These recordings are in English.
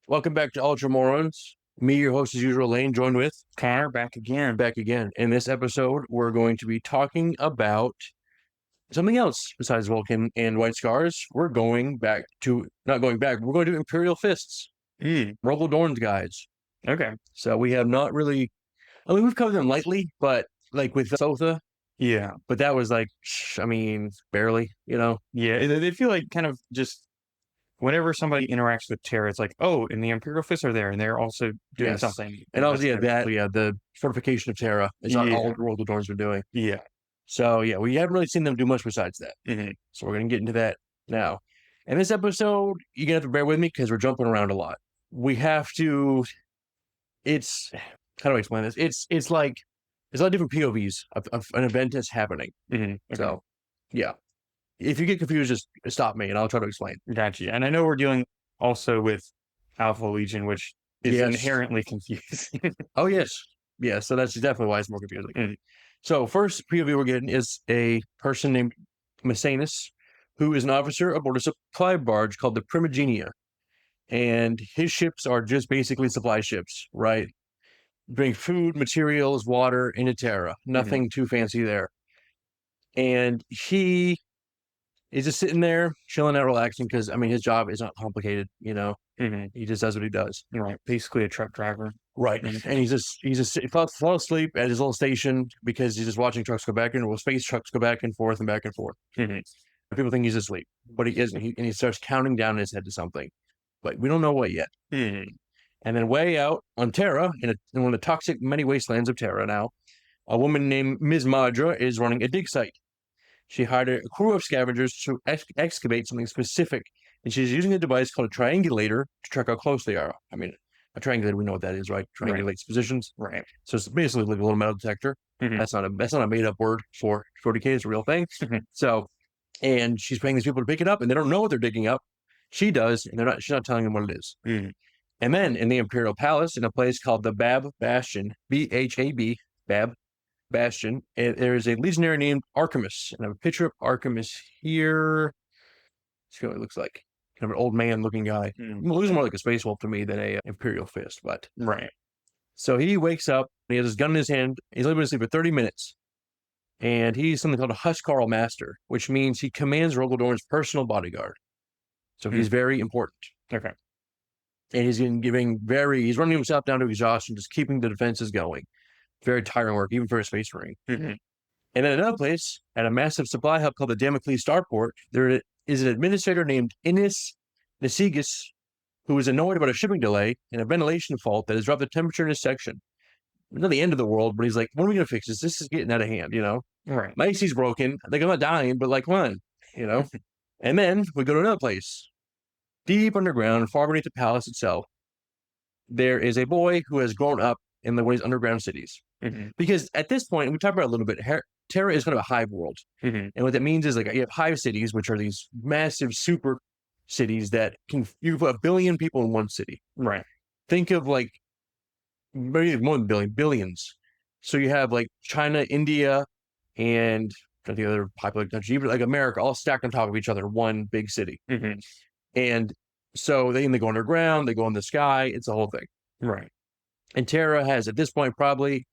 Welcome back to Ultra Morons. Me, your host as usual, Lane, joined with Connor, back again. back again. In this episode, we're going to be talking about something else besides Vulcan and White Scars. We're going back to not going back. We're going to Imperial Fists, Rogel Dorn's guides. Okay. So we have not really. I mean, we've covered them lightly, but like with Sotha. Yeah. But that was like, I mean, barely. Yeah. They feel like kind of just whenever somebody interacts with Terra, it's like, oh, and the Imperial Fists are there, and they're also doing Yes. something. And also, the fortification of Terra is not all Rogel Dorns are doing. Yeah. So, yeah, we haven't really seen them do much besides that. Mm-hmm. So we're going to get into that now. And this episode, you're going to have to bear with me because we're jumping around a lot. We have to, how do I explain this? It's like, there's a lot of different POVs of an event that's happening. Mm-hmm. Okay. So, yeah. If you get confused, just stop me and I'll try to explain. Gotcha. And I know we're dealing also with Alpha Legion, which is inherently confusing. Oh, yes. Yeah, so that's definitely why it's more confusing. Mm-hmm. So first POV we're getting is a person named Messanus, who is an officer aboard a supply barge called the Primigenia. And his ships are just basically supply ships, right? Bring food, materials, water into Terra. Nothing too fancy there. And he is just sitting there, chilling out, relaxing, because, I mean, his job is not complicated, He just does what he does. Right. Basically a truck driver. Right. Mm-hmm. And he fell asleep at his little station because he's just watching trucks go back and space trucks go back and forth and back and forth. Mm-hmm. People think he's asleep, but he isn't. And he starts counting down in his head to something, but we don't know what yet. Mm-hmm. And then way out on Terra, in one of the toxic many wastelands of Terra now, a woman named Ms. Madra is running a dig site. She hired a crew of scavengers to excavate something specific, and she's using a device called a triangulator to track how close they are. I mean, a triangulator, we know what that is, right? Triangulates positions. Right. So it's basically like a little metal detector. Mm-hmm. That's not a made-up word for 40K. It's a real thing. Mm-hmm. So, and she's paying these people to pick it up, and they don't know what they're digging up. She does, and she's not telling them what it is. Mm-hmm. And then in the Imperial Palace, in a place called the Bab Bastion, B-H-A-B, Bab Bastion, and there is a legionary named Archamus, and I have a picture of Archamus here. Let's see what it looks like. Kind of an old man looking guy. He looks more like a space wolf to me than a Imperial fist, but right. So he wakes up, and he has his gun in his hand. He's only been asleep for 30 minutes, and he's something called a Huscarl Master, which means he commands Rogel Dorn's personal bodyguard. So he's very important. Okay. And he's running himself down to exhaustion, just keeping the defenses going. Very tiring work, even for a space marine. Mm-hmm. And at another place, at a massive supply hub called the Damocles Starport, there is an administrator named Innis Nasigus, who is annoyed about a shipping delay and a ventilation fault that has dropped the temperature in his section. It's not the end of the world, but he's like, when are we going to fix this? This is getting out of hand, Right. My AC's broken. I think I'm not dying, but come on, And then we go to another place. Deep underground, far beneath the palace itself, there is a boy who has grown up in one of these underground cities. Mm-hmm. Because at this point, we talked about it a little bit, Terra is kind of a hive world. Mm-hmm. And what that means is you have hive cities, which are these massive super cities that you can put 1 billion people in one city. Right. Think of maybe more than billions. So you have China, India, and the other popular countries, even America, all stacked on top of each other, one big city. Mm-hmm. And so they go underground, they go in the sky, it's a whole thing. Right. And Terra has, at this point, probably,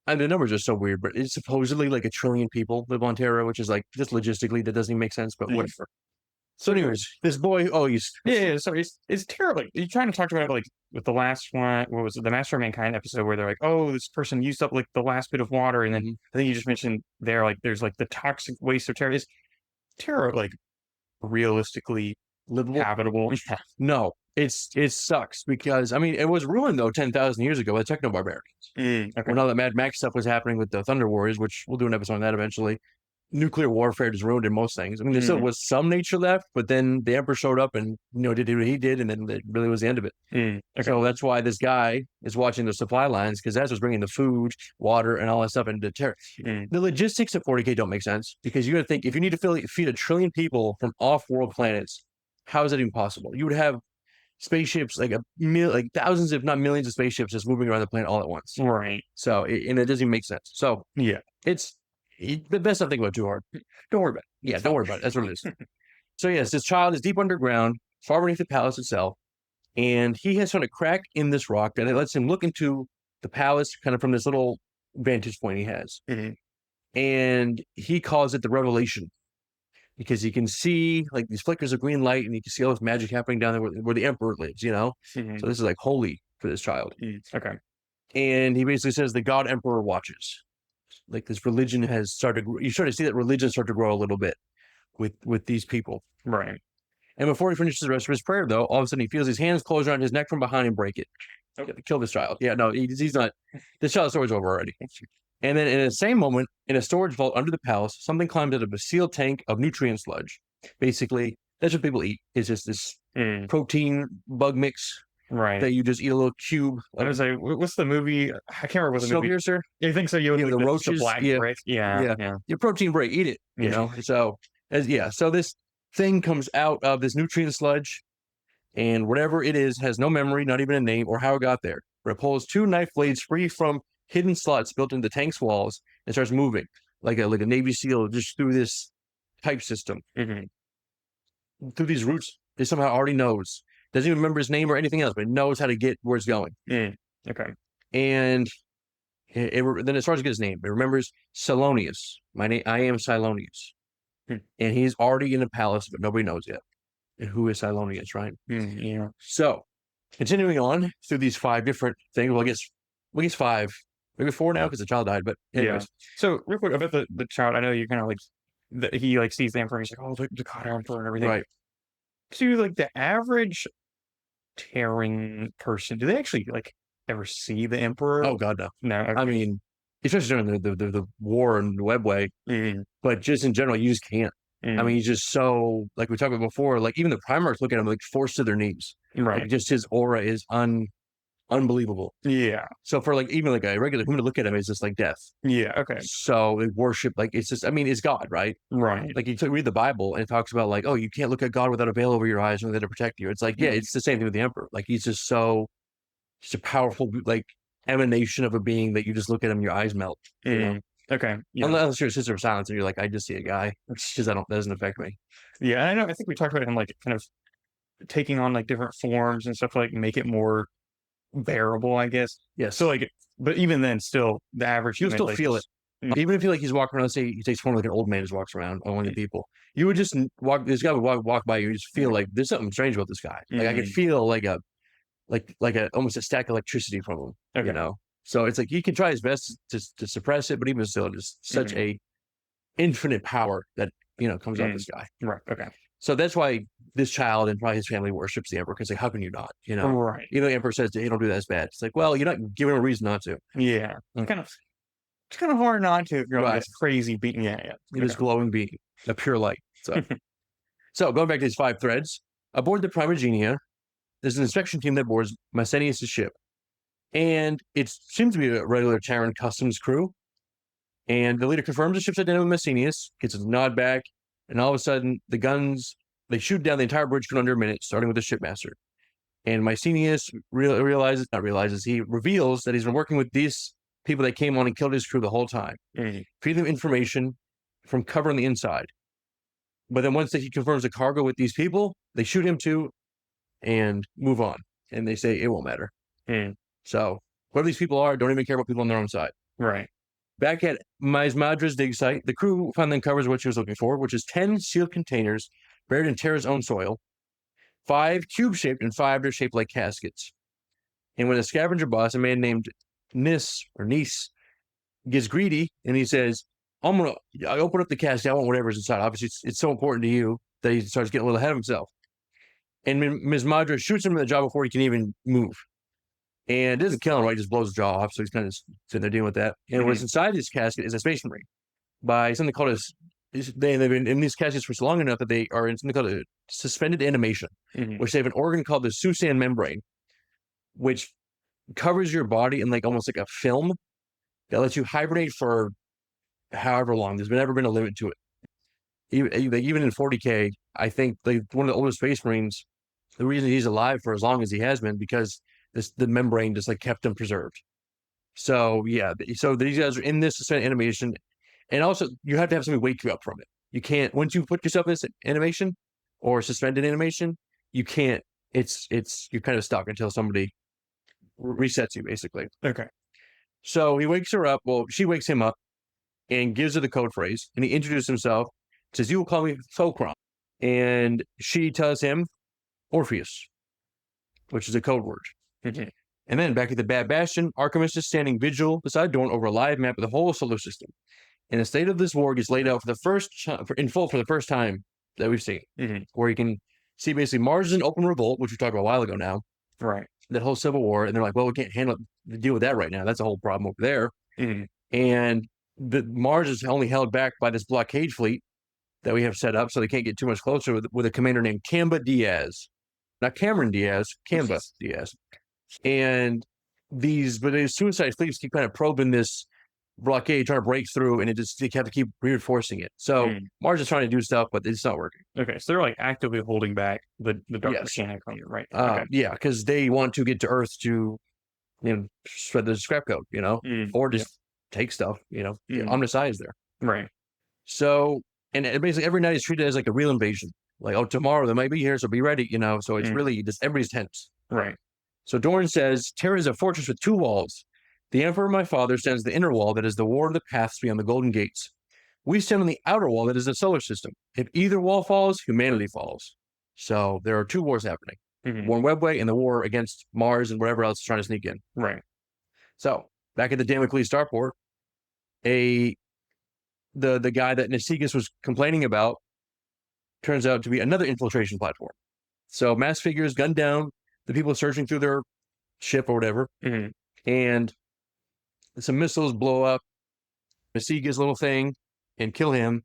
the numbers are so weird, but it's supposedly 1 trillion people live on Terra, which is just logistically, that doesn't even make sense, but whatever. So anyways, this boy, sorry, it's terrible. You're trying to talk about with the last one, what was it, the Master of Mankind episode, where they're like, oh, this person used up the last bit of water, and then I think you just mentioned there, there's the toxic waste of Terra. Is Terra realistically livable, habitable? No, it sucks because it was ruined though 10,000 years ago by techno barbarians. Okay. When all that Mad Max stuff was happening with the Thunder Warriors, which we'll do an episode on that eventually. Nuclear warfare just ruined in most things. There still was some nature left, but then the Emperor showed up and did what he did, and then it really was the end of it. Okay. So that's why this guy is watching the supply lines, because that's what's bringing the food, water, and all that stuff into Terra. The logistics of 40K don't make sense, because you got to think, if you need to feed 1 trillion people from off-world planets, how is that even possible? You would have spaceships, thousands, if not millions of spaceships just moving around the planet all at once. Right. So, and it doesn't even make sense. So, yeah, it's the best not think about it too hard. Don't worry about it. Yeah, don't worry about it. That's what it is. So, yes, this child is deep underground, far beneath the palace itself, And he has found a crack in this rock, and it lets him look into the palace kind of from this little vantage point he has. And he calls it the Revelation, because he can see like these flickers of green light, and he can see all this magic happening down there where the emperor lives, So this is like holy for this child. Okay. And he basically says the God Emperor watches. Like this religion has started. You start to see that religion start to grow a little bit with these people. Right. And before he finishes the rest of his prayer, though, all of a sudden he feels his hands close around his neck from behind and break it. Okay. Kill this child. Yeah, no, he's not. This child's story's over already. And then in the same moment, in a storage vault under the palace, something climbs out of a sealed tank of nutrient sludge. Basically, that's what people eat. It's just this protein bug mix that you just eat a little cube. I was like, what's the movie? I can't remember what the movie. Snowpiercer? You think so? You the like roaches? The black break? Yeah. Your protein break, eat it. You know? So, so this thing comes out of this nutrient sludge, and whatever it is has no memory, not even a name, or how it got there. But it pulls 2 knife blades free from hidden slots built into the tank's walls and starts moving like a Navy SEAL just through this pipe system. Through these roots, it somehow already knows. Doesn't even remember his name or anything else, but it knows how to get where it's going. Okay. And then it starts to get his name. It remembers Silonius. I am Silonius. And he's already in the palace, but nobody knows yet. And who is Silonius, right? Yeah. So, continuing on through these 5 different things, well, I guess 5, maybe 4 now because the child died, but anyways. So, real quick about the child, I know you kind of like, he like sees the emperor, he's like, oh, the God Emperor and everything. Right. So, like the average Terran person, do they actually like ever see the emperor? Oh, God, no. No. Okay. I mean, especially during the war and the webway, but just in general, you just can't. I mean, he's just so, like we talked about before, like even the Primarchs look at him like forced to their knees. Right. Like, just his aura is unbelievable. Yeah. So for like even like a regular human to look at him is just like death. Yeah. Okay. So they worship, like it's just, I mean, it's God, right? Right. Like you read the Bible and it talks about like, oh, you can't look at God without a veil over your eyes and that to protect you. It's like, yeah, it's the same thing with the Emperor. Like he's just a powerful like emanation of a being that you just look at him, your eyes melt. You know? Okay. Yeah. Unless you're a Sister of Silence and you're like, I just see a guy. It's just that doesn't affect me. Yeah, I know. I think we talked about him like kind of taking on like different forms and stuff, like make it more bearable, I guess. Yeah. So like, but even then, still the average, you'll still feel it. Even if he's walking around, let's say he takes form like an old man just walks around on one of the people, you would just walk. This guy would walk by you. You just feel like there's something strange about this guy. Like I could feel like a almost a stack of electricity from him. Okay. You know. So it's like he can try his best to suppress it, but even still, just such a infinite power that comes out of this guy. Right. Okay. So that's why this child and probably his family worships the Emperor, because like, how can you not? Right. Even the Emperor says, "Hey, don't do that. It's bad." It's like, well, you're not giving him a reason not to. Yeah. It's kind of hard not to if you're like this crazy being. Yeah. This glowing being, a pure light. So going back to these 5 threads, aboard the Primogenia, there's an inspection team that boards Messenius' ship. And it seems to be a regular Terran customs crew. And the leader confirms the ship's identity with Messenius, gets a nod back, and all of a sudden, the guns, they shoot down the entire bridge crew under a minute, starting with the shipmaster. And Messenius he reveals that he's been working with these people that came on and killed his crew the whole time, feeding them information from cover on the inside. But then once he confirms the cargo with these people, they shoot him too and move on. And they say it won't matter. So whoever these people are, don't even care about people on their own side. Right. Back at Madra's dig site, the crew finally uncovers what she was looking for, which is 10 sealed containers buried in Terra's own soil, 5 cube-shaped and 5 are shaped like caskets. And when the scavenger boss, a man named Nice, gets greedy and he says, I open up the casket, I want whatever's inside. Obviously, it's so important to you that he starts getting a little ahead of himself. And Ms. Madra shoots him in the jaw before he can even move. And it doesn't kill him, right? It just blows his jaw off. So he's kind of sitting there dealing with that. And what's inside this casket is a space marine by something called they've been in these caskets for so long enough that they are in something called a suspended animation, which they have an organ called the Susan membrane, which covers your body in like almost like a film that lets you hibernate for however long. There's never been a limit to it. Even in 40K, I think one of the oldest space marines, the reason he's alive for as long as he has been because the membrane just like kept him preserved. So yeah, so these guys are in this suspended animation, and also you have to have somebody wake you up from it. You can't, once you put yourself in this animation or suspended animation, you can't you're kind of stuck until somebody resets you, basically. Okay. So he wakes her up. Well, she wakes him up and gives her the code phrase, and he introduces himself, says, "You will call me Fulcrum." And she tells him Orpheus, which is a code word. And then back at the Bad Bastion, Archamus is standing vigil beside Dorn over a live map of the whole solar system. And the state of this war gets laid out for the first time that we've seen, where you can see basically Mars is an open revolt, which we talked about a while ago now. Right. That whole civil war, and they're like, well, we can't deal with that right now. That's a whole problem over there. And Mars is only held back by this blockade fleet that we have set up, so they can't get too much closer with a commander named Camba Diaz. Not Cameron Diaz, Camba Diaz. And these suicide fleets keep kind of probing this blockade, trying to break through, and they have to keep reinforcing it. So Mars is trying to do stuff, but it's not working. Okay, so they're like actively holding back the dark mechanic on you, right? Okay. Yeah, because they want to get to Earth to, spread the scrap code, or just take stuff, Omnisci is there. Right. So, and basically every night is treated as like a real invasion. Like, oh, tomorrow they might be here, so be ready, So it's really just everybody's tense. Right. So Dorn says, Terra is a fortress with 2 walls. The Emperor, my father, stands the inner wall that is the war of the paths beyond the Golden Gates. We stand on the outer wall that is the solar system. If either wall falls, humanity falls. So there are 2 wars happening. War in Webway and the war against Mars and whatever else is trying to sneak in. Right. So back at the Damocles starport, the guy that Nasigas was complaining about turns out to be another infiltration platform. So mass figures gun down the people searching through their ship or whatever, and some missiles blow up Nasigas' little thing and kill him.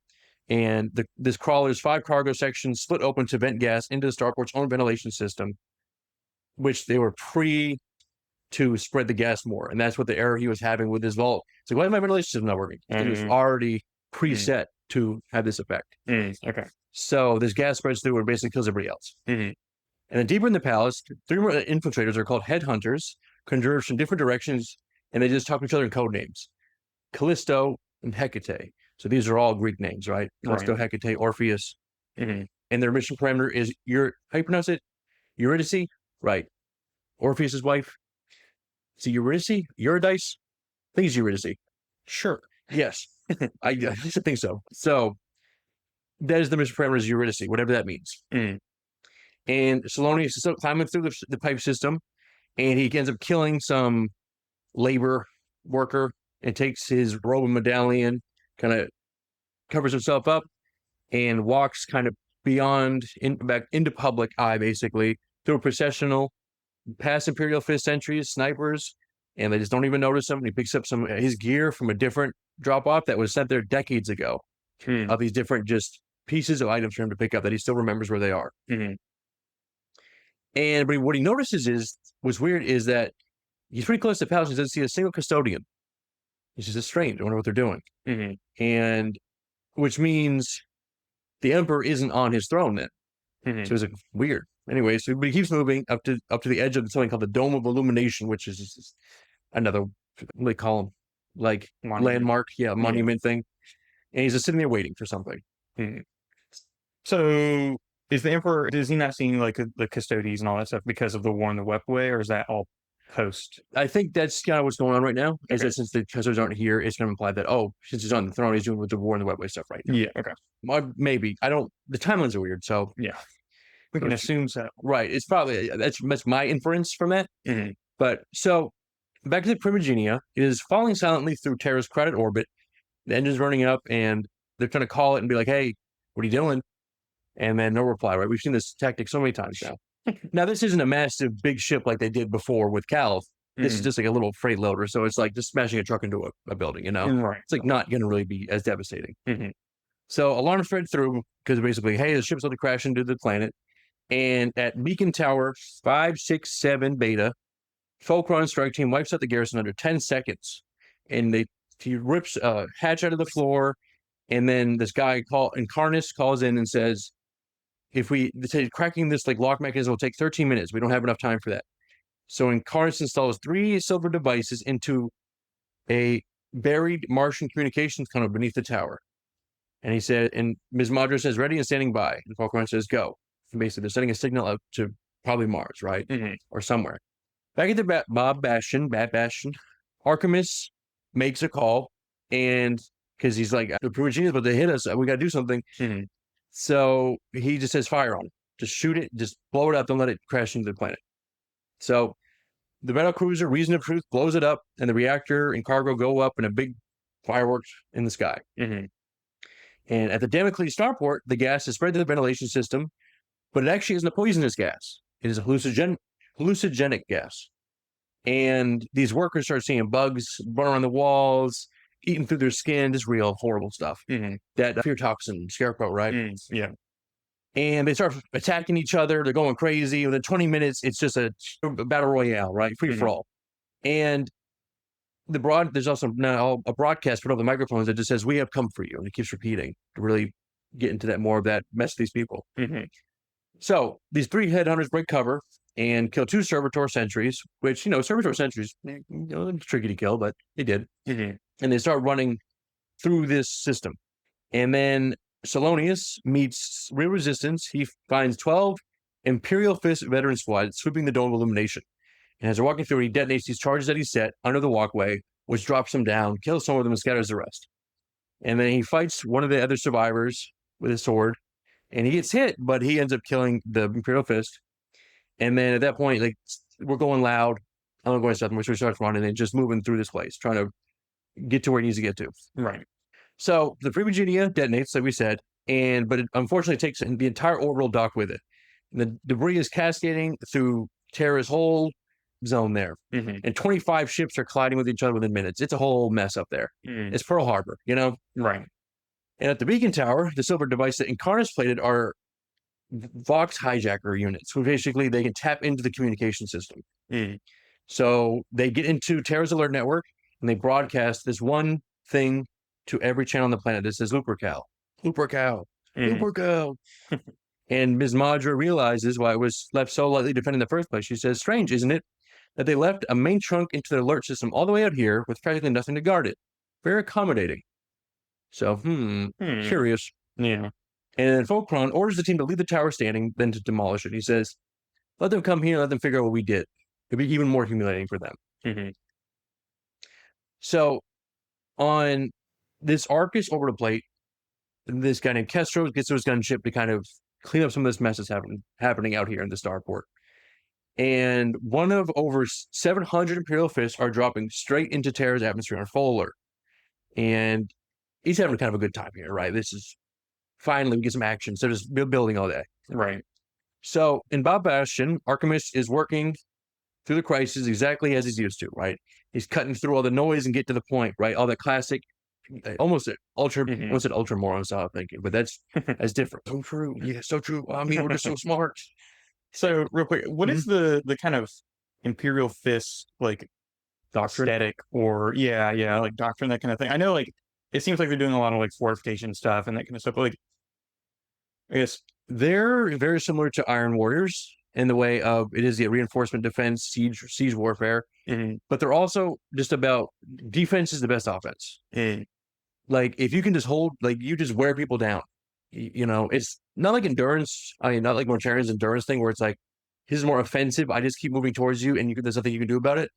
And this crawler's 5 cargo sections split open to vent gas into the starport's own ventilation system, which they were to spread the gas more. And that's what the error he was having with his vault. It's like, why is my ventilation system not working? It was already preset to have this effect. Okay. So this gas spreads through and basically kills everybody else. And then deeper in the palace, 3 more infiltrators are called Headhunters, converge from different directions, and they just talk to each other in code names. Callisto and Hecate. So these are all Greek names, right? Callisto, Hecate, Orpheus. And their mission parameter is, how you pronounce it? Eurydice? Right. Orpheus's wife. See, Eurydice? Eurydice? I think it's Eurydice. Sure. Yes. I think so. So that is the mission parameter, is Eurydice, whatever that means. And Silonius is climbing through the pipe system, and he ends up killing some labor worker and takes his robe and medallion, kind of covers himself up, and walks kind of back into public eye, basically, through a processional, past Imperial 5th century snipers, and they just don't even notice him. And he picks up some his gear from a different drop-off that was sent there decades ago, of these different just pieces of items for him to pick up that he still remembers where they are. And what he notices what's weird is that he's pretty close to the palace and doesn't see a single custodian. He's just, it's strange. I wonder what they're doing. And which means the Emperor isn't on his throne then. So it's like, weird. Anyway, but he keeps moving up to the edge of something called the Dome of Illumination, which is just another, what do they call them? Like monument. Landmark, monument thing. And he's just sitting there waiting for something. So is the Emperor, is he not seeing like the custodies and all that stuff because of the war in the Webway, or is that all post? I think that's kind of what's going on right now. Is that since the custodians aren't here, it's going to imply that, since he's on the throne, he's doing with the war in the Webway stuff right now. Yeah, okay. Maybe. The timelines are weird, so. Yeah. We can assume so. Right. It's probably, that's my inference from that. But so, back to the Primigenia, it is falling silently through Terra's crowded orbit. The engine's running up, and they're trying to call it and be like, hey, what are you doing? And then no reply, right? We've seen this tactic so many times now. Now, this isn't a massive, big ship like they did before with Calv. This is just like a little freight loader, so it's like just smashing a truck into a building, Right. It's like not going to really be as devastating. So alarm spread through, because basically, hey, the ship's about to crash into the planet. And at Beacon Tower 567 Beta, Fulcron strike team wipes out the garrison under 10 seconds. And he rips a hatch out of the floor, and then this guy Incarnus calls in and says, cracking this like lock mechanism will take 13 minutes. We don't have enough time for that. So Incarnus installs 3 silver devices into a buried Martian communications tunnel beneath the tower. And he said, and Ms. Madra says, ready and standing by. And Fulcron says, go. And basically, they're sending a signal out to probably Mars, right? Or somewhere. Back at the Bat Bastion, Archamus makes a call, and because he's like, the proven genius, but they hit us, we got to do something. So he just says, fire on it. Just shoot it, just blow it up, don't let it crash into the planet. So the battle cruiser, Reason of Truth, blows it up, and the reactor and cargo go up in a big fireworks in the sky. And at the Damocles starport, the gas is spread to the ventilation system, but it actually isn't a poisonous gas. It is a hallucinogenic gas. And these workers start seeing bugs run around the walls, eating through their skin, just real horrible stuff. That fear toxin, scarecrow, right? Yeah. And they start attacking each other. They're going crazy. Within 20 minutes, it's just a battle royale, right? Free for all. And there's also now a broadcast put over the microphones that just says, we have come for you. And it keeps repeating to really get into that more of that mess these people. So these 3 headhunters break cover and kill 2 servitor sentries, which, servitor sentries, tricky to kill, but they did. And they start running through this system. And then Silonius meets real resistance. He finds 12 Imperial Fist veteran squad sweeping the dome of illumination. And as they're walking through, he detonates these charges that he set under the walkway, which drops them down, kills some of them, and scatters the rest. And then he fights one of the other survivors with his sword, and he gets hit, but he ends up killing the Imperial Fist. And then at that point, like, we're going loud. I'm not going to something, which we start running and just moving through this place, trying to get to where he needs to get to. Right. So the Primigenia detonates, like we said, but it unfortunately takes the entire orbital dock with it. And the debris is cascading through Terra's whole zone there. And 25 ships are colliding with each other within minutes. It's a whole mess up there. It's Pearl Harbor, Right. And at the beacon tower, the silver device that Incarnus plated are Vox hijacker units, who basically they can tap into the communication system. So they get into Terra's alert network and they broadcast this one thing to every channel on the planet that says Lupercal. And Ms. Madra realizes why it was left so lightly defended in the first place. She says, strange, isn't it, that they left a main trunk into their alert system all the way out here with practically nothing to guard it. Very accommodating. So, curious. Yeah. And Fokron orders the team to leave the tower standing, then to demolish it. He says, let them come here and let them figure out what we did. It'd be even more humiliating for them. So, on this Arcus orbital plate, this guy named Kestros gets to his gunship to kind of clean up some of this mess that's happening out here in the starport. And one of over 700 Imperial Fists are dropping straight into Terra's atmosphere on full alert. And he's having kind of a good time here, right? This is finally we get some action instead of just building all day. Right. So in Bob Bastion, Archamus is working through the crisis exactly as he's used to, right? He's cutting through all the noise and get to the point, right? All that classic, almost ultra moron style thinking, but that's different. So true. Yeah, so true. I mean, we're just so smart. So real quick, what is the kind of Imperial Fist like doctrine aesthetic or like doctrine, that kind of thing? I know like it seems like they're doing a lot of like fortification stuff and that kind of stuff, but like I guess they're very similar to Iron Warriors in the way of it is the reinforcement defense, siege warfare, but they're also just about defense is the best offense. Like if you can just hold, like you just wear people down, it's not like endurance. I mean, not like Mortarian's endurance thing where it's like, his is more offensive. I just keep moving towards you and there's nothing you can do about it.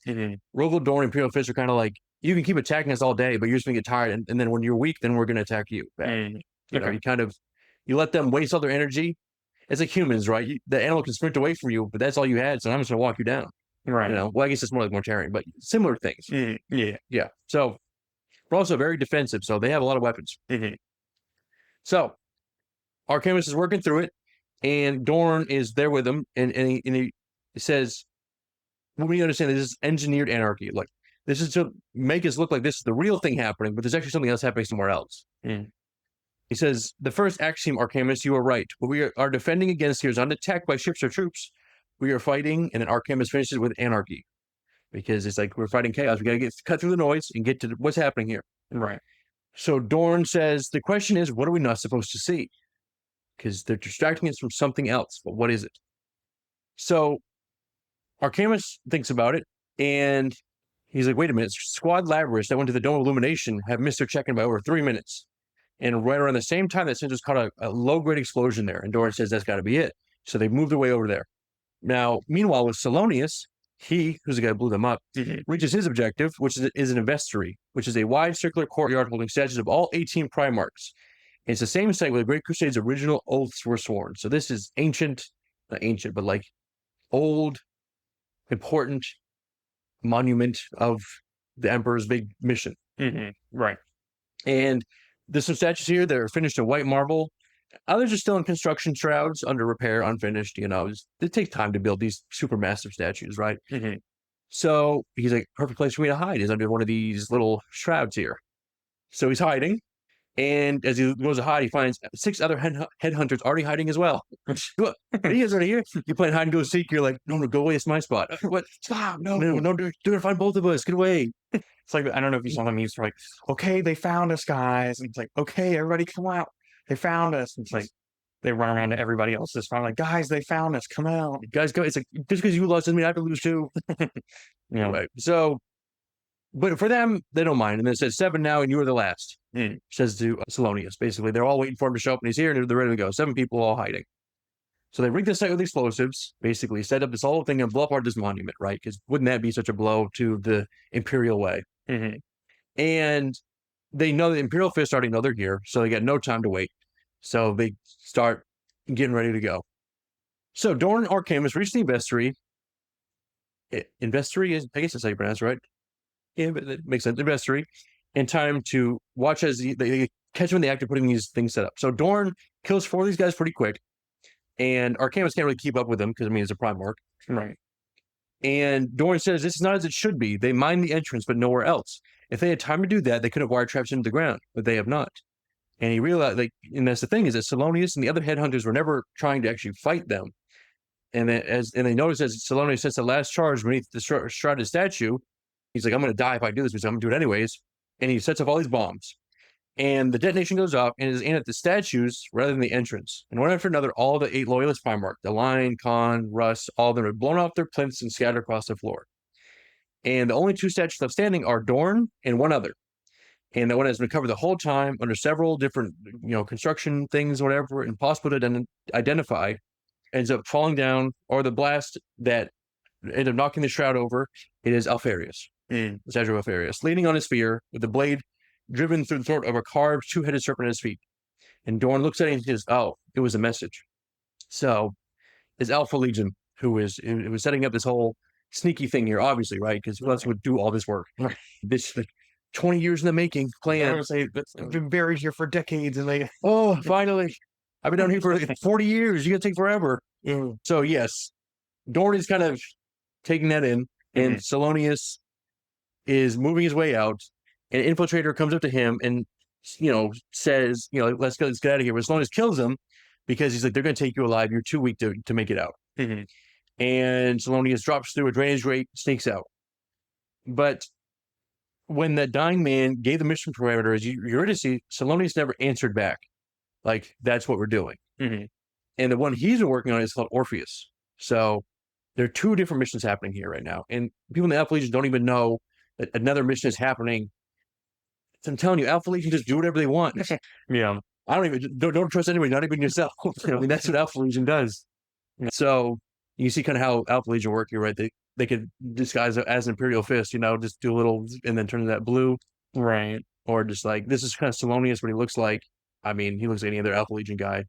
Rogel, Dorn, Imperial Fist are kind of like, you can keep attacking us all day, but you're just going to get tired. And then when you're weak, then we're going to attack you. You let them waste all their energy. It's like humans, right? The animal can sprint away from you, but that's all you had. So I'm just going to walk you down. Right. Well, I guess it's more like Mortarian, but similar things. Yeah. So we're also very defensive. So they have a lot of weapons. So Archamus is working through it, and Dorn is there with him, and he says, well, we understand this is engineered anarchy. Like, this is to make us look like this is the real thing happening, but there's actually something else happening somewhere else. He says, the first axiom, Archamus, you are right. What we are defending against here is not attacked by ships or troops. We are fighting, and then Archamus finishes with anarchy. Because it's like, we're fighting chaos. We got to cut through the noise and get to what's happening here. Right. So Dorn says, the question is, what are we not supposed to see? Because they're distracting us from something else. But what is it? So Archamus thinks about it, and he's like, wait a minute. Squad laborers that went to the Dome of Illumination have missed their check-in by over 3 minutes. And right around the same time, that Sentries caught a low-grade explosion there. And Dorn says that's got to be it. So they moved their way over there. Now, meanwhile, with Silonius, he, who's the guy who blew them up, reaches his objective, which is an Investiary, which is a wide circular courtyard holding statues of all 18 Primarchs. It's the same site where the Great Crusade's original oaths were sworn. So this is ancient, not ancient, but like old, important monument of the Emperor's big mission. Right. And there's some statues here that are finished in white marble. Others are still in construction shrouds, under repair, unfinished. It takes time to build these super massive statues, right? So he's like, perfect place for me to hide is under one of these little shrouds here. So he's hiding. And as he goes to hide, he finds 6 other headhunters already hiding as well. Look, he is right here. You play hide and go seek. You're like, no, go away. It's my spot. What? Stop. No, do it. Find both of us. Get away. It's like, I don't know if you saw the memes for like, okay, they found us, guys. And it's like, okay, everybody come out. They found us. And it's like, they run around to everybody else's phone, like, guys, they found us. Come out. Guys, go. It's like, just because you lost doesn't mean I have to lose too. Right. So, but for them, they don't mind. And then it says 7 now, and you are the last. Says to Silonius. Basically, they're all waiting for him to show up, and he's here, and they're ready to go. 7 people all hiding. So they rig the site with explosives, basically set up this whole thing and blow apart this monument, right? Because wouldn't that be such a blow to the Imperial way? And they know the Imperial Fist already know they're here, so they got no time to wait. So they start getting ready to go. So Dorn and Archamus reach the Investiary. Investiary is, I guess that's how you pronounce it, right? Yeah, but it makes sense. Investiary. In time to watch as they catch them in the act of putting these things set up. So Dorn kills 4 of these guys pretty quick. And Archamus can't really keep up with them because, it's a Primarch. Right. And Dorn says, this is not as it should be. They mine the entrance, but nowhere else. If they had time to do that, they could have wired traps into the ground, but they have not. And he realized, and that's the thing, is that Silonius and the other headhunters were never trying to actually fight them. And then they notice as Silonius sets the last charge beneath the shrouded statue, he's like, I'm going to die if I do this, because I'm going to do it anyways. And he sets off all these bombs. And the detonation goes off and is aimed at the statues rather than the entrance. And one after another, all the 8 loyalist Primarch, the Lion, Khan, Russ, all of them are blown off their plinths and scattered across the floor. And the only 2 statues left standing are Dorn and one other. And the one has been covered the whole time under several different, construction things, whatever, impossible to identify, ends up falling down, or the blast that ended up knocking the shroud over. It is Alpharius, the statue of Alpharius, leaning on his spear with the blade driven through the throat of a carved 2-headed serpent at his feet. And Dorn looks at it and says, oh, it was a message. So it's Alpha Legion who was setting up this whole sneaky thing here, obviously, right? Because who else would do all this work? This 20 years in the making plan. I've been buried here for decades, and finally, I've been down here for 40 years. You gotta take forever. So yes, Dorn is kind of taking that in, and Silonius is moving his way out. An infiltrator comes up to him and, says, let's get out of here. But Silonius kills him because he's like, they're going to take you alive. You're too weak to make it out. And Silonius drops through a drainage grate, sneaks out. But when that dying man gave the mission parameters, you're to see Silonius never answered back. Like, that's what we're doing. And the one he's been working on is called Orpheus. So there are 2 different missions happening here right now. And people in the Alpha Legion don't even know that another mission is happening. I'm telling you, Alpha Legion just do whatever they want. I don't trust anybody, not even yourself. That's what Alpha Legion does. So you see kind of how Alpha Legion work here, right? They could disguise it as an Imperial Fist, just do a little and then turn to that blue. Right. Or just like, this is kind of Silonius, what he looks like. He looks like any other Alpha Legion guy.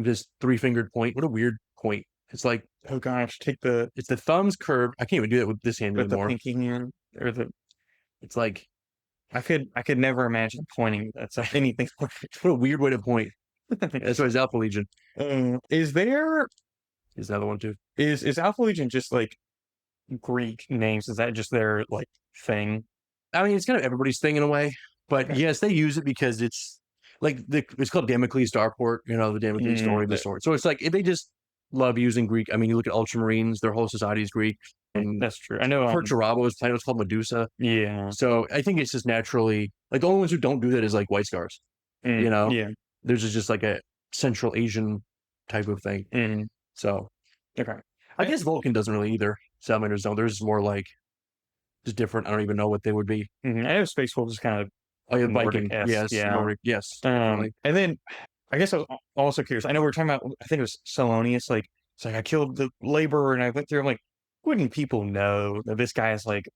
Just 3-fingered point. What a weird point. It's like, oh gosh, it's the thumbs curved. I can't even do that with this hand anymore. The pinky hand, it's like, I could never imagine pointing. That's anything. What a weird way to point. That's why it's Alpha Legion. Is another one too? Is Alpha Legion just like Greek names? Is that just their like thing? It's kind of everybody's thing in a way. But yes, they use it because it's like it's called Damocles Starport. The Damocles story of the sword. So it's like they just love using Greek. You look at Ultramarines; their whole society is Greek. And that's true. I know Perturabo's planet was called Medusa. Yeah. So I think it's just naturally like the only ones who don't do that is like White Scars. Yeah. There's just like a Central Asian type of thing. So okay. I guess Vulcan doesn't really either. Salamanders don't. There's more like just different. I don't even know what they would be. I know Space Wolves is kind of Viking. Yes. Yeah. Nordic, yes. And then I guess I was also curious. I know we were talking about. I think it was Silonius. Like, It's like, I killed the laborer, and I went through. I'm like, wouldn't people know that this guy is like,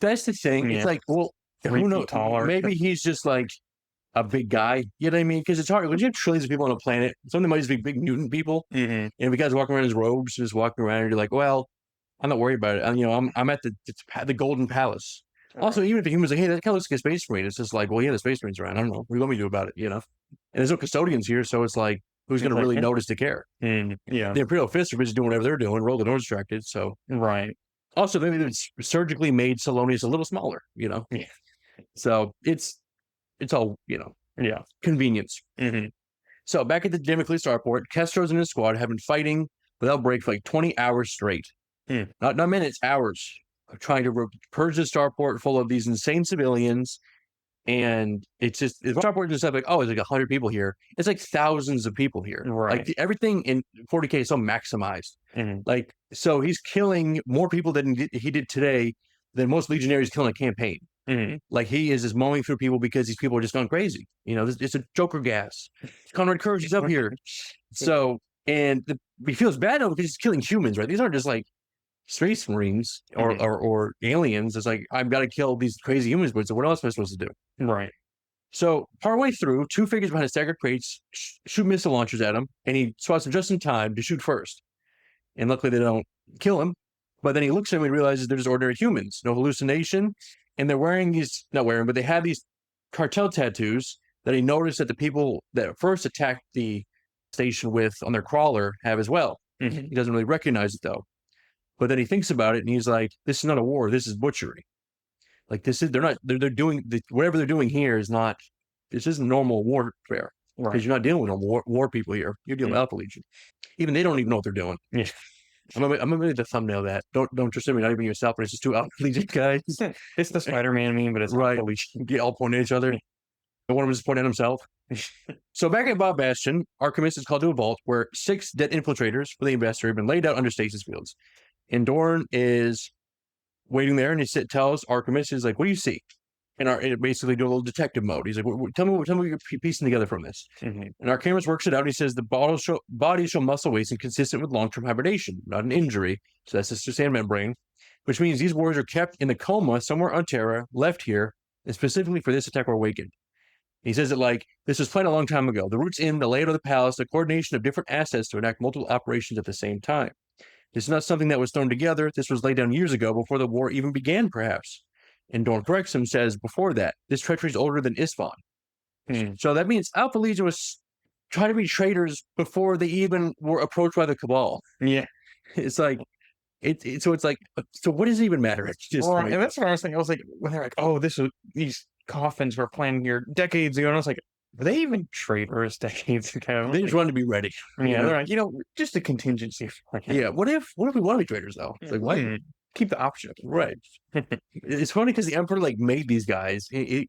That's the thing. It's like, well, 3 who knows? feet taller? Maybe he's just like a big guy. You know what I mean? Because it's hard. When you have trillions of people on a planet, some of them might just be big mutant people. Mm-hmm. And if guys walking around in his robes, just walking around, and you're like, well, I'm not worried about it. I'm at the Golden Palace. Also, even if the humans like, hey, that kind of looks like a space marine, it's just like, well, yeah, the space marines around. I don't know. What do you want me to do about it? And there's no custodians here, so it's like, who's going to really notice to care? Yeah. The Imperial fists are just doing whatever they're doing. Roll the North distracted. So right. Also, maybe it's surgically made Silonius a little smaller. Yeah. So it's all Yeah. convenience. Mm-hmm. So back at the Damocles starport, Kestros and his squad have been fighting without break for like 20 hours straight. Not minutes, hours, trying to purge the starport full of these insane civilians. And it's just, the starport just said like, oh, it's like 100 people here. It's like thousands of people here. Right. Like everything in 40K is so maximized. Mm-hmm. Like, so he's killing more people than he did today than most legionaries kill in a campaign. Mm-hmm. Like he is just mowing through people because these people are just gone crazy. It's a Joker gas. Conrad Courage is up here. So, and he feels bad though because he's killing humans, right? These aren't just like space marines or aliens. It's like, I've got to kill these crazy humans, but so what else am I supposed to do? Right. So partway through, two figures behind a staggered crates shoot missile launchers at him, and he spots them just in time to shoot first. And luckily they don't kill him. But then he looks at him and realizes they're just ordinary humans, no hallucination. And they're wearing but they have these cartel tattoos that he noticed that the people that first attacked the station with on their crawler have as well. Mm-hmm. He doesn't really recognize it though. But then he thinks about it and he's like, this is not a war, this is butchery. Like they're doing whatever they're doing here this isn't normal warfare. Right. Because you're not dealing with normal war people here. You're dealing with Alpha Legion. Even they don't even know what they're doing. Yeah. I'm gonna make the thumbnail that. Don't trust me, not even yourself, but it's just two Alpha Legion guys. It's the Spider-Man meme, but it's right. Alpha Legion. Get all pointing at each other. And one of them is pointing at himself. So back at Bob Bastion, Archamus is called to a vault where 6 dead infiltrators for the Investiary have been laid out under stasis fields. And Dorn is waiting there, and he tells Archamus, he's like, what do you see? And basically do a little detective mode. He's like, tell me what you're piecing together from this. Mm-hmm. And Archamus works it out. And he says the body show muscle wasting consistent with long-term hibernation, not an injury. So that's just a sand membrane, which means these warriors are kept in the coma somewhere on Terra, left here, and specifically for this attack were awakened. He says that like this was planned a long time ago. The roots in the layout of the palace, the coordination of different assets to enact multiple operations at the same time. This is not something that was thrown together. This was laid down years ago, before the war even began, perhaps. And Dorn corrects him, says before that, this treachery is older than Isfahan. So that means Alpha Legion was trying to be traitors before they even were approached by the Cabal. Yeah. It's like, so what does it even matter? It's just and that's what I was thinking. I was like, when they're like, oh, these coffins were planned here decades ago. And I was like, were they even traitors decades ago? They just wanted to be ready. Yeah, they're like, just a contingency. Yeah, what if we want to be traitors though? It's like, what? Keep the option. Right. It's funny because the Emperor like made these guys. I think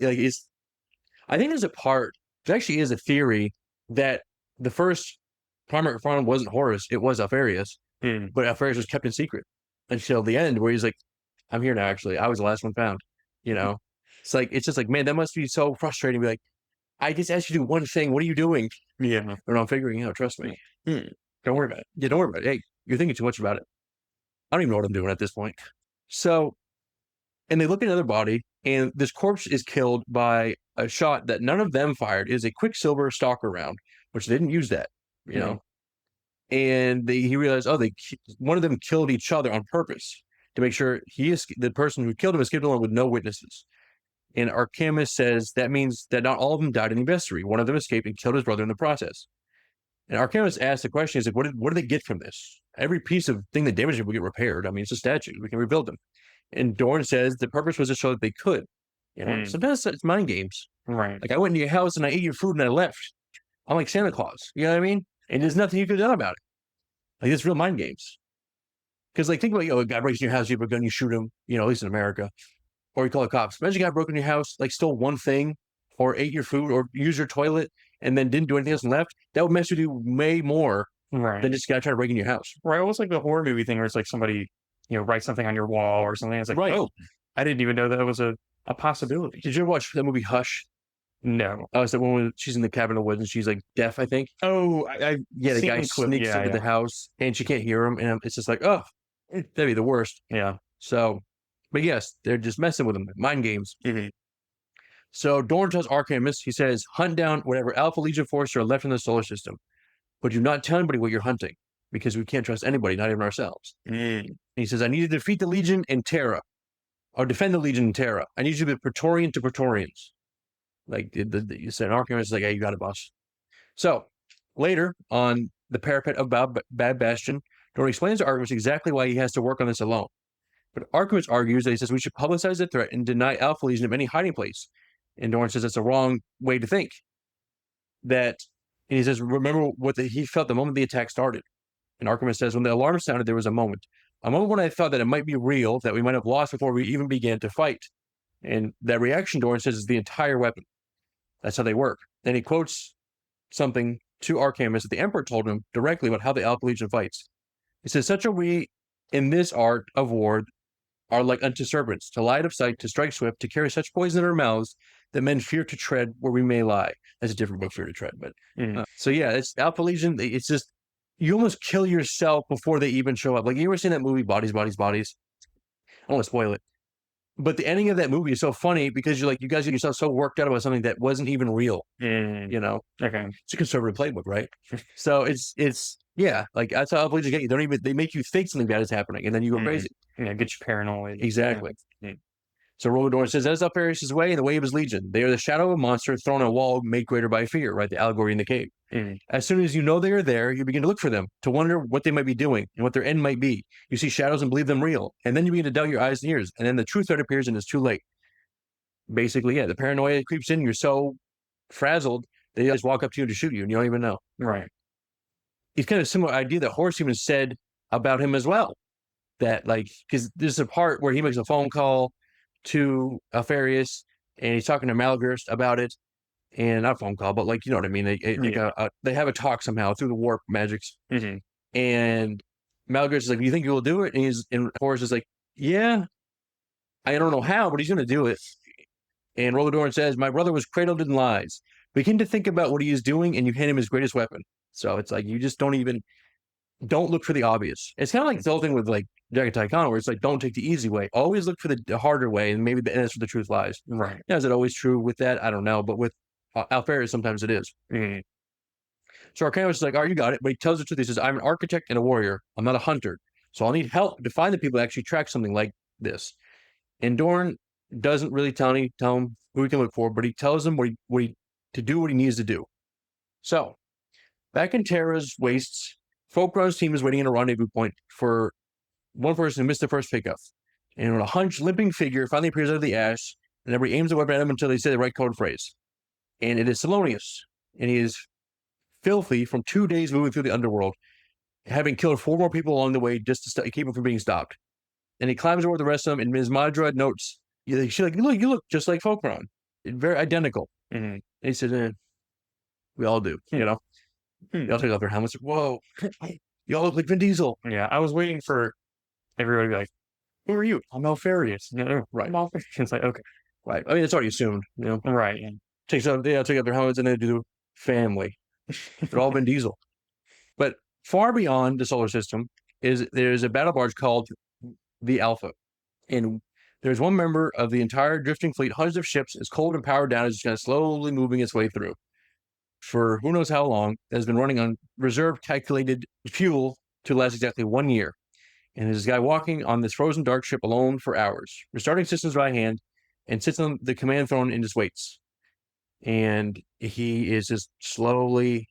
there actually is a theory that the first primary front wasn't Horus, it was Alpharius. But Alpharius was kept in secret until the end, where he's like, I'm here now, actually. I was the last one found. It's just like, man, that must be so frustrating. Be like, I just asked you to do one thing. What are you doing? Yeah. And I'm figuring out, trust me. Don't worry about it. Yeah, don't worry about it. Hey, you're thinking too much about it. I don't even know what I'm doing at this point. So, and they look at another body, and this corpse is killed by a shot that none of them fired. It is a Quicksilver stalker round, which they didn't use that, know. And he realized, one of them killed each other on purpose to make sure the person who killed him escaped along with no witnesses. And Archamus says that means that not all of them died in the Investiary. One of them escaped and killed his brother in the process. And Archamus asks the question, he's like, what do they get from this? Every piece of thing that damaged will get repaired. I mean, it's a statue. We can rebuild them. And Dorn says the purpose was to show that they could. Sometimes it's mind games. Right. Like I went into your house and I ate your food and I left. I'm like Santa Claus. You know what I mean? And there's nothing you could have done about it. Like it's real mind games. Because like think about, a guy breaks in your house, you have a gun, you shoot him, at least in America. Or you call the cops. Imagine a guy broke in your house, like stole one thing, or ate your food, or used your toilet, and then didn't do anything else and left. That would mess with you way more than just a guy trying to break in your house. Right. Almost like the horror movie thing where it's like somebody, writes something on your wall or something. It's like, right. Oh, I didn't even know that was a possibility. Did you ever watch that movie Hush? No. Oh, it's the one where she's in the cabin of woods and she's like deaf, I think. Oh, yeah, the guy sneaks into the house and she can't hear him, and it's just like, oh, that'd be the worst. Yeah. So, but yes, they're just messing with him, mind games. Mm-hmm. So Dorn tells Archamus, he says, hunt down whatever Alpha Legion forces are left in the solar system, but do not tell anybody what you're hunting, because we can't trust anybody, not even ourselves. And he says, I need to defeat the Legion in Terra, or defend the Legion in Terra. I need you to be Praetorian to Praetorians. Like you said, Archamus is like, hey, you got it, boss. So later on the parapet of Bad Bastion, Dorn explains to Archamus exactly why he has to work on this alone. But Archamus argues that he says we should publicize the threat and deny Alpha Legion of any hiding place. And Dorn says that's a wrong way to think. And he says, remember what he felt the moment the attack started. And Archamus says, when the alarm sounded, there was a moment when I thought that it might be real, that we might have lost before we even began to fight. And that reaction, Dorn says, is the entire weapon. That's how they work. Then he quotes something to Archamus that the Emperor told him directly about how the Alpha Legion fights. He says, such are we in this art of war are like unto serpents, to lie out of sight, to strike swift, to carry such poison in our mouths that men fear to tread where we may lie. That's a different book, Fear to Tread. But so yeah, it's Alpha Legion. It's just, you almost kill yourself before they even show up. Like, you ever seen that movie, Bodies, Bodies, Bodies? I don't want to spoil it. But the ending of that movie is so funny because you're like, you guys get yourself so worked out about something that wasn't even real. You know? Okay. It's a conservative playbook, right? So it's yeah, like that's how Alpha Legion get you. They make you think something bad is happening, and then you go crazy. Yeah, get you paranoid. Exactly. So Dorn says, that is Alpharius' way and the way of his legion. They are the shadow of a monster thrown on a wall made greater by fear, right? The allegory in the cave. As soon as you know they are there, you begin to look for them, to wonder what they might be doing and what their end might be. You see shadows and believe them real. And then you begin to doubt your eyes and ears. And then the true threat appears and it's too late. Basically, yeah, the paranoia creeps in. You're so frazzled, they just walk up to you to shoot you and you don't even know. Right. It's kind of a similar idea that Horus even said about him as well. That, like, because there's a part where he makes a phone call to Alpharius and he's talking to Malcador about it, and not a phone call, but like, you know what I mean? They have a talk somehow through the warp magics, and Malcador is like, "Do you think you will do it?" And Horus is like, "Yeah, I don't know how, but he's going to do it." And Dorn says, "My brother was cradled in lies. Begin to think about what he is doing, and you hand him his greatest weapon." So it's like, you just don't look for the obvious. It's kind of like the whole thing with like Dragon Tycoon, where it's like, don't take the easy way. Always look for the harder way, and maybe that's where the truth lies. Right. Now, is it always true with that? I don't know. But with Alpharius, sometimes it is. So Archamus is like, "Oh, you got it." But he tells the truth. He says, "I'm an architect and a warrior. I'm not a hunter. So I'll need help to find the people that actually track something like this." And Dorn doesn't really tell him who he can look for, but he tells him what he needs to do. So back in Terra's wastes, Folkron's team is waiting in a rendezvous point for one person who missed the first pickup. And when a hunched, limping figure finally appears out of the ash, and everybody aims a weapon at him until they say the right code phrase. And it is Silonius. And he is filthy from 2 days moving through the underworld, having killed 4 more people along the way just to keep him from being stopped. And he climbs over the rest of them, and Ms. Madra notes, she's like, you look just like Folkron. Very identical. And he said, we all do, you know? They all take off their helmets. Whoa, you all look like Vin Diesel. Yeah, I was waiting for everybody to be like, "Who are you?" "I'm Alpharius." No, right. I'm Alpharius. It's like, okay. Right. I mean, it's already assumed, you know? Right. Yeah. Take off their helmets and they do family. They're all Vin Diesel. But far beyond the solar system there's a battle barge called the Alpha. And there's one member of the entire drifting fleet, hundreds of ships, is cold and powered down, is just kind of slowly moving its way through. For who knows how long, it has been running on reserve calculated fuel to last exactly 1 year. And there's this guy walking on this frozen dark ship alone for hours, restarting systems by hand, and sits on the command throne and just waits. And he is just slowly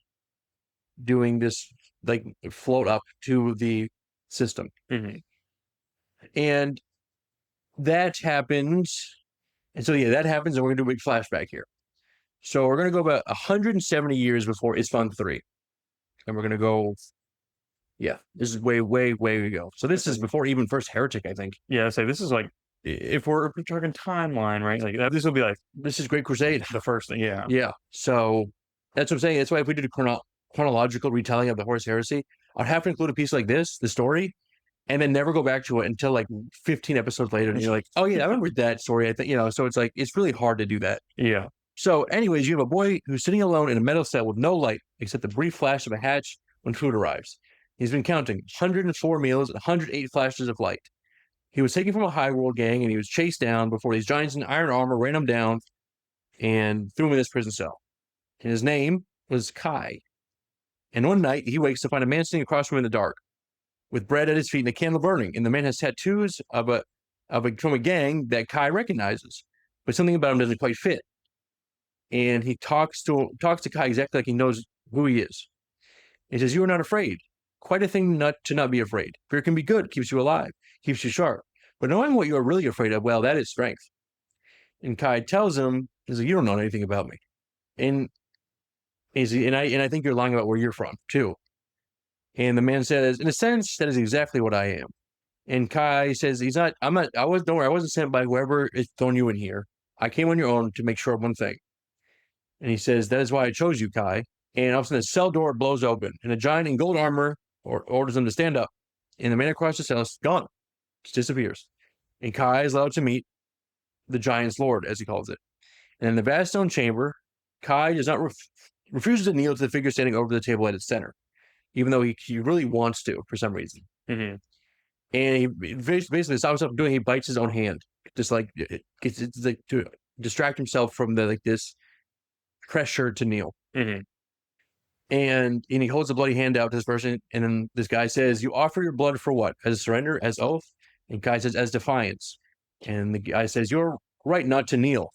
doing this, like, float up to the system. And that happens. And so, yeah, that happens, and we're going to do a big flashback here. So we're going to go about 170 years before Isfan 3. And we're going to go, yeah, this is way, way, way ago. So this is before even First Heretic, I think. Yeah, so this is like, if we're talking timeline, right? Like, this will be like, this is Great Crusade. The first thing, yeah. Yeah, so that's what I'm saying. That's why if we did a chronological retelling of the Horus Heresy, I'd have to include a piece like this, the story, and then never go back to it until like 15 episodes later. And you're like, oh yeah, I remember that story. I think, you know, so it's like, it's really hard to do that. Yeah. So, anyways, you have a boy who's sitting alone in a metal cell with no light except the brief flash of a hatch when food arrives. He's been counting 104 meals, 108 flashes of light. He was taken from a high world gang and he was chased down before these giants in iron armor ran him down and threw him in this prison cell. And his name was Kye. And one night he wakes to find a man sitting across from him in the dark with bread at his feet and a candle burning. And the man has tattoos from a gang that Kye recognizes, but something about him doesn't quite fit. And he talks to Kye exactly like he knows who he is. He says, "You are not afraid. Quite a thing to not be afraid. Fear can be good, keeps you alive, keeps you sharp. But knowing what you are really afraid of, well, that is strength." And Kye tells him, he's like, "You don't know anything about me." And I think you're lying about where you're from, too. And the man says, "In a sense, that is exactly what I am." And Kye says, don't worry, I wasn't sent by whoever is throwing you in here. I came on your own to make sure of one thing. And he says, "That is why I chose you, Kye." And all of a sudden, the cell door blows open, and a giant in gold armor orders him to stand up. And the man across the cell is gone, just disappears. And Kye is allowed to meet the giant's lord, as he calls it. And in the vast stone chamber, Kye does not refuses to kneel to the figure standing over the table at its center, even though he really wants to for some reason. Mm-hmm. And he basically stops himself doing. He bites his own hand, just like it's like to distract himself from this pressure to kneel. Mm-hmm. And he holds a bloody hand out to this person, and then this guy says, "You offer your blood for what? As a surrender, as oath?" And Kye says, "As defiance." And the guy says, "You're right not to kneel."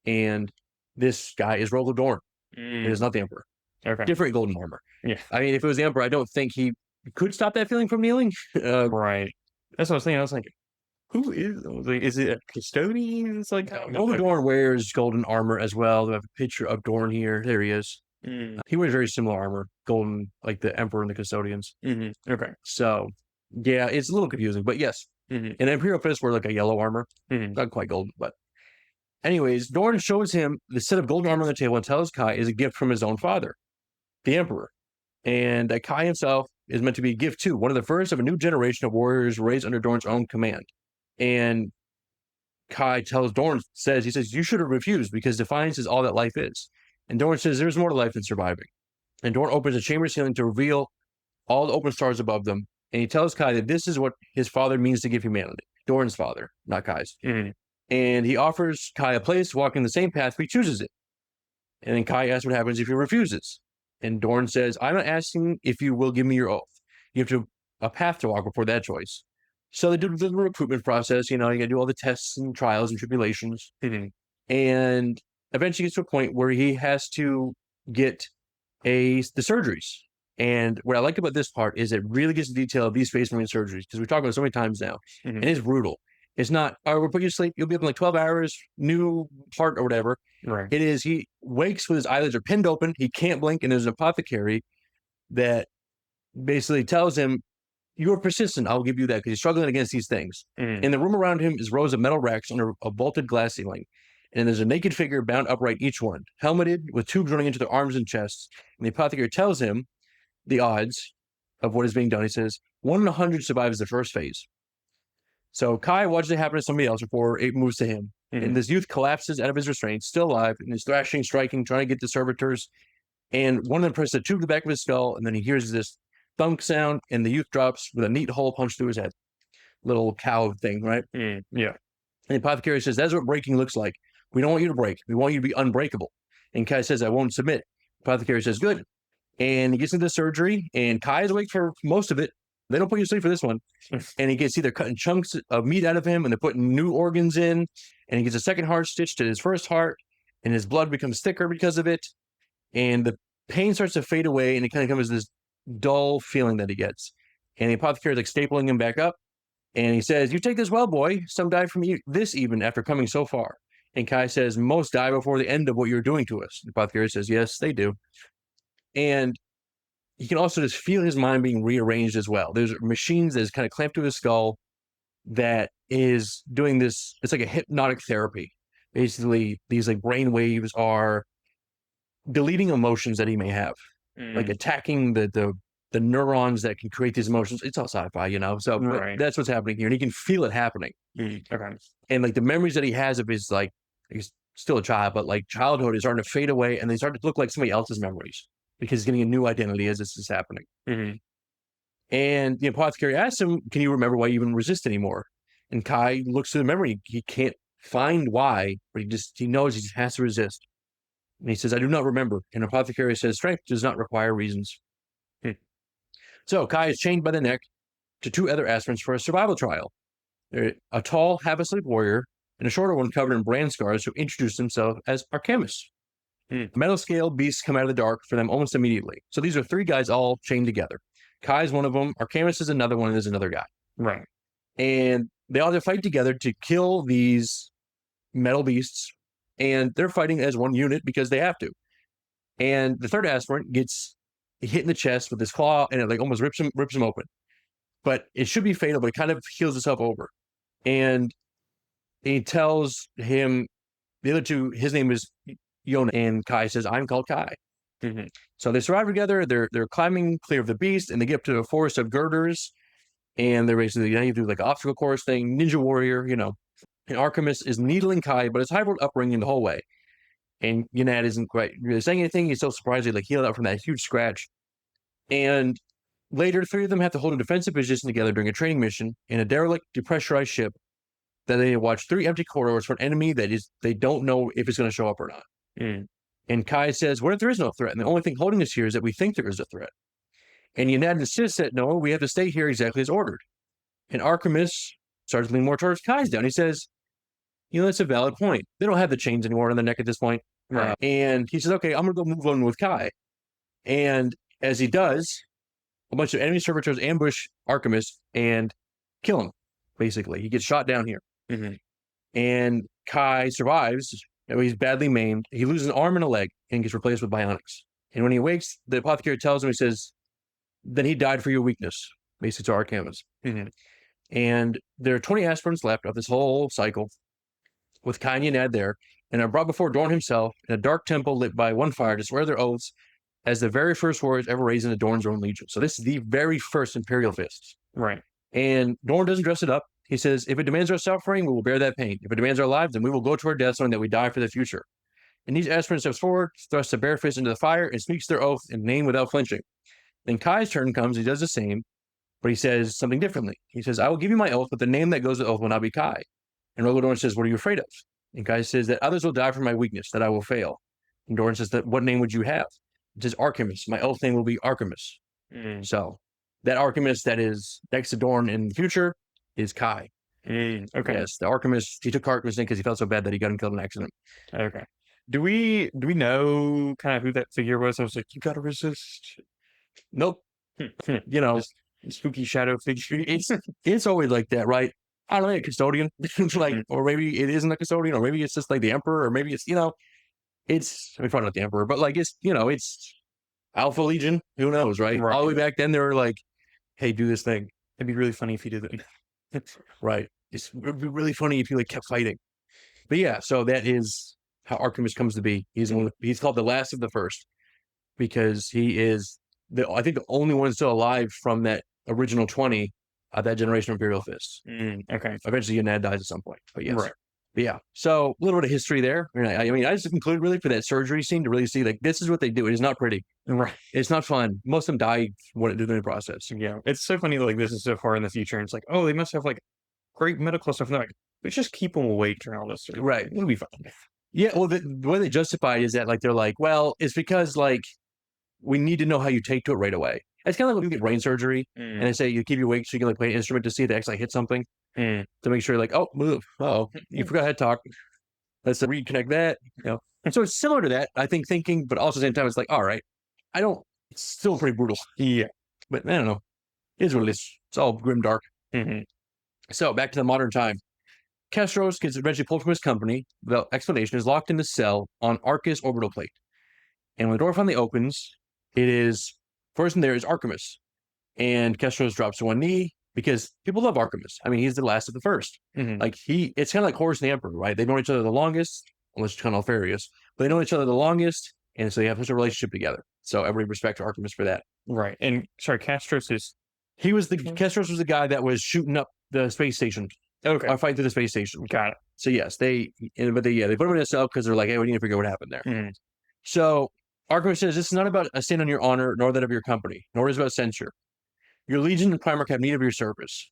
And this guy is Roland Dorn. It is not the Emperor. Okay. Different golden armor. Yeah. I mean, if it was the Emperor, I don't think he could stop that feeling from kneeling. Right. That's what I was thinking. I was like, who is it a custodian? It's like, Roland Dorn wears golden armor as well. I have a picture of Dorn here. There he is. He wears very similar armor, golden, like the Emperor and the Custodians. Mm-hmm. Okay. So, yeah, it's a little confusing, but yes. Mm-hmm. And Imperial fists wear like a yellow armor. Mm-hmm. Not quite golden, but anyways, Dorn shows him the set of golden armor on the table and tells Kye is a gift from his own father, the Emperor. And that Kye himself is meant to be a gift too, one of the first of a new generation of warriors raised under Dorn's own command. And Kye tells Dorn, he says, "You should have refused because defiance is all that life is." And Dorn says, "There's more to life than surviving." And Dorn opens a chamber ceiling to reveal all the open stars above them. And he tells Kye that this is what his father means to give humanity. Dorn's father, not Kye's. Mm-hmm. And he offers Kye a place walking the same path if he chooses it. And then Kye asks what happens if he refuses. And Dorn says, "I'm not asking if you will give me your oath. You have a path to walk before that choice." So they do the recruitment process. You got to do all the tests and trials and tribulations. Mm-hmm. And eventually gets to a point where he has to get the surgeries. And what I like about this part is it really gets the detail of these Space Marine surgeries, because we talked about it so many times now. Mm-hmm. And it's brutal. It's not, "Oh, we'll put you to sleep. You'll be up in like 12 hours, new heart or whatever." Right. It is, he wakes with his eyelids are pinned open. He can't blink. And there's an apothecary that basically tells him, "You're persistent. I'll give you that," because he's struggling against these things. Mm-hmm. And the room around him is rows of metal racks under a vaulted glass ceiling. And there's a naked figure bound upright, each one, helmeted with tubes running into their arms and chests. And the apothecary tells him the odds of what is being done. He says, 1 in 100 survives the first phase. So Kye watches it happen to somebody else before it moves to him. Mm-hmm. And this youth collapses out of his restraint, still alive, and is thrashing, striking, trying to get the servitors. And one of them presses a tube to the back of his skull, and then he hears this thunk sound, and the youth drops with a neat hole punched through his head. Little cow thing, right? Mm-hmm. Yeah. And the apothecary says, "That's what breaking looks like. We don't want you to break. We want you to be unbreakable." And Kye says, "I won't submit." The apothecary says, "Good." And he gets into the surgery, and Kye is awake for most of it. They don't put you to sleep for this one. And he gets they're cutting chunks of meat out of him, and they're putting new organs in, and he gets a second heart stitched to his first heart, and his blood becomes thicker because of it. And the pain starts to fade away, and it kind of comes this dull feeling that he gets. And the apothecary is like stapling him back up. And he says, "You take this well, boy. Some die from this even after coming so far." And Kye says, "Most die before the end of what you're doing to us." The apothecary says, "Yes, they do." And you can also just feel his mind being rearranged as well. There's machines that is kind of clamped to his skull that is doing this. It's like a hypnotic therapy. Basically, these like brain waves are deleting emotions that he may have, like attacking the neurons that can create these emotions. It's all sci-fi, So right. That's what's happening here, and he can feel it happening. Okay. And like the memories that he has of his like still a child, but like childhood is starting to fade away, and they start to look like somebody else's memories because he's getting a new identity as this is happening. Mm-hmm. And the apothecary asks him, "Can you remember why you even resist anymore?" And Kye looks through the memory. He can't find why, but he knows he has to resist. And he says, "I do not remember." And apothecary says, "Strength does not require reasons." So Kye is chained by the neck to 2 other aspirants for a survival trial. They're a tall, half-asleep warrior and a shorter one covered in brand scars who introduced himself as Archamus. Metal scale beasts come out of the dark for them almost immediately. So these are 3 guys all chained together. Kye's one of them. Archamus is another one, and there's another guy. Right. And they all have to fight together to kill these metal beasts, and they're fighting as one unit because they have to. And the third aspirant gets hit in the chest with his claw, and it like almost rips him open. But it should be fatal, but it kind of heals itself over. And he tells him, the other 2, his name is Yona, and Kye says, "I'm called Kye." Mm-hmm. So they survive together. They're climbing clear of the beast, and they get up to a forest of girders, and they're basically you do like an obstacle course thing, ninja warrior, And Archamus is needling Kye, but his hybrid upbringing the whole way. And Yonad isn't quite really saying anything. He's so surprisingly like healed up from that huge scratch. And later, 3 of them have to hold a defensive position together during a training mission in a derelict, depressurized ship that they watch 3 empty corridors for an enemy that they don't know if it's going to show up or not. And Kye says, "What if there is no threat? And the only thing holding us here is that we think there is a threat." And Yonad insists that, "No, we have to stay here exactly as ordered." And Archamus starts leaning more towards Kye's down. He says, "That's a valid point. They don't have the chains anymore on their neck at this point." Right. And he says, "Okay, I'm going to go move on with Kye." And as he does, a bunch of enemy servitors ambush Archamus and kill him, basically. He gets shot down here. Mm-hmm. And Kye survives. He's badly maimed. He loses an arm and a leg and gets replaced with bionics. And when he wakes, the apothecary tells him, he says, "Then he died for your weakness," basically to Archamus. Mm-hmm. And there are 20 aspirants left of this whole cycle with Kye and Yonad there, and are brought before Dorn himself in a dark temple lit by one fire to swear their oaths as the very first warriors ever raised into Dorn's own legion. So this is the very first Imperial fists. Right. And Dorn doesn't dress it up. He says, "If it demands our suffering, we will bear that pain. If it demands our lives, then we will go to our death knowing that we die for the future." And these aspirants steps forward, thrusts a bare fist into the fire, and speaks their oath and name without flinching. Then Kye's turn comes. He does the same, but he says something differently. He says, "I will give you my oath, but the name that goes with oath will not be Kye." And Dorn says, "What are you afraid of?" And Kye says that others will die for my weakness, that I will fail. And Dorn says, "That what name would you have?" It says, "Archamus. My oath name will be Archamus." So that Archamus that is next to Dorn in the future is Kye. Okay. Yes, the Archamus, he took Archamus in because he felt so bad that he got him killed in an accident. Okay. Do we know kind of who that figure was? I was like, you gotta resist. Nope. Just spooky shadow figure. It's always like that, right? I don't know, a custodian. Like, or maybe it isn't a custodian, or maybe it's just like the Emperor, or maybe it's, it's probably not the Emperor, but like it's Alpha Legion. Who knows, right? All the way back then, they were like, "Hey, do this thing." It'd be really funny if you did it. Right. It'd be really funny if you like kept fighting. But yeah, so that is how Archamus comes to be. He's called the last of the first because he is I think the only one still alive from that original 20 that generation of Imperial Fists. Okay. Eventually Yonad dies at some point. But yes. Right. But yeah. So a little bit of history there. I just concluded really for that surgery scene to really see like this is what they do. It is not pretty. Right. It's not fun. Most of them die when during the process. Yeah. It's so funny like this is so far in the future and it's like, oh, they must have like great medical stuff. And they're like, let's just keep them awake during all this. Right. It'll be fine. Yeah. Well, the way they justify it is that like they're like, well, it's because like we need to know how you take to it right away. It's kind of like when you get brain surgery and they say you keep you awake so you can like play an instrument to see if they actually hit something to make sure like, oh, move. Oh, you forgot how to talk. Let's reconnect that. And so it's similar to that, I think, thinking, but also at the same time, it's like, all right, it's still pretty brutal. Yeah. But I don't know. It is what it is. It's all grim dark. So back to the modern time. Kestros gets eventually pulled from his company without explanation, is locked in the cell on Arcus orbital plate. And when the door finally opens, it is first in there is Archamus. And Kestros drops to one knee because people love Archamus. I mean, he's the last of the first. Like it's kind of like Horus and the Emperor, right? They've known each other the longest, unless you're kind of Alpharius, but they know each other the longest, and so they have such a relationship together. So everybody respects Archamus for that. Right. And sorry, Kestros was the guy that was shooting up the space station are fighting through the space station. Got it. So yes, they put him in a cell because they're like, hey, we need to figure out what happened there. Mm-hmm. So Archamus says, this is not about a stand on your honor, nor that of your company, nor is it about censure. Your Legion and Primarch have need of your service.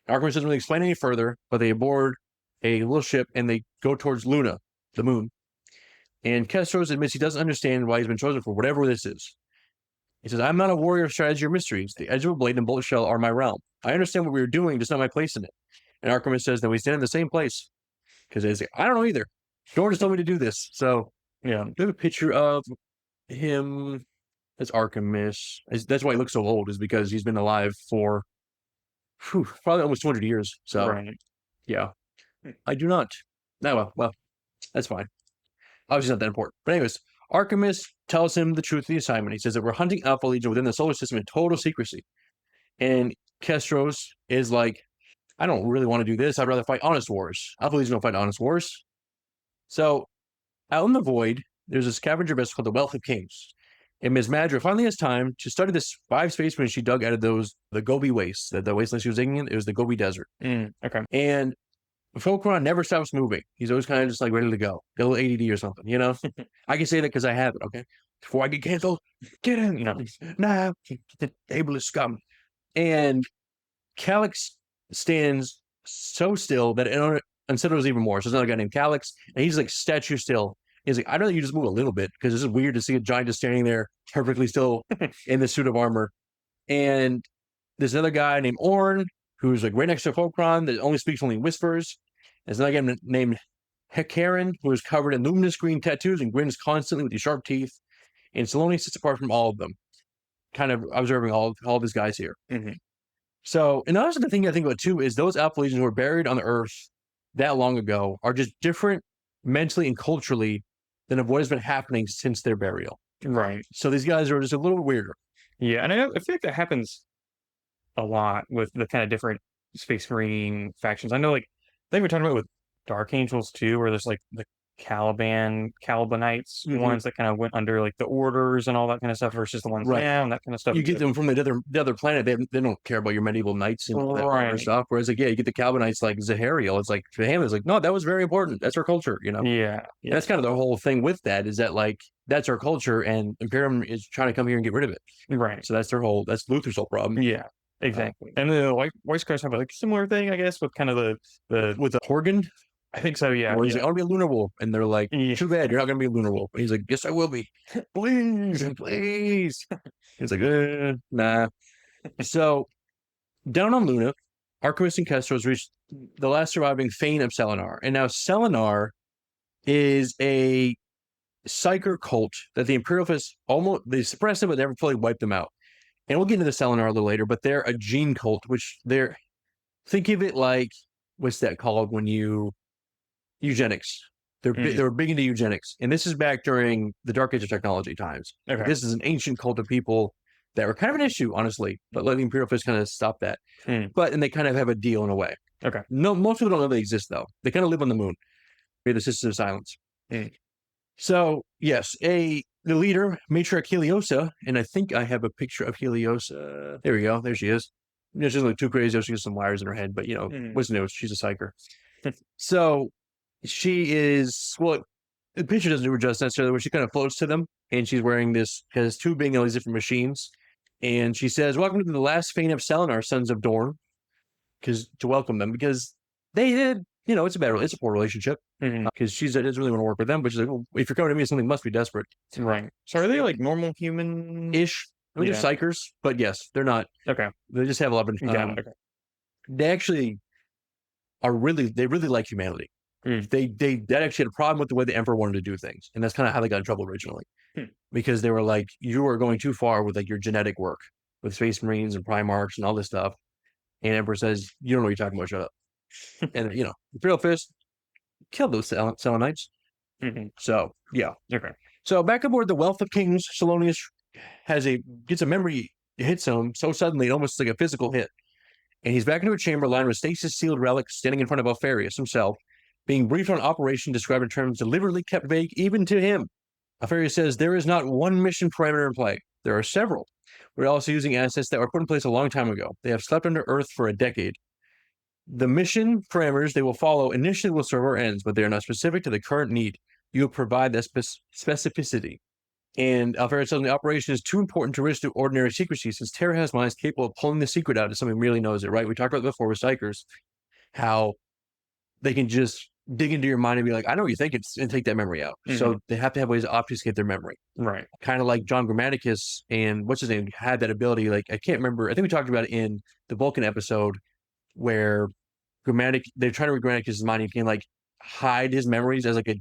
Archamus doesn't really explain any further, but they board a little ship and they go towards Luna, the moon. And Kestros admits he doesn't understand why he's been chosen for whatever this is. He says, I'm not a warrior of strategy or mysteries. The edge of a blade and bullet shell are my realm. I understand what we were doing, just not my place in it. And Archamus says that we stand in the same place. Because he's like, I don't know either. Dorn just told me to do this. So, yeah. We have a picture of him. That's Archamus. That's why he looks so old, is because he's been alive for probably almost 200 years. So, yeah. I do not. No, well, that's fine. Obviously not that important. But anyways, Archamus tells him the truth of the assignment. He says that we're hunting Alpha Legion within the solar system in total secrecy. And Kestros is like, I don't really want to do this. I'd rather fight honest wars. Alpha Legion don't fight honest wars. So, out in the void, there's a scavenger vessel called the Wealth of Kings. And Ms. Madra finally has time to study this 5 space marines she dug out of the Gobi wastes, the wasteland she was digging in. It was the Gobi Desert. Okay. And Fulcron never stops moving. He's always kind of just like ready to go. Get a little ADD or something, you know? I can say that because I have it, okay? Before I get canceled, get in. Nah, the ableist scum. And Calix stands so still that instead it was even more. So there's another guy named Calix, and he's like statue still. He's like, I'd rather you just move a little bit because this is weird to see a giant just standing there perfectly still in this suit of armor. And there's another guy named Orn who's like right next to Fulcron that only speaks only whispers. There's another guy named Hecarin who is covered in luminous green tattoos and grins constantly with these sharp teeth. And Silonius sits apart from all of them, kind of observing all of these guys here. So, and also the thing I think about too is those Alpha Legions who were buried on the Earth that long ago are just different mentally and culturally than of what has been happening since their burial. Right. So these guys are just a little weirder. Yeah, and I feel like that happens a lot with the kind of different Space Marine factions. I know, like, I think we're talking about with Dark Angels too, where there's like the Calibanites ones that kind of went under like the orders and all that kind of stuff versus the ones down, that kind of stuff. You get them from the other planet. They don't care about your medieval knights and all that kind of stuff. Whereas like, yeah, you get the Calibanites like Zahariel. It's like for him, it's like, no, that was very important. That's our culture, you know? Yeah. And that's kind of the whole thing with that is that like that's our culture and Imperium is trying to come here and get rid of it. Right. So that's Luther's whole problem. Yeah. Exactly. And the White Scars have like a similar thing, I guess, with kind of with the Horgan. I think so, yeah. Or he's like, I want to be a lunar wolf. And they're like, too bad, you're not going to be a lunar wolf. And he's like, yes, I will be. Please, please. He's like, nah. So, down on Luna, Archamus and Kestros reached the last surviving Thane of Selenar. And now Selenar is a psyker cult that the Imperial has they suppressed them, but never fully wiped them out. And we'll get into the Selenar a little later, but they're a gene cult, which think of it like, what's that called when eugenics. They're big into eugenics. And this is back during the Dark Age of Technology times. Okay. This is an ancient cult of people that were kind of an issue, honestly, but letting the Imperial Fist kind of stop that. And they kind of have a deal in a way. Okay. No, most people don't know they exist, though. They kind of live on the moon. They're the Sisters of Silence. So, yes, the leader, Matriarch Heliosa, and I think I have a picture of Heliosa. There we go. There she is. You know, she's like too crazy. She has some wires in her head, but, you know, what's new? She's a psyker. So, she is, well, the picture doesn't do her justice necessarily, where she kind of floats to them, and she's wearing has tubing and all these different machines. And she says, welcome to the last Thane of Selenar, sons of Dorn, to welcome them, because they did, you know, it's a poor relationship, because she doesn't really want to work with them, but she's like, well, if you're coming to me, something must be desperate. Right. So are they like normal human-ish? I mean, they're psychers, but yes, they're not. Okay. They just have a lot of... okay. They actually they really like humanity. They actually had a problem with the way the Emperor wanted to do things. And that's kind of how they got in trouble originally. Because they were like, you are going too far with like your genetic work with Space Marines and Primarchs and all this stuff. And Emperor says, you don't know what you're talking about, shut up. And, you know, Imperial Fist killed those Selenites. So, yeah. Okay. So back aboard the Wealth of Kings, Silonius gets a memory, it hits him so suddenly, it almost like a physical hit. And he's back into a chamber lined with stasis-sealed relics standing in front of Alpharius himself, being briefed on an operation described in terms deliberately kept vague even to him. Alpharius says there is not one mission parameter in play. There are several. We're also using assets that were put in place a long time ago. They have slept under Earth for a decade. The mission parameters they will follow initially will serve our ends, but they are not specific to the current need. You will provide that specificity. And Alpharius tells me the operation is too important to risk to ordinary secrecy, since Terra has minds capable of pulling the secret out if somebody really knows it, right? We talked about it before with Psychers, how they can just dig into your mind and be like, I know what you think, and take that memory out. So they have to have ways to obfuscate their memory. Right. Kind of like John Grammaticus and what's his name had that ability. Like, I can't remember. I think we talked about it in the Vulcan episode where they're trying to read Grammaticus' mind. He can like hide his memories as like a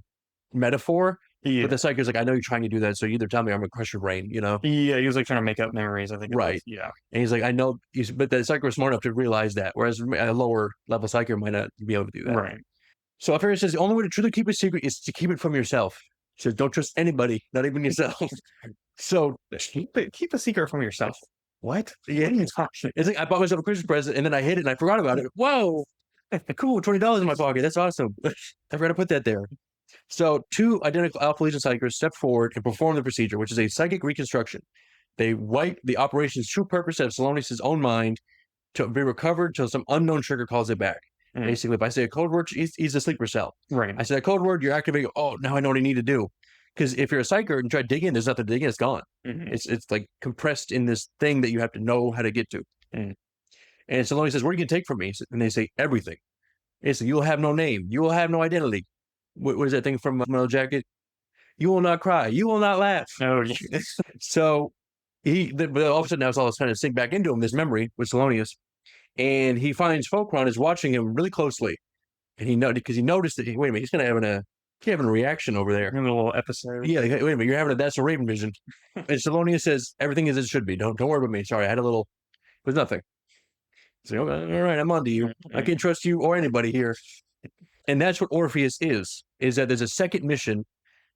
metaphor. Yeah. But the Psycher's like, I know you're trying to do that, so you either tell me I'm gonna crush your brain, you know? Yeah, he was like trying to make up memories, I think. Right. Yeah. And he's like, I know, but the Psyker was smart enough to realize that, whereas a lower level Psyker might not be able to do that. Right. So Alpharius says the only way to truly keep a secret is to keep it from yourself. He says, don't trust anybody, not even yourself. So keep a secret from yourself. What? Yeah. It's like I bought myself a Christmas present and then I hid it and I forgot about it. Whoa. Cool, $20 in my pocket. That's awesome. I forgot to put that there. So 2 identical Alpha Legion Psychers step forward and perform the procedure, which is a psychic reconstruction. They wipe the operation's true purpose out of Silonius' own mind to be recovered till some unknown trigger calls it back. Basically, if I say a code word, he's a sleeper cell. Right. I say a code word, you're activating. Oh, now I know what I need to do. Because if you're a Psyker and try to dig in, there's nothing to dig in. It's gone. It's like compressed in this thing that you have to know how to get to. And Silonius says, what are you going to take from me? And they say, everything. It's like, you will have no name. You will have no identity. What is that thing from Metal Jacket? You will not cry. You will not laugh. Oh, So but all of a sudden now it's all trying to sink back into him, this memory with Silonius. And he finds Fokron is watching him really closely. And he noticed that, wait a minute, he's having a reaction over there. In a little episode. Yeah, wait a minute, you're having that's a Raven vision. And Silonius says, everything is as it should be. Don't worry about me. Sorry, I had a little, it was nothing. So, all right, I'm on to you. I can't trust you or anybody here. And that's what Orpheus is that there's a second mission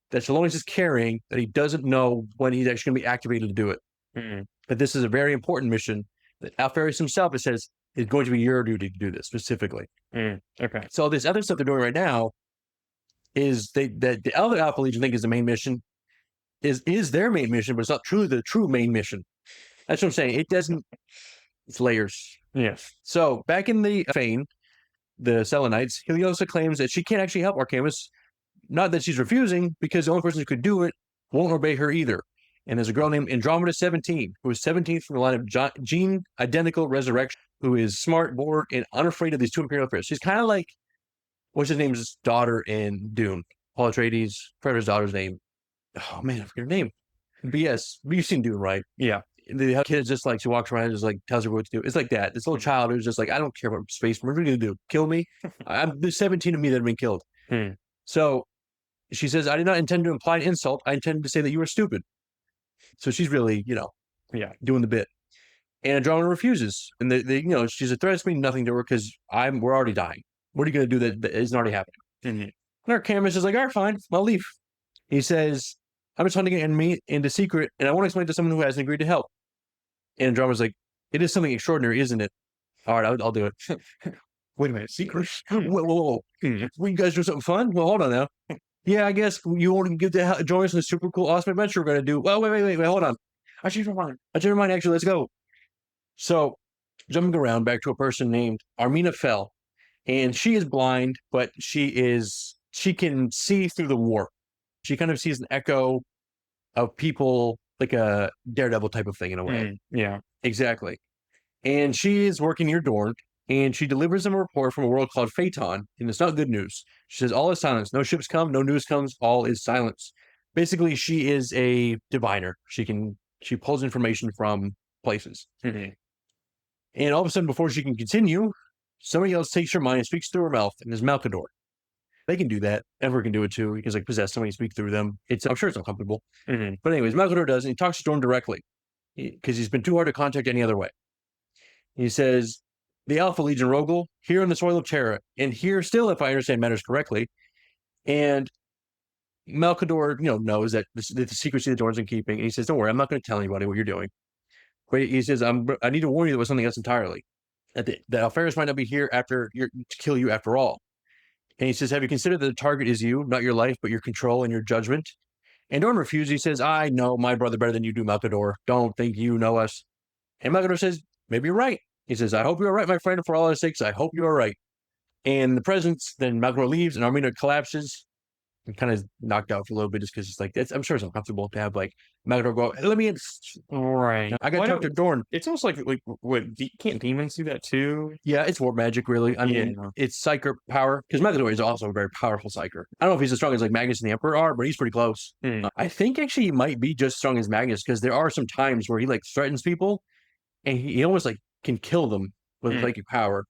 that Silonius is carrying that he doesn't know when he's actually going to be activated to do it. But this is a very important mission that Alpharius himself says is going to be your duty to do this specifically. Okay. So this other stuff they're doing right now is that the other Alpha Legion think is the main mission, is their main mission, but it's not truly the true main mission. That's what I'm saying. It's layers. Yes. So back in the Fane, the Selenites, Heliosa claims that she can't actually help Archamus. Not that she's refusing, because the only person who could do it won't obey her either. And there's a girl named Andromeda 17, who is 17th from the line of Gene Identical Resurrection, who is smart, bored, and unafraid of these 2 Imperial affairs. She's kind of like, what's his name's daughter in Dune? Paul Atreides, Predator's daughter's name. Oh man, I forget her name. But yes, you've seen Dune, right? Yeah. The kid just like, she walks around and just like tells her what to do. It's like that. This little child who's just like, I don't care what space, what are you going to do? Kill me? There's 17 of me that have been killed. So she says, I did not intend to imply an insult. I intended to say that you were stupid. So she's really, doing the bit. And Andromeda refuses. And she says, threats mean nothing to her because we're already dying. What are you going to do that isn't already happening? And Archamus is like, all right, fine, I'll leave. He says, I'm just hunting an enemy into secret, and I want to explain it to someone who hasn't agreed to help. And Andromeda's like, it is something extraordinary, isn't it? All right, I'll do it. Wait a minute, secret? Whoa. You guys do something fun? Well, hold on now. Yeah, I guess you want to get to join us in a super cool, awesome adventure we're going to do. Well, wait, hold on. I changed my mind, actually, let's go. So, jumping around back to a person named Armina Fell, and she is blind, but she can see through the warp. She kind of sees an echo of people, like a Daredevil type of thing in a way. Yeah. Exactly. And she is working near Dorn, and she delivers them a report from a world called Phaeton, and it's not good news. She says, all is silence. No ships come, no news comes, all is silence. Basically, she is a diviner. She pulls information from places. And all of a sudden, before she can continue, somebody else takes her mind and speaks through her mouth, and is Malcador. They can do that. Ever can do it too. He can possess somebody, speak through them. I'm sure it's uncomfortable. But anyways, Malcador does, and he talks to Dorn directly because he's been too hard to contact any other way. He says, the Alpha Legion Rogel, here on the soil of Terra, and here still, if I understand matters correctly. And Malcador, knows that the secrecy that Dorn's been keeping. And he says, don't worry, I'm not going to tell anybody what you're doing. But he says, I need to warn you that was something else entirely. That Alpharius might not be here to kill you after all. And he says, have you considered that the target is you, not your life, but your control and your judgment? And Dorn refuses. He says, I know my brother better than you do, Malcador. Don't think you know us. And Malcador says, maybe you're right. He says, I hope you're all right, my friend. For all our sakes, I hope you're all right. And the presence, then Malcador leaves and Armina collapses and kind of knocked out for a little bit just because it's like, I'm sure it's uncomfortable to have like Malcador go, hey, let me in. Right. I got to talk to Dorn. It's almost like what, can't demons do that too? Yeah, it's warp magic, really. I mean, it's psyker power because Malcador is also a very powerful psyker. I don't know if he's as strong as like Magnus and the Emperor are, but he's pretty close. I think actually he might be just as strong as Magnus because there are some times where he like threatens people and he almost like can kill them with psychic power.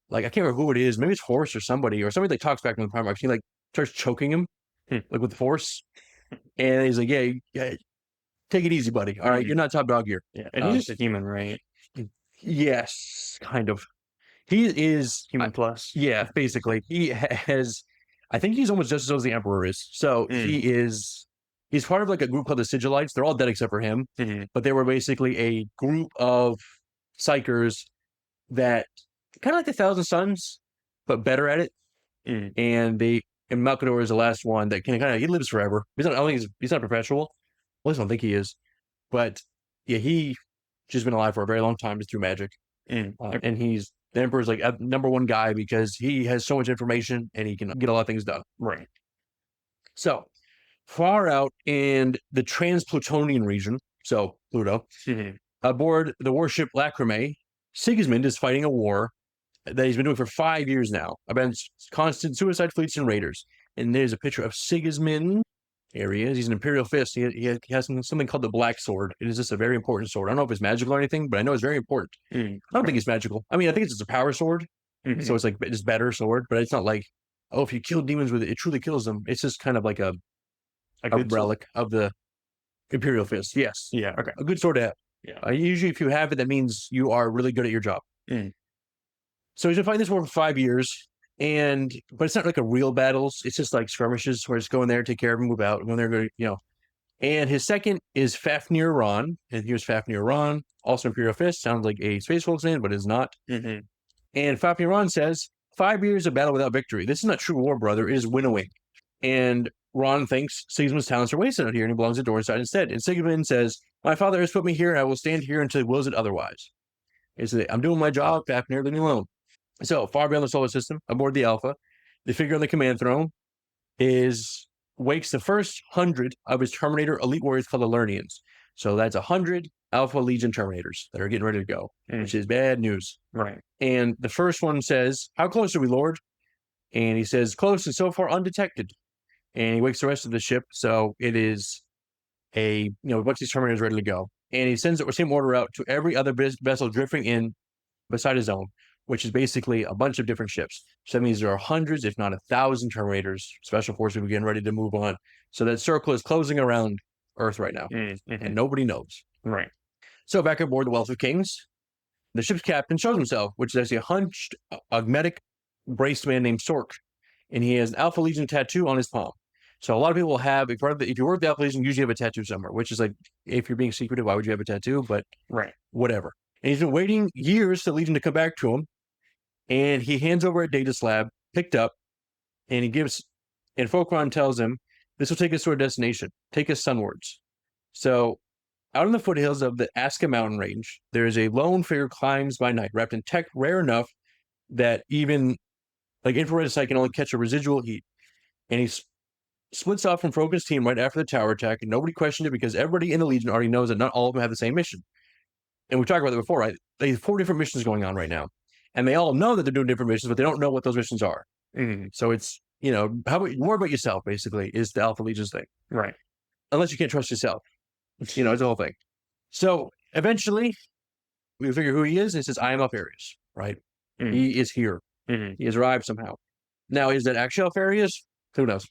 Like, I can't remember who it is. Maybe it's Horse or somebody like talks back from the Primarch. He like starts choking him like with the Force. And he's like, yeah, take it easy, buddy. All right, you're not top dog here. Yeah, and he's just a human, right? Yes, kind of. He is human plus. Yeah, basically. He has, I think he's almost just as old as the Emperor is. So he's part of like a group called the Sigillites. They're all dead except for him. But they were basically a group of psychers that kind of like the Thousand Suns, but better at it. And Malcador is the last one that can he lives forever. I don't think he's not perpetual. At least I don't think he is. But yeah, he's just been alive for a very long time just through magic. And the Emperor's like number one guy because he has so much information and he can get a lot of things done. Right. So far out in the Trans-Plutonian region, so Pluto, aboard the warship Lacrimae, Sigismund is fighting a war that he's been doing for 5 years now against constant suicide fleets and raiders. And there's a picture of Sigismund. Here he is. He's an Imperial fist. He has something called the Black Sword. It is just a very important sword. I don't know if it's magical or anything, but I know it's very important. I don't think it's magical. I mean, I think it's just a power sword. So it's like it's better sword, but it's not like, oh, if you kill demons with it, it truly kills them. It's just kind of like a relic of the Imperial fist. Yes. Yeah. Okay. A good sword to have. Yeah. Usually, if you have it, that means you are really good at your job. So he's been fighting this war for 5 years, but it's not like a real battles. It's just like skirmishes where it's going there, take care of him, move out, go there, And his second is Fafnir Ron, and here's Fafnir Ron, also Imperial Fist. Sounds like a Space Wolf's name, but is not. And Fafnir Ron says, 5 years of battle without victory. This is not true war, brother. It is winnowing. And Ron thinks Sigismund's talents are wasted out here, and he belongs to Dornside instead. And Sigismund says, my father has put me here, and I will stand here until he wills it otherwise. I'm doing my job, Fafnir, leave me alone. So, far beyond the solar system, aboard the Alpha, the figure on the command throne wakes the first 100 of his Terminator elite warriors called the Lernians. So that's 100 Alpha Legion Terminators that are getting ready to go, which is bad news. Right. And the first one says, how close are we, Lord? And he says, close and so far undetected. And he wakes the rest of the ship. So it is a bunch of these Terminators ready to go. And he sends the same order out to every other vessel drifting in beside his own, which is basically a bunch of different ships. So that means there are hundreds, if not 1,000 Terminators, special forces are getting ready to move on. So that circle is closing around Earth right now, and nobody knows. Right. So back aboard the Wealth of Kings, the ship's captain shows himself, which is actually a hunched, augmetic, braced man named Sork, and he has an Alpha Legion tattoo on his palm. So a lot of people have, if you work the Alpha Legion, you usually have a tattoo somewhere, which is like, if you're being secretive, why would you have a tattoo? But whatever. And he's been waiting years for the Legion to come back to him. And he hands over a data slab, picked up, and Fokron tells him, this will take us to our destination. Take us sunwards. So, out in the foothills of the Aska mountain range, there is a lone figure climbs by night, wrapped in tech rare enough that even, like infrared sight can only catch a residual heat. And he splits off from Fokron's team right after the tower attack, and nobody questioned it because everybody in the Legion already knows that not all of them have the same mission. And we talked about that before, right? They have 4 different missions going on right now. And they all know that they're doing different missions, but they don't know what those missions are. So it's, more about yourself, basically, is the Alpha Legion's thing. Right. Unless you can't trust yourself. It's the whole thing. So eventually, we figure who he is, and it says, I am Alpharius, right? He is here. He has arrived somehow. Now, is that actually Alpharius? Who knows?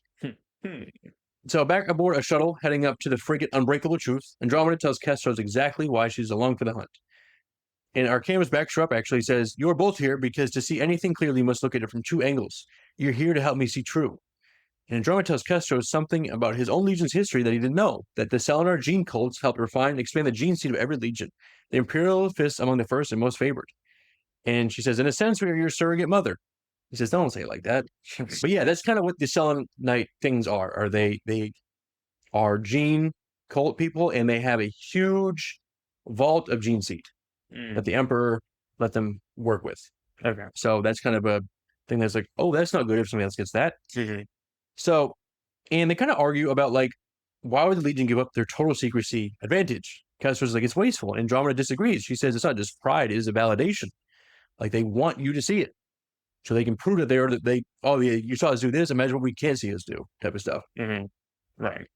So back aboard a shuttle heading up to the frigate Unbreakable Truth, Andromeda tells Kestos exactly why she's along for the hunt. And Archamus backs her up, actually says, you are both here because to see anything clearly, you must look at it from 2 angles. You're here to help me see true. And Andromeda tells Kestos something about his own legion's history that he didn't know, that the Selenar gene cults helped refine and expand the gene seed of every legion, the Imperial fists among the first and most favored. And she says, in a sense, we are your surrogate mother. He says, don't say it like that. But yeah, that's kind of what the Selenite things are. They are gene cult people, and they have a huge vault of gene seed that the Emperor let them work with. Okay. So that's kind of a thing that's like, oh, that's not good if somebody else gets that. Mm-hmm. So, and they kind of argue about like, why would the Legion give up their total secrecy advantage? Castor's like, it's wasteful. And Andromeda disagrees. She says it's not just pride, it is a validation. Like they want you to see it. So they can prove that oh yeah, you saw us do this, imagine what we can't see us do, type of stuff. Mm-hmm. Right.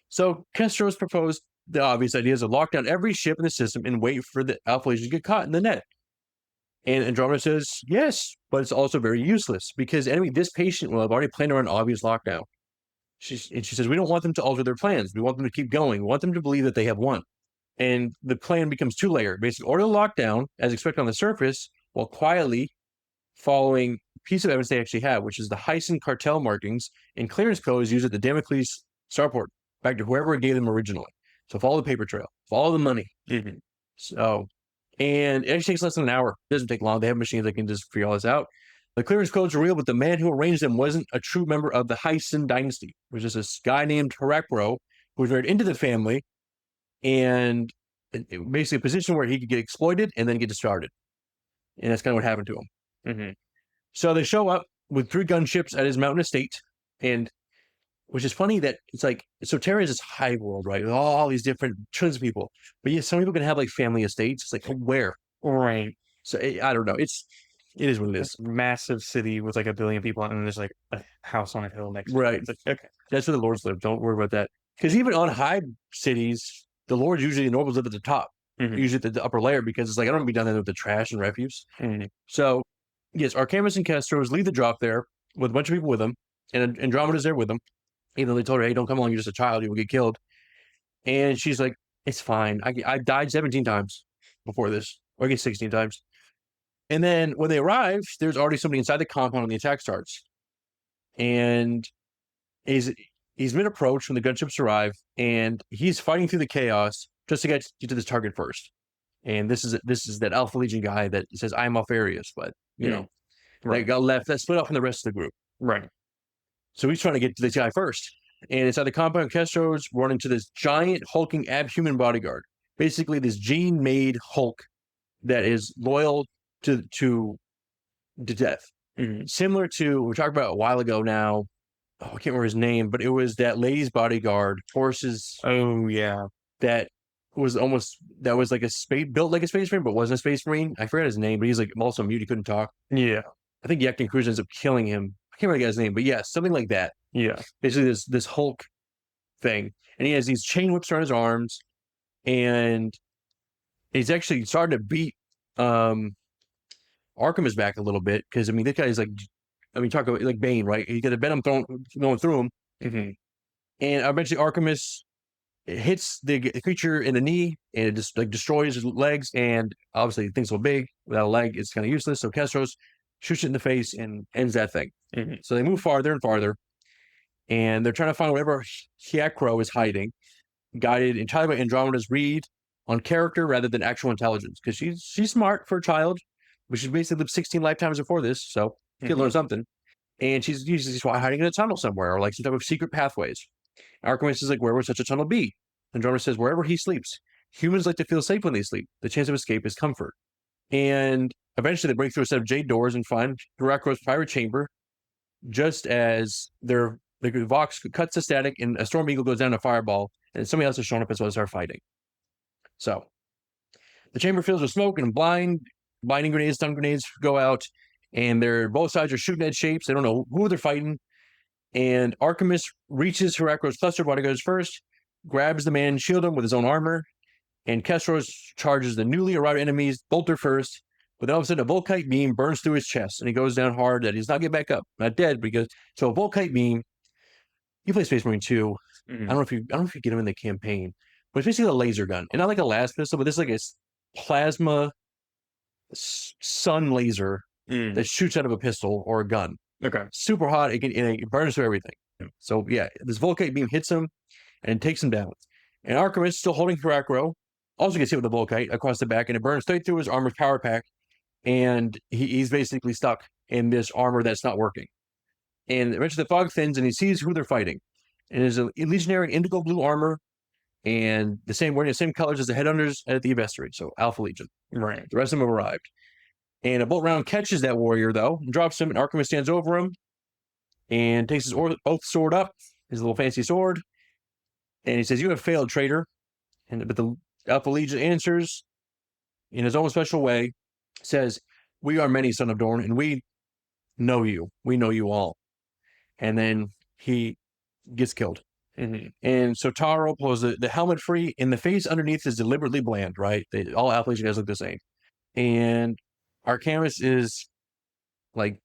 So Castor's proposed the obvious idea is to lock down every ship in the system and wait for the Alpha Legion to get caught in the net. And Andromeda says, yes, but it's also very useless because enemy this patient will have already planned around an obvious lockdown. She says, we don't want them to alter their plans. We want them to keep going. We want them to believe that they have won. And the plan becomes two-layered. Basically, order the lockdown, as expected on the surface, while quietly following a piece of evidence they actually have, which is the Hyson cartel markings and clearance codes used at the Damocles starport, back to whoever gave them originally. So follow the paper trail, follow the money. Mm-hmm. So, and it actually takes less than an hour. It doesn't take long. They have machines that can just figure all this out. The clearance codes are real, but the man who arranged them wasn't a true member of the Hyson dynasty. It was just this guy named Herakro who was married into the family and basically a position where he could get exploited and then get discarded. And that's kind of what happened to him. Mm-hmm. So they show up with 3 gunships at his mountain estate, and which is funny that it's like, so Terra is this Hive world, right? With all these different tons of people. But yeah, some people can have like family estates. It's like, where? Right. So I don't know. It is what it is. Massive city with like 1 billion people, and then there's like a house on a hill next right. to it. Like, okay. That's where the lords live. Don't worry about that. Because even on Hive cities, the lords usually, the nobles live at the top, usually at the upper layer, because it's like, I don't want to be down there with the trash and refuse. So, yes, Archamus and Castros leave the drop there with a bunch of people with them, and Andromeda's there with them. Even though they told her, hey, don't come along, you're just a child, you will get killed. And she's like, it's fine. I died 17 times before this, or I guess 16 times. And then when they arrive, there's already somebody inside the compound when the attack starts. And he's mid-approach when the gunships arrive, and he's fighting through the chaos just to get to this target first. And this is that Alpha Legion guy that says, I'm Alpharius, but, you know, right. That got left, that split off from the rest of the group. Right. So he's trying to get to this guy first. And inside the compound, Castros run into this giant, hulking, abhuman bodyguard. Basically, this gene-made Hulk that is loyal to death. Similar to, we talked about a while ago now, I can't remember his name, but it was that lady's bodyguard, horses. Oh, yeah. That was like a space, built like a space marine, but wasn't a space marine. I forgot his name, but he's like also mute, he couldn't talk. Yeah. I think Yakton Cruz ends up killing him. I can't remember the guy's name, but yeah, something like that. Yeah. Basically this Hulk thing. And he has these chain whips around his arms, and he's actually starting to beat Archamus back a little bit, because I mean, this guy's like, I mean, talk about like Bane, right? He got a venom going through him. And eventually Archamus hits the creature in the knee, and it just like destroys his legs, and obviously things so big, without a leg, it's kind of useless. So Castros shoots it in the face and ends that thing. So they move farther and farther, and they're trying to find whatever Herakro is hiding, guided entirely by Andromeda's read on character rather than actual intelligence, because she's smart for a child, but she's basically lived 16 lifetimes before this, so you can learn something. And she's usually hiding in a tunnel somewhere, or like some type of secret pathways. Archamus is like, where would such a tunnel be? Andromeda says, wherever he sleeps. Humans like to feel safe when they sleep. The chance of escape is comfort. And eventually they break through a set of jade doors and find Herakro's pirate chamber, just as the Vox cuts the static and a Storm Eagle goes down a fireball, and somebody else has shown up as well as start fighting. So the chamber fills with smoke, and blinding grenades, stun grenades go out, and both sides are shooting at shapes. They don't know who they're fighting. And Archamus reaches Herakro's cluster bodyguards first, grabs the man, shield him with his own armor, and Castros charges the newly arrived enemies, bolter first, but then all of a sudden a Volkite beam burns through his chest, and he goes down hard that he's not getting back up, not dead, because so a Volkite beam, you play Space Marine 2, I don't know if you get him in the campaign, but it's basically a laser gun, and not like a las pistol, but this is like a plasma sun laser that shoots out of a pistol or a gun. Okay. Super hot, it burns through everything. So yeah, this Volkite beam hits him and takes him down. And Archamus, still holding Herakro, also gets hit with a Volkite across the back, and it burns straight through his armor's power pack, and he's basically stuck in this armor that's not working. And eventually the fog thins, and he sees who they're fighting. And there's a legionary in indigo blue armor, and wearing the same colors as the Headhunters at the Investiary, so Alpha Legion. Right. The rest of them have arrived. And a bolt round catches that warrior, though, and drops him, and Archamus stands over him and takes his oath sword up, his little fancy sword, and he says, "You have failed, traitor." But the Alpha Legion answers in his own special way, says, "We are many, son of Dorn, and we know you. We know you all." And then he gets killed. And so Taro pulls the helmet free, and the face underneath is deliberately bland, right? All Alpha Legion guys look the same. And Archamus is like,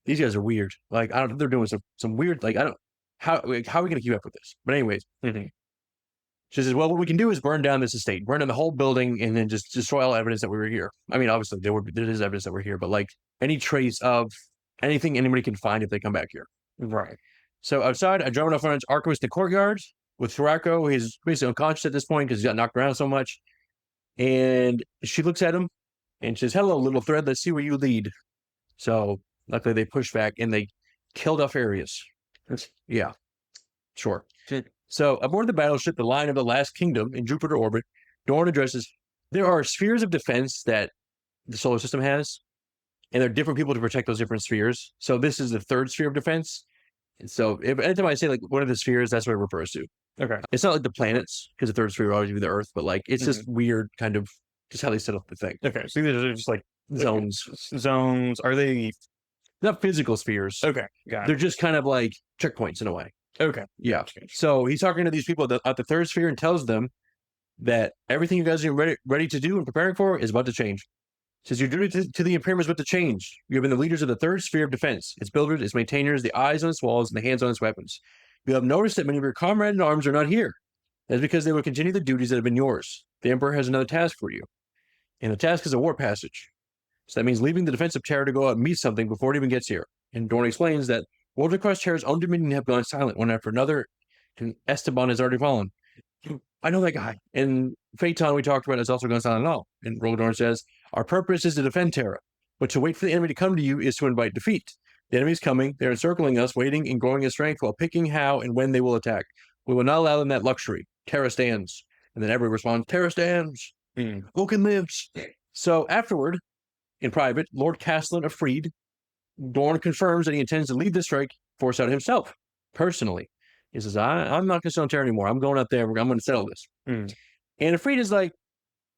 these guys are weird. Like, I don't know, they're doing some weird, like, I don't, how are we going to keep up with this? But anyways, she says, "Well, what we can do is burn down this estate, burn down the whole building, and then just destroy all evidence that we were here." I mean, obviously, there is evidence that we're here, but like any trace of anything anybody can find if they come back here. Right. So outside, Andromeda finds Archamus in the courtyard with Thorako. He's basically unconscious at this point because he got knocked around so much. And she looks at him and says, "Hello, little thread. Let's see where you lead." So luckily, they push back and they killed Alpharius. Yeah, sure. So aboard the battleship, the Lion of the Last Kingdom in Jupiter orbit, Dorn addresses, there are spheres of defense that the solar system has, and there are different people to protect those different spheres. So this is the third sphere of defense. And so anytime I say like one of the spheres, that's what it refers to. Okay. It's not like the planets, because the third sphere will always be the Earth, but like it's just weird kind of just how they set up the thing. Okay. So these are just like zones. Zones. Are they not physical spheres? Okay. Got it. They're just kind of like checkpoints in a way. Okay. Yeah. So he's talking to these people at the third sphere and tells them that everything you guys are ready to do and preparing for is about to change. Says your duty to the Imperium is about to change. You have been the leaders of the third sphere of defense, its builders, its maintainers, the eyes on its walls, and the hands on its weapons. You have noticed that many of your comrades in arms are not here. That's because they will continue the duties that have been yours. The Emperor has another task for you. And the task is a war passage. So that means leaving the defense of Terra to go out and meet something before it even gets here. And Dorn explains that worlds across Terra's own dominion have gone silent one after another, and Esteban has already fallen. I know that guy. And Phaeton, we talked about, has also gone silent at all. And Dorn says, our purpose is to defend Terra, but to wait for the enemy to come to you is to invite defeat. The enemy is coming. They're encircling us, waiting and growing in strength while picking how and when they will attack. We will not allow them that luxury. Terra stands. And then everyone responds, Terra stands. Vulcan lives. So afterward, in private, Lord Castellan of Freed, Dorn confirms that he intends to lead the strike force out himself, personally. He says, I'm not going to stay on Terra anymore. I'm going out there. I'm going to settle this. And Freed is like,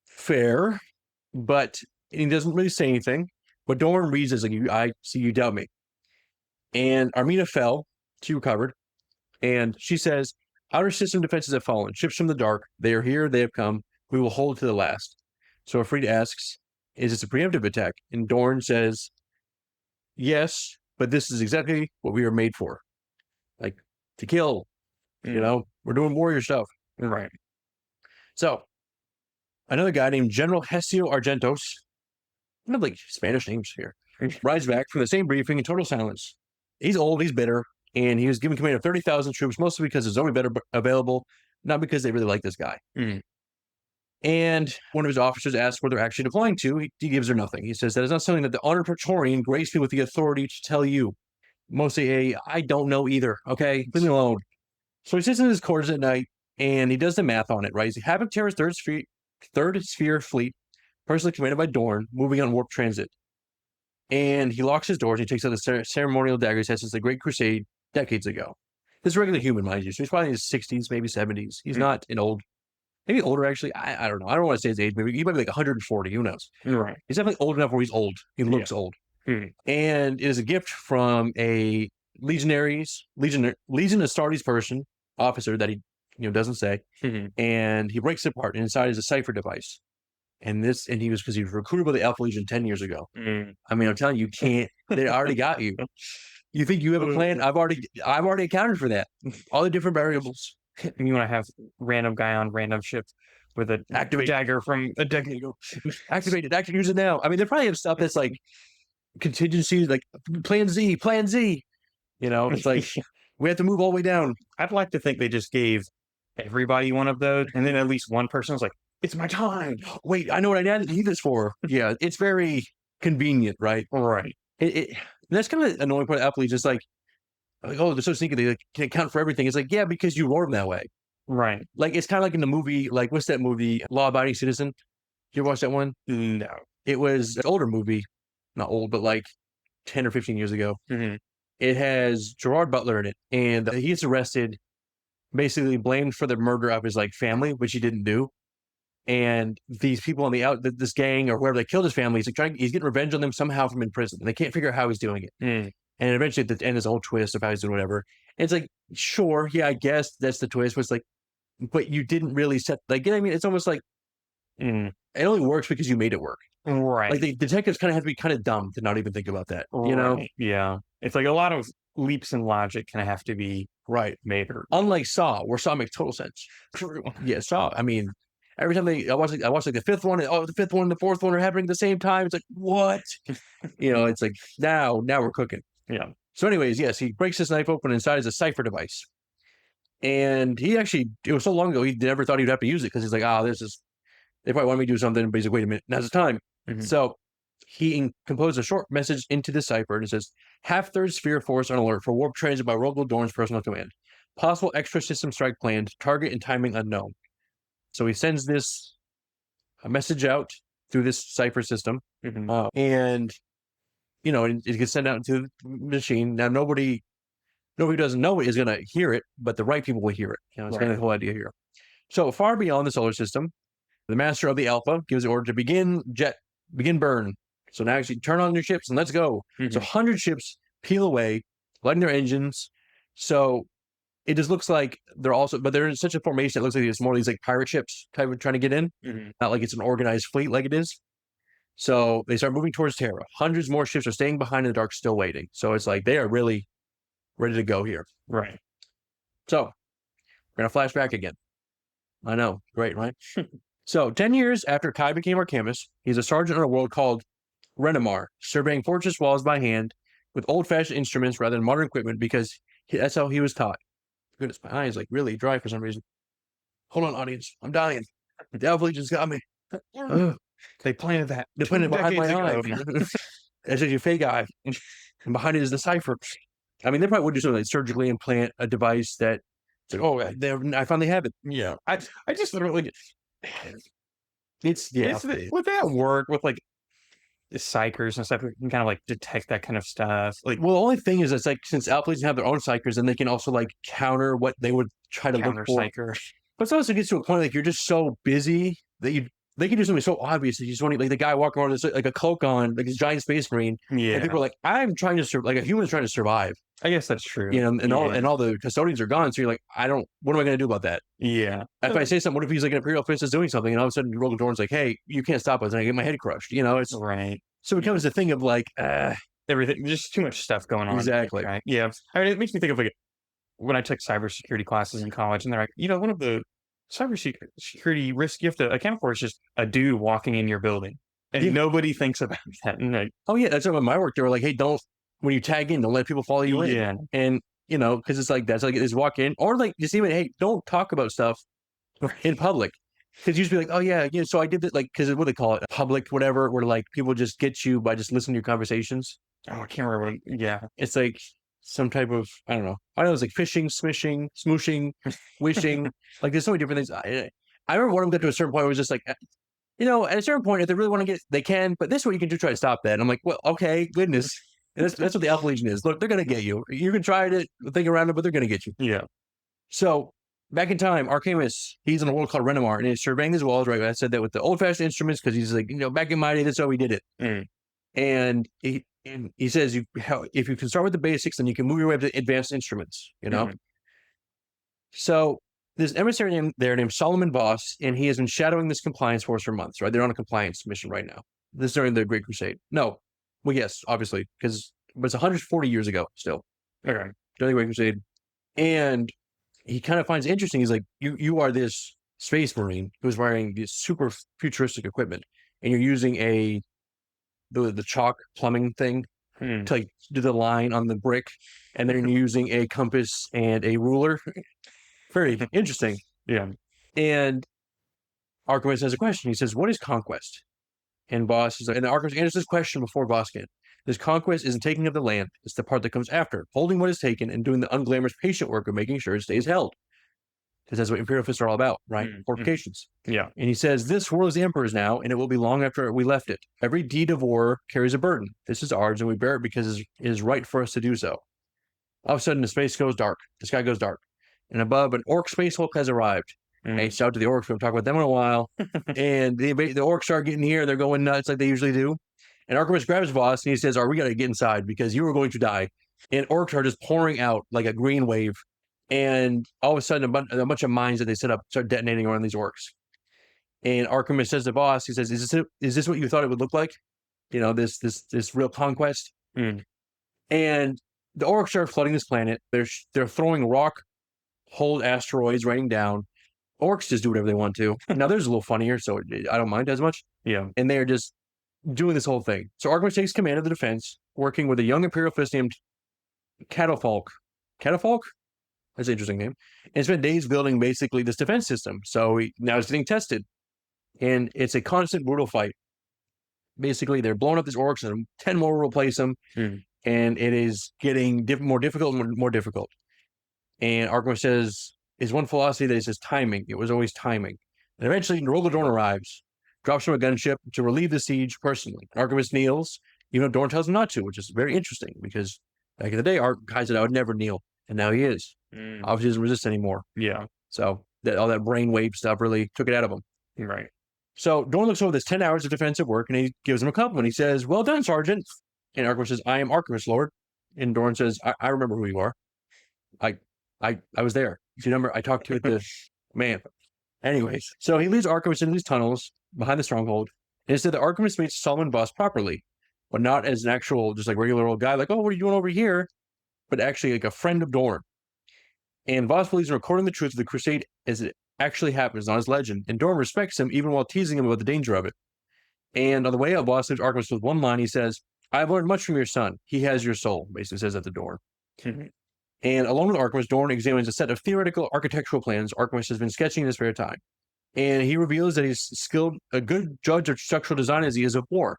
fair, but he doesn't really say anything. But Dorn reads as like, I see you doubt me. And Armina fell. She recovered. And she says, outer system defenses have fallen. Ships from the dark. They are here. They have come. We will hold to the last. So Freed asks, is this a preemptive attack? And Dorn says, yes, but this is exactly what we are made for. Like, to kill. You know, we're doing warrior stuff. Right. So, another guy named General Hesio Argentos, I have like Spanish names here, rides back from the same briefing in total silence. He's old, he's bitter, and he was given command of 30,000 troops, mostly because there's only better available, not because they really like this guy. And one of his officers asks where they're actually deploying to. He gives her nothing. He says that is not something that the honored Praetorian graced me with the authority to tell you. Mostly I don't know either, okay? Leave me alone. So he sits in his quarters at night, and he does the math on it, right? He's having Terra's third sphere fleet, personally commanded by Dorn, moving on warp transit. And he locks his doors. He takes out the ceremonial dagger he had since the Great Crusade decades ago. This is a regular human, mind you. So he's probably in his 60s, maybe 70s. He's not an old, maybe older, actually. I don't know. I don't want to say his age. Maybe he might be like 140. Who knows? Right. He's definitely old enough where he's old. He looks old. And it is a gift from a Legion Astartes person, officer that he doesn't say. And he breaks it apart, and inside is a cipher device. And he was recruited by the Alpha Legion 10 years ago. I mean, I'm telling you, they already got you. You think you have a plan? I've already accounted for that. All the different variables. You want to have random guy on random ship with a dagger from a decade ago. Activated. I can use it now. I mean, they probably have stuff that's like contingencies, like Plan Z. It's like we have to move all the way down. I'd like to think they just gave everybody one of those, and then at least one person was like, it's my time. Wait, I know what I need this for. Yeah, it's very convenient, right? Right. That's kind of annoying part of Apple. Just like, oh, they're so sneaky. They can account for everything. It's like, yeah, because you wrote them that way. Right. Like, it's kind of like in the movie, like, what's that movie? Law Abiding Citizen. You ever watch that one? No. It was an older movie, not old, but like 10 or 15 years ago. Mm-hmm. It has Gerard Butler in it, and he gets arrested, basically blamed for the murder of his like family, which he didn't do. And these people on this gang or whoever that killed his family, he's getting revenge on them somehow from in prison. And they can't figure out how he's doing it. Mm. And eventually at the end, there's a whole twist of how he's doing whatever. And it's like, sure, yeah, I guess that's the twist. Was like, but you didn't really set, like, you know what I mean? It's almost like, it only works because you made it work. Right. Like the detectives kind of have to be kind of dumb to not even think about that, you know? Yeah. It's like a lot of leaps in logic kind of have to be made. Unlike Saw, where Saw makes total sense. Yeah, Saw. I mean, every time I watch like the fifth one, the fifth one and the fourth one are happening at the same time. It's like, what? It's like, now we're cooking. Yeah. So anyways, yes, he breaks his knife open, and inside is a cipher device. And it was so long ago, he never thought he'd have to use it because he's like, they probably want me to do something, but he's like, wait a minute, now's the time. Mm-hmm. So he composed a short message into the cipher, and it says, half-third sphere force on alert for warp transit by Rogal Dorn's personal command. Possible extra system strike planned, target and timing unknown. So he sends a message out through this cipher system, and it gets sent out into the machine. Now nobody who doesn't know it is going to hear it, but the right people will hear it. It's kind of the whole idea here. So far beyond the solar system, the master of the Alpha gives the order to begin burn. So now actually turn on your ships and let's go. Mm-hmm. So 100 ships peel away, lighting their engines. So it just looks like they're in such a formation. It looks like it's more of these like pirate ships type of trying to get in, not like it's an organized fleet like it is. So they start moving towards Terra. Hundreds more ships are staying behind in the dark, still waiting. So it's like they are really ready to go here. Right. So we're gonna flash back again. I know, great, right? So 10 years after Kye became Archamus, he's a sergeant on a world called Renamar, surveying fortress walls by hand with old-fashioned instruments rather than modern equipment because that's how he was taught. Goodness, my eye is like really dry for some reason. Hold on, audience. I'm dying. The Alpha Legion's got me. They planted that. They planted it behind my eye. That's actually a fake eye. And behind it is the cipher. I mean, they probably would do something like surgically implant a device that, I finally have it. Yeah. I just literally... Would that work with like the psychers and stuff? We can kind of like detect that kind of stuff. Like, well, the only thing is, it's like since Alpha Legion have their own psychers, then they can also like counter what they would try to look for. Psyker. But it also gets to a point like you're just so busy that they can do something so obvious that you just want to, like the guy walking around with like a cloak on, like his giant space marine. Yeah. And people are like, I'm trying to like a human's trying to survive. I guess that's true. And all the custodians are gone. So you're like, what am I going to do about that? Yeah. If I say something, what if he's like an Imperial Fist is doing something, and all of a sudden Rogal Dorn's like, hey, you can't stop us, and I get my head crushed. It's right. So it becomes a thing of like, everything, just too much stuff going on. Exactly. Right? Yeah. I mean, it makes me think of like when I took cybersecurity classes in college, and they're like, one of the cybersecurity risks you have to account for is just a dude walking in your building, and nobody thinks about that. And like, that's what my work. They were like, hey, when you tag in, don't let people follow you in. Yeah. And because it's like that's like just walk in, or like just even, hey, don't talk about stuff in public. Because you just be like, oh yeah, so I did this, like, because what do they call it, public whatever, where like people just get you by just listening to your conversations. Oh, I can't remember. It's like some type of, I don't know. I know it's like fishing, smishing, smooshing, wishing. Like there's so many different things. I remember one of them got to a certain point where it was just like, at a certain point, if they really want to get, they can. But this way you can just try to stop that. And I'm like, well, okay, goodness. And that's what the Alpha Legion is. Look, they're going to get you. You can try to think around it, but they're going to get you. Yeah. So back in time, Archamus, he's in a world called Renamar, and he's surveying his walls, right? I said that with the old-fashioned instruments because he's like, back in my day, that's how we did it. And he says, if you can start with the basics, then you can move your way up to advanced instruments, So there's an emissary named Solomon Voss, and he has been shadowing this compliance force for months, right? They're on a compliance mission right now. This is during the Great Crusade. No. Well, yes, obviously, but it's 140 years ago still. Okay. During the Great Crusade. And he kind of finds it interesting. He's like, you are this space marine who's wearing this super futuristic equipment, and you're using the chalk plumbing thing to like do the line on the brick, and then you're using a compass and a ruler. Very interesting. Yeah. And Archamus has a question. He says, what is conquest? And Voss is like, and Archamus answers this question before Voss can. This conquest isn't taking of the land. It's the part that comes after, holding what is taken and doing the unglamorous patient work of making sure it stays held. because that's what Imperial fists are all about, right? Fortifications. Yeah. And he says, this world is the Emperor's now, and it will be long after we left it. Every deed of war carries a burden. This is ours, and we bear it because it is right for us to do so. All of a sudden, the space goes dark. The sky goes dark. And above, an orc space hulk has arrived. Hey, shout out to the orcs. We'll talk about them in a while. And the orcs start getting here. They're going nuts like they usually do. And Archamus grabs Voss, and he says, we got to get inside because you are going to die. And orcs are just pouring out like a green wave. And all of a sudden, a bunch of mines that they set up start detonating around these orcs. And Archamus says to Voss, he says, is this what you thought it would look like? You know, this real conquest? And the orcs are flooding this planet. They're throwing rock-holed asteroids raining down. Orcs just do whatever they want to. Now, there's a little funnier, so I don't mind as much. Yeah. And they're just doing this whole thing. So Archamus takes command of the defense, working with a young Imperial fist named Catafalque. Catafalque? That's an interesting name. And spent days building basically this defense system. So now it's getting tested. And it's a constant brutal fight. Basically, they're blowing up these orcs, and 10 more will replace them. And it is getting more difficult and more difficult. And Archamus says, is one philosophy that he says timing. It was always timing. And eventually, Dorn arrives, drops from a gunship to relieve the siege personally. Archamus kneels, even though Dorn tells him not to, which is very interesting because back in the day, Kye said, I would never kneel. And now he is. Obviously, doesn't resist anymore. Yeah. So all that brainwave stuff really took it out of him. Right. So Dorn looks over this 10 hours of defensive work, and he gives him a compliment. He says, well done, Sergeant. And Archamus says, I am Archamus, Lord. And Dorn says, I remember who you are. I was there. You remember, I talked to the man. Anyways, so he leads Archamus into these tunnels behind the stronghold. And instead, the Archamus meets Solomon Voss properly, but not as an actual, just like regular old guy, like, oh, what are you doing over here? But actually like a friend of Dorn. And Voss believes in recording the truth of the crusade as it actually happens, not as legend. And Dorn respects him, even while teasing him about the danger of it. And on the way out, Voss leaves Archamus with one line. He says, I have learned much from your son. He has your soul, basically says at the door. And along with Archamus, Dorn examines a set of theoretical architectural plans Archamus has been sketching in his spare time. And he reveals that he's a good judge of structural design as he is of war.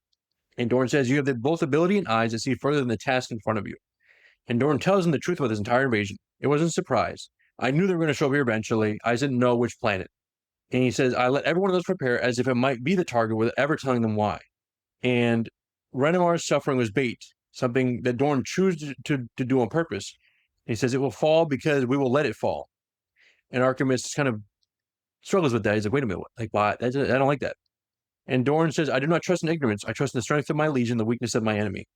And Dorn says, you have both ability and eyes to see further than the task in front of you. And Dorn tells him the truth about this entire invasion. It wasn't a surprise. I knew they were going to show up here eventually. I didn't know which planet. And he says, I let every one of those prepare as if it might be the target without ever telling them why. And Renoir's suffering was bait, something that Dorn chose to do on purpose. He says it will fall because we will let it fall. And Archamus kind of struggles with that. He's like, wait a minute, like, why? I don't like that. And Dorn says, I do not trust in ignorance. I trust in the strength of my legion, the weakness of my enemy.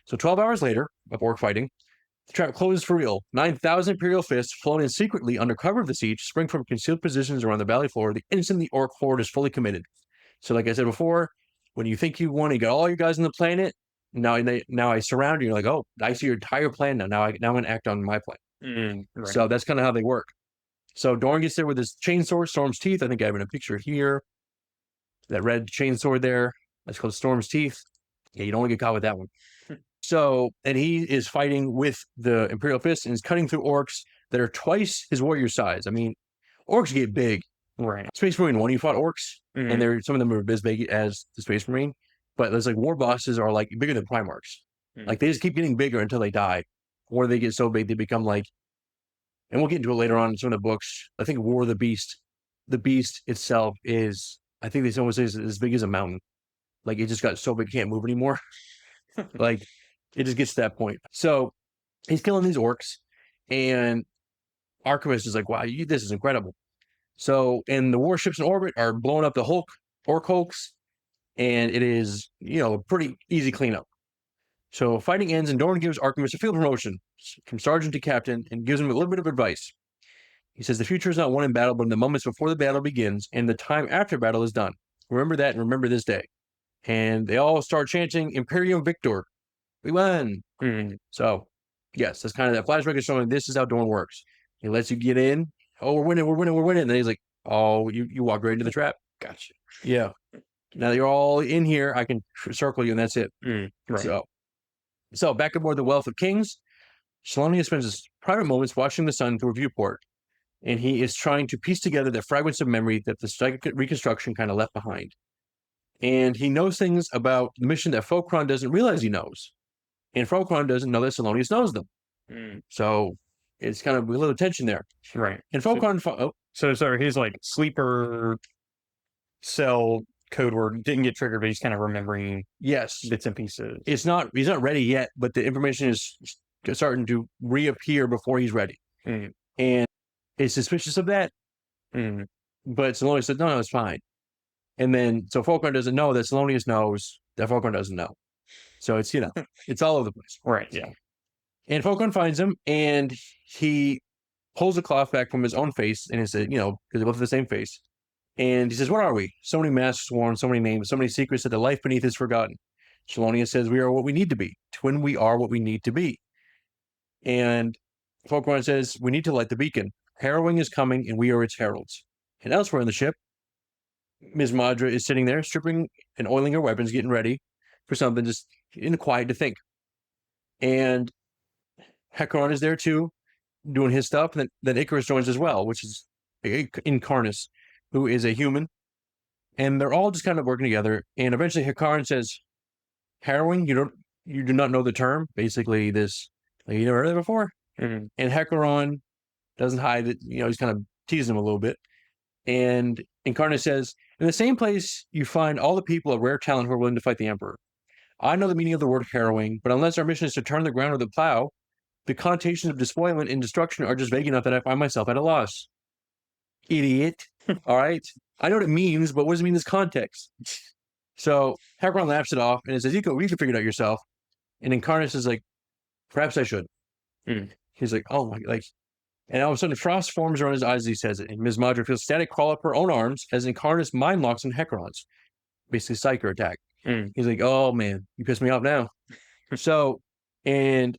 So 12 hours later of orc fighting, the trap closes for real. 9,000 Imperial fists flown in secretly under cover of the siege, spring from concealed positions around the valley floor the instant the orc horde is fully committed. So like I said before, when you think you want to get all your guys on the planet, now I surround you. You're like, oh, I see your entire plan now. Now I'm going to act on my plan. Right. So that's kind of how they work. So Dorn gets there with his chainsaw, Storm's Teeth. I think I have in a picture here. That red chainsaw there. That's called Storm's Teeth. Yeah, you don't want to get caught with that one. So, and he is fighting with the Imperial Fist and is cutting through orcs that are twice his warrior size. I mean, orcs get big. Right. Space Marine 1, you fought orcs, and some of them are as big as the Space Marine. But there's like war bosses are like bigger than Primarchs. Like they just keep getting bigger until they die. Or they get so big they become like, and we'll get into it later on in some of the books. I think War of the Beast. The beast itself is, I think they almost say is as big as a mountain. Like it just got so big it can't move anymore. Like it just gets to that point. So he's killing these orcs, and Archamus is like, wow, this is incredible. So, and the warships in orbit are blowing up the orc hulks, and it is, a pretty easy cleanup. So fighting ends, and Dorn gives Archamus a field promotion from sergeant to captain and gives him a little bit of advice. He says the future is not won in battle, but in the moments before the battle begins and the time after battle is done. Remember that and remember this day. And they all start chanting Imperium Victor. We won. So, yes, that's kind of that flashback is showing this is how Dorn works. He lets you get in. Oh, we're winning. And then he's like, oh, you walk right into the trap. Gotcha. Yeah. Now that you're all in here, I can circle you, and that's it. Right. So back aboard the Wealth of Kings, Silonius spends his private moments watching the sun through a viewport, and he is trying to piece together the fragments of memory that the psychic reconstruction kind of left behind. And he knows things about the mission that Fokron doesn't realize he knows. And Fokron doesn't know that Silonius knows them. So it's kind of a little tension there. Right. And Fokron... So sorry, his like sleeper cell code word didn't get triggered, but he's kind of remembering Yes. bits and pieces. He's not ready yet, but the information is starting to reappear before he's ready. And is suspicious of that. But Silonius said, no, it's fine. And then, so Falkner doesn't know that Silonius knows that Falkner doesn't know. So it's, it's all over the place. Right, yeah. And Falkner finds him, and he pulls the cloth back from his own face, and he said, because they both have the same face. And he says, what are we? So many masks worn, so many names, so many secrets that the life beneath is forgotten. Silonius says, we are what we need to be. Twin, we are what we need to be. And Falkner says, we need to light the beacon. Harrowing is coming, and we are its heralds. And elsewhere in the ship, Ms. Madra is sitting there, stripping and oiling her weapons, getting ready for something, just in the quiet to think. And Hecaron is there too, doing his stuff. And then Icarus joins as well, which is Incarnus, who is a human. And they're all just kind of working together. And eventually Hecaron says, Harrowing, you do not know the term. Basically this, like, you never heard of it before? And Hecaron doesn't hide it. He's kind of teasing him a little bit. And Incarnus says, in the same place you find all the people of rare talent who are willing to fight the Emperor. I know the meaning of the word harrowing, but unless our mission is to turn the ground with a plow, the connotations of despoilment and destruction are just vague enough that I find myself at a loss. Idiot. All right? I know what it means, but what does it mean in this context? So Hecaron laughs it off and says, you can figure it out yourself. And Incarnus is like, perhaps I should. He's like, oh my, like, and all of a sudden frost forms around his eyes as he says it. And Ms. Madra feels static crawl up her own arms as Incarnus mind locks on Hecaron's. Basically psycho attack. He's like, oh man, you pissed me off now. So, and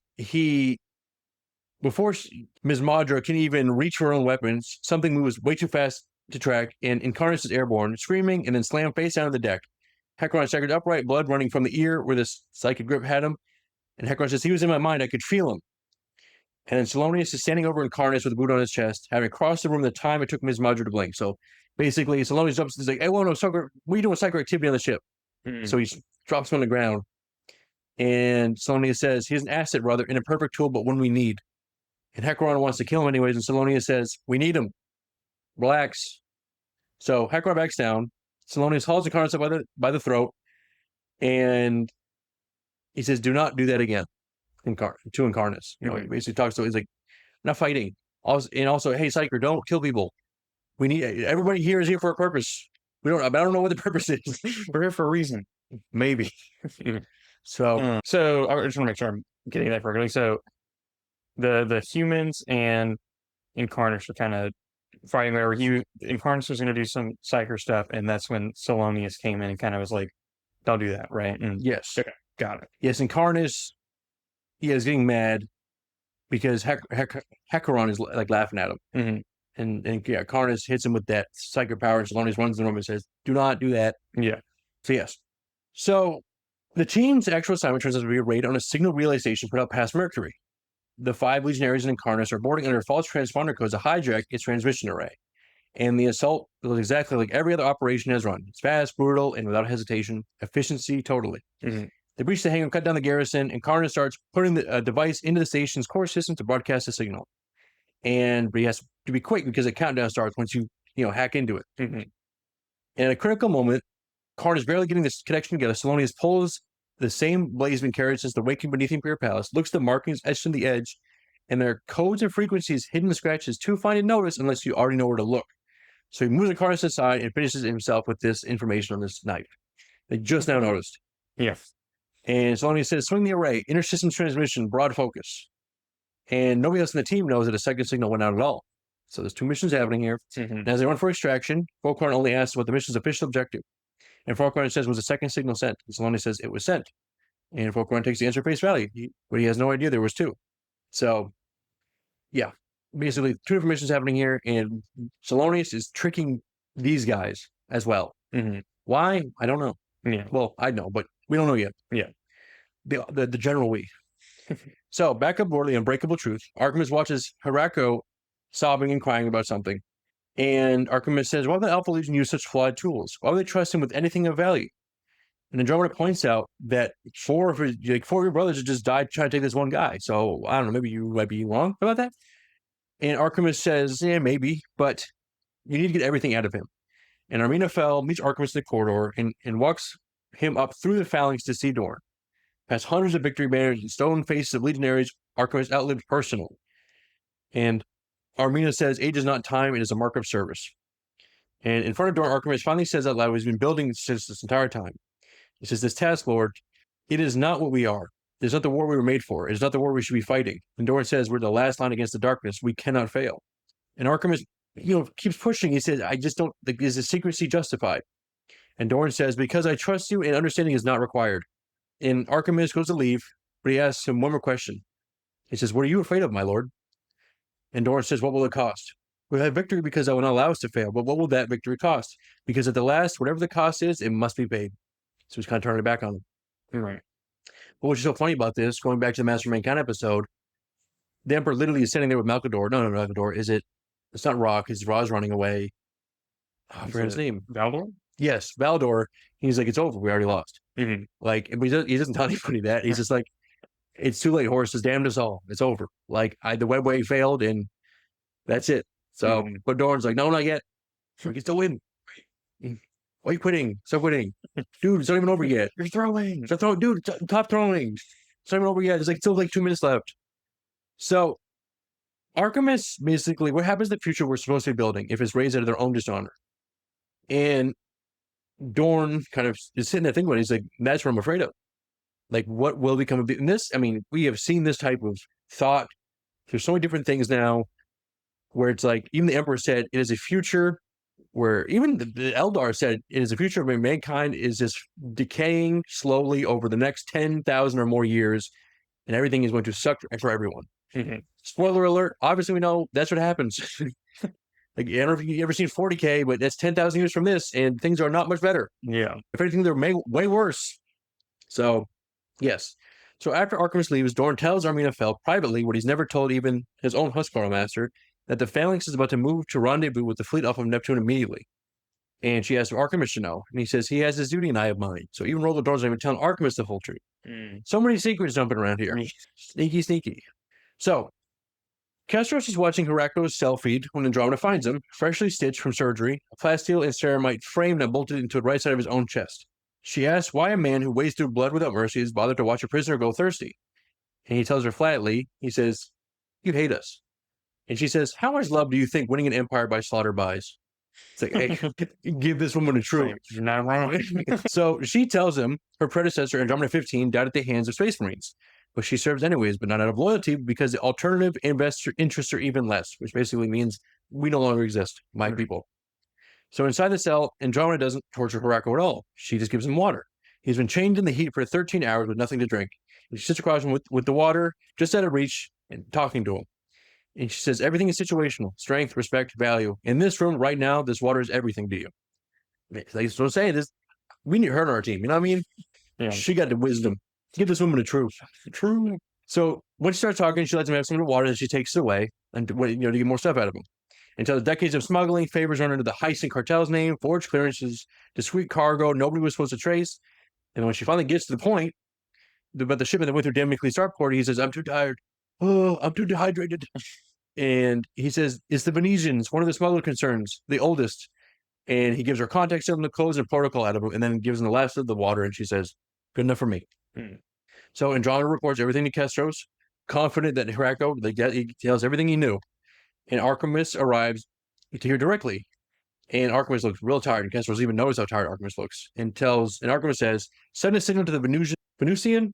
before Ms. Madra can even reach her own weapons, something moves way too fast to track, and Incarnus is airborne, screaming, and then slammed face down to the deck. Hecaron staggered upright, blood running from the ear where this psychic grip had him. And Hecaron says, he was in my mind, I could feel him. And then Silonius is standing over Incarnus with a boot on his chest, having crossed the room the time it took Ms. Madra to blink. So basically, Silonius jumps and he's like, hey, whoa, no, what are you doing with psychoactivity on the ship? So he drops him on the ground. And Silonius says, he's an asset, rather, and a perfect tool, but one we need. And Hecaron wants to kill him anyways, and Silonius says, we need him. Relax. So Hecaron backs down. Silonius hauls Incarnus up by the throat, and he says, do not do that again. To Incarnus. He basically talks to him. He's like, not fighting. Also, hey, Psyker, don't kill people. We need everybody here is here for a purpose. I don't know what the purpose is. We're here for a reason. Maybe. So I just want to make sure I'm getting that correctly. So the humans and Incarnus are kind of fighting where Incarnus was going to do some Psyker stuff, and that's when Silonius came in and kind of was like, don't do that, right? And yes. Okay, got it. Yes, Incarnus, he is getting mad because Hecaron is like laughing at him. And Incarnus hits him with that psychic power, and Silonius runs in the room and says, do not do that. Yeah. So yes. So the team's actual assignment turns out to be a raid on a signal relay station put out past Mercury. The 5 legionaries and Incarnus are boarding under false transponder codes to hijack its transmission array. And the assault looks exactly like every other operation has run. It's fast, brutal, and without hesitation. Efficiency, totally. They breach the hangar, cut down the garrison, and Incarnus starts putting the device into the station's core system to broadcast the signal. But he has to be quick because the countdown starts once you hack into it. And at a critical moment, Incarnus barely getting this connection together. Silonius pulls the same blaze been carried since the waking beneath the Imperial Palace, looks at the markings etched in the edge, and there are codes and frequencies hidden in scratches too fine to notice unless you already know where to look. So he moves Incarnus aside and finishes himself with this information on this knife. They just now noticed. Yes. And Silonius says, swing the array, inter-system transmission, broad focus. And nobody else in the team knows that a second signal went out at all. So there's 2 missions happening here. And as they run for extraction, Falkner only asks what the mission's official objective. And Falkner says, was a second signal sent? And Silonius says, it was sent. And Falkner takes the answer face value, but he has no idea there was 2. So, yeah, basically 2 different missions happening here, and Silonius is tricking these guys as well. Why? I don't know. Yeah. Well, I know, but we don't know yet. Yeah. The general we. So, back aboard the Unbreakable Truth, Archamus watches Hirako sobbing and crying about something. And Archamus says, why would the Alpha Legion use such flawed tools? Why would they trust him with anything of value? And Andromeda points out that 4 of your brothers have just died trying to take this one guy. So, I don't know, maybe you might be wrong about that. And Archamus says, yeah, maybe, but you need to get everything out of him. And Armina Fel meets Archamus in the corridor and walks him up through the phalanx to see Dorn. Past hundreds of victory banners and stone faces of legionaries Archamus outlived personally. And Armina says, age is not time, it is a mark of service. And in front of Dorn, Archamus finally says out loud, he's been building since this entire time. He says, this task, Lord, it is not what we are. It is not the war we were made for. It is not the war we should be fighting. And Dorn says, we're the last line against the darkness. We cannot fail. And Archamus, keeps pushing. He says, I just don't, is the secrecy justified? And Dorn says, because I trust you and understanding is not required. And Archamus goes to leave, but he asks him one more question. He says, what are you afraid of, my lord? And Dorn says, what will it cost? We'll have victory because I will not allow us to fail, but what will that victory cost? Because at the last, whatever the cost is, it must be paid. So he's kind of turning it back on them. Right. But what's so funny about this, going back to the Master of Mankind episode, the Emperor literally is sitting there with Malcador. No, Malcador. It's not Rock. It's Ra's running away. I forgot his name. Valdor? Yes, Valdor. He's like, it's over. We already lost. Mm-hmm. Like, but he doesn't tell anybody that. He's just like, it's too late, horse. It's damned us all. It's over. Like, the webway failed, and that's it. So, but Dorn's like, no, not yet. We can still win. Why are you quitting? Stop quitting. Dude, it's not even over yet. You're throwing. Stop throwing. Dude, stop throwing. It's not even over yet. There's still 2 minutes left. So, Archamus, basically, what happens in the future we're supposed to be building if it's raised out of their own dishonor? And Dorn kind of is sitting there thinking about it. He's like, that's what I'm afraid of. Like, what will become of this? I mean, we have seen this type of thought. There's so many different things now where it's like, even the Emperor said, it is a future where even the Eldar said it is a future where mankind is just decaying slowly over the next 10,000 or more years, and everything is going to suck for everyone. Mm-hmm. Spoiler alert, obviously we know that's what happens. Like, I don't know if you've ever seen 40K, but that's 10,000 years from this, and things are not much better. Yeah. If anything, they're way worse. So, yes. So after Archamus leaves, Dorn tells Armina Fel privately what he's never told even his own Huskarl master, that the Phalanx is about to move to rendezvous with the fleet off of Neptune immediately. And she asks if Archamus should know. And he says he has his duty and I have mine. So even roll the doors, not even telling Archamus the full truth. So many secrets jumping around here. Sneaky. So, Kestros is watching Herako's cell feed when Andromeda finds him, freshly stitched from surgery, a plasteel and ceramite framed and bolted into the right side of his own chest. She asks why a man who wades through blood without mercy is bothered to watch a prisoner go thirsty. And he tells her flatly, he says, you hate us. And she says, how much love do you think winning an empire by slaughter buys? It's like, hey, give this woman a truth. You're not wrong. So she tells him her predecessor, Andromeda 15, died at the hands of Space Marines. But she serves anyways, but not out of loyalty, because the alternative investor interests are even less, which basically means we no longer exist, my people. So inside the cell, Andromeda doesn't torture Herako at all. She just gives him water. He's been chained in the heat for 13 hours with nothing to drink. And she sits across him with the water, just out of reach, and talking to him. And she says, everything is situational. Strength, respect, value. In this room, right now, this water is everything to you. Like, so saying this, we need her on our team. You know what I mean? Yeah. She got the wisdom. Give this woman the truth. True. So when she starts talking, she lets him have some of the water, and she takes it away, and to get more stuff out of him. Until the decades of smuggling, favors run under the heist and cartel's name, forged clearances, discreet cargo nobody was supposed to trace. And when she finally gets to the point about the shipment that went through Damocles Starport, he says, I'm too tired. Oh, I'm too dehydrated. And he says, it's the Venetians, one of the smuggler concerns, the oldest. And he gives her contact, some of the clothes and protocol out of him, and then gives him the last of the water, and she says, good enough for me. So Andromeda reports everything to Kestros, confident that Herako, he tells everything he knew. And Archamus arrives to hear directly. And Archamus looks real tired, and Kestros even knows how tired Archamus looks. And Archamus says, send a signal to the Venusian,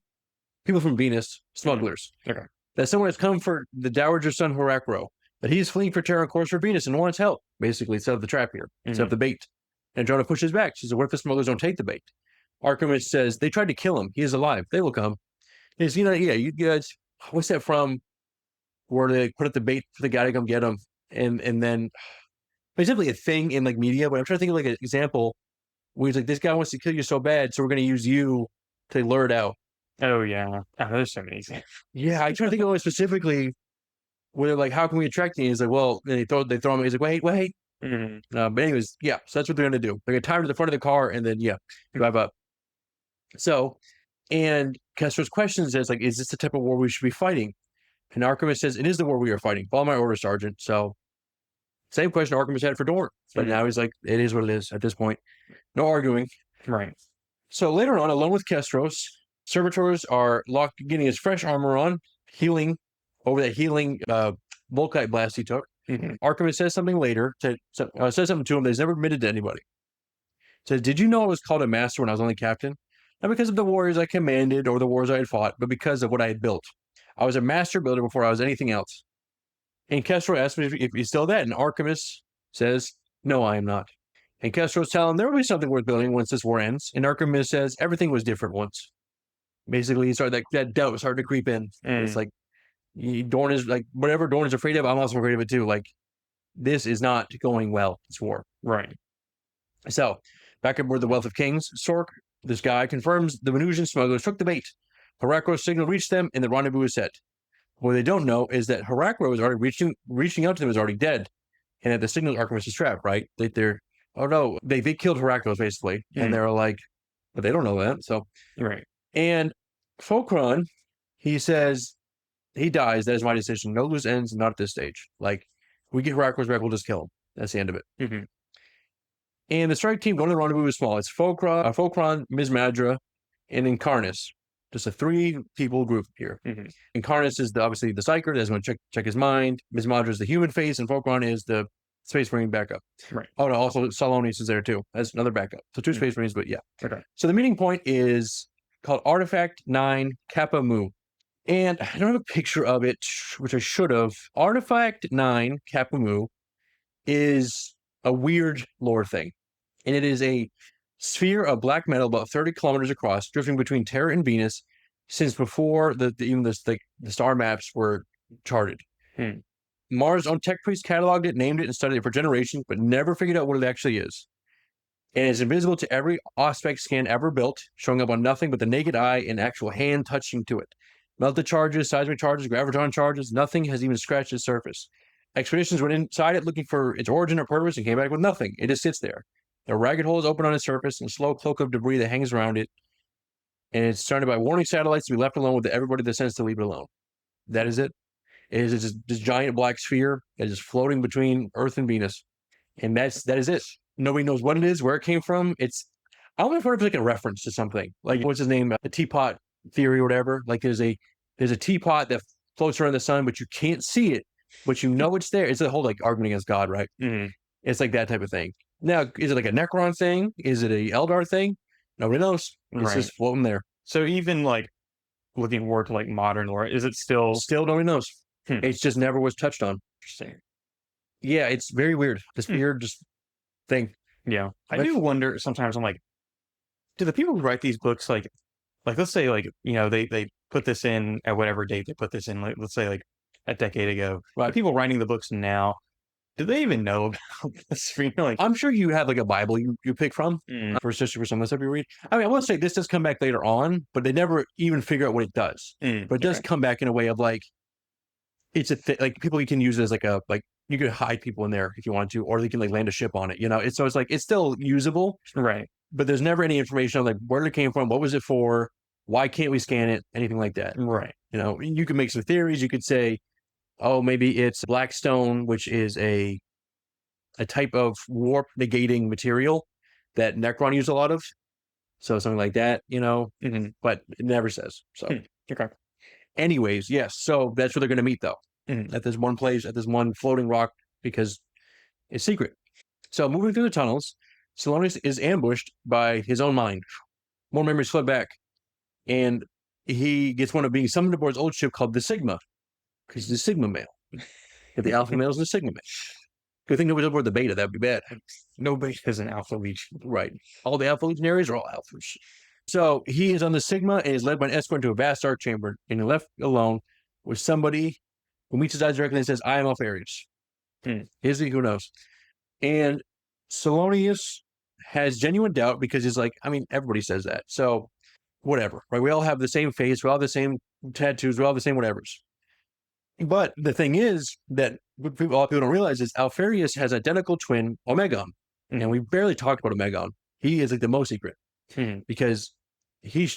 people from Venus, smugglers. Okay. That someone has come for the dowager son Herakro, that he is fleeing for Terra course for Venus and wants help, basically, set up the trap here, set up the bait. And Andromeda pushes back. She says, what if the smugglers don't take the bait? Archamus says, they tried to kill him. He is alive. They will come. He says, you guys, what's that from? Where they put up the bait for the guy to come get him. And then, basically a thing in like media, but I'm trying to think of like an example where he's like, this guy wants to kill you so bad, so we're going to use you to lure it out. Oh, yeah. Oh, there's so many examples. Yeah, I try to think of one specifically where they're like, how can we attract you? He's like, well, and they throw him. He's like, wait. But anyways, yeah, so that's what they're going to do. They're going to tie him to the front of the car and then, drive up. So, and Kestros questions is like, is this the type of war we should be fighting? And Archamus says, it is the war we are fighting. Follow my order, Sergeant. So Same question Archamus had for Dorn. But now he's like, it is what it is at this point. No arguing. Right. So later on, along with Kestros, servitors are getting his fresh armor on, healing over that healing Volkite blast he took. Archamus says something later, says something to him that he's never admitted to anybody. Says, did you know I was called a master when I was only captain? Not because of the warriors I commanded or the wars I had fought, but because of what I had built. I was a master builder before I was anything else. And Kestros asks me if he's still that, and Archamus says, no, I am not. And Kestros tells him there will be something worth building once this war ends. And Archamus says everything was different once. Basically, he started that doubt was starting to creep in. It's like Dorn is like whatever Dorn is afraid of, I'm also afraid of it too. Like this is not going well. This war, right? So back aboard the Wealth of Kings, Sork, this guy confirms the Venusian smugglers took the bait. Heracro's signal reached them, and the rendezvous is set. What they don't know is that Heracro was already reaching out to them, was already dead, and that the signal Archamus is trapped. Right? They're oh no, they killed Heracros basically, and they're like, but they don't know that. So right. And Fokron, he says he dies. That is my decision. No loose ends, not at this stage. Like we get Heracros back, we'll just kill him. That's the end of it. And the strike team going to the rendezvous is small. It's Fokron, Ms. Madra, and Incarnus. Just a 3-people group here. Incarnus is obviously the psyker that's going to check his mind. Ms. Madra is the human face, and Fokron is the Space Marine backup. Right. Oh, no, also Silonius is there too. That's another backup. So 2 Space Marines, but yeah. Okay. So the meeting point is called Artifact 9 Kappa Mu. And I don't have a picture of it, which I should have. Artifact 9 Kappa Mu is a weird lore thing. And it is a sphere of black metal about 30 kilometers across, drifting between Terra and Venus since before even the star maps were charted. Mars' own tech priest cataloged it, named it, and studied it for generations, but never figured out what it actually is. And it's invisible to every aspect scan ever built, showing up on nothing but the naked eye and actual hand touching to it. Melted charges, seismic charges, graviton charges, nothing has even scratched its surface. Expeditions went inside it looking for its origin or purpose and came back with nothing. It just sits there. There are ragged holes open on its surface and a slow cloak of debris that hangs around it. And it's surrounded by warning satellites to be left alone with everybody that sends to leave it alone. That is it. It is just this giant black sphere that is floating between Earth and Venus. And that is it. Nobody knows what it is, where it came from. I don't know if it's like a reference to something. Like, what's his name? The teapot theory or whatever. Like, there's a teapot that floats around the sun, but you can't see it, but you know it's there. It's a whole, like, argument against God, right? It's like that type of thing. Now, is it like a Necron thing? Is it a Eldar thing? Nobody knows. It's just floating there. So even, like, looking more to, like, modern lore, is it still... Still nobody knows. It just never was touched on. Interesting. Yeah, it's very weird. This weird just thing. Yeah. I do wonder sometimes, I'm like, do the people who write these books, like let's say, like, you know, they put this in at whatever date they put this in, like, let's say, like, a decade ago. Right. The people writing the books now, do they even know about this? You know, like, I'm sure you have, like, a Bible you pick from, especially for some of the stuff you read. I mean, I will say this does come back later on, but they never even figure out what it does. But it does come back in a way of, like, it's a thing, like, people you can use it as, like, you could hide people in there if you want to, or they can, like, land a ship on it, you know? So it's like, it's still usable. Right. But there's never any information on, like, where it came from, what was it for, why can't we scan it, anything like that. Right. You know, you can make some theories. You could say, oh, maybe it's Blackstone, which is a type of warp negating material that Necron used a lot of. So something like that, you know, but it never says. So, okay. Anyways, yes. So that's where they're going to meet, though, at this one place, at this one floating rock, because it's secret. So moving through the tunnels, Silonius is ambushed by his own mind. More memories fled back, and he gets one of being summoned aboard his old ship called the Sigma, because he's a Sigma male. If the Alpha male is the Sigma male. Good thing nobody's aboard the Beta. That'd be bad. Nobody has an Alpha Legion. Right. All the Alpha Legionaries are all Alphas. So he is on the Sigma and is led by an escort to a vast dark chamber, and left alone with somebody who meets his eyes directly and says, I am Alpharius. Is he? Who knows? And Silonius has genuine doubt because he's like, I mean, everybody says that. So whatever, right? We all have the same face. We all have the same tattoos. We all have the same whatevers. But the thing is that what a lot of people don't realize is Alpharius has identical twin Omegon. And we barely talked about Omegon. He is like the most secret because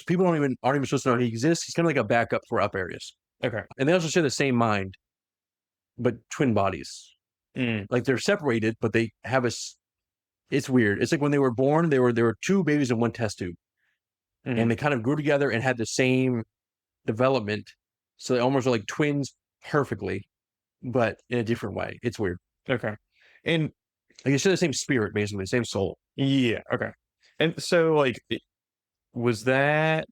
people aren't even supposed to know he exists. He's kind of like a backup for Uprising. Okay. And they also share the same mind, but twin bodies. Like they're separated, but they have it's weird. It's like when they were born, there were two babies in one test tube. And they kind of grew together and had the same development. So they almost are like twins perfectly, but in a different way. It's weird. Okay. And like, it's the same spirit, basically, same soul. Yeah. Okay. And so, like, was that,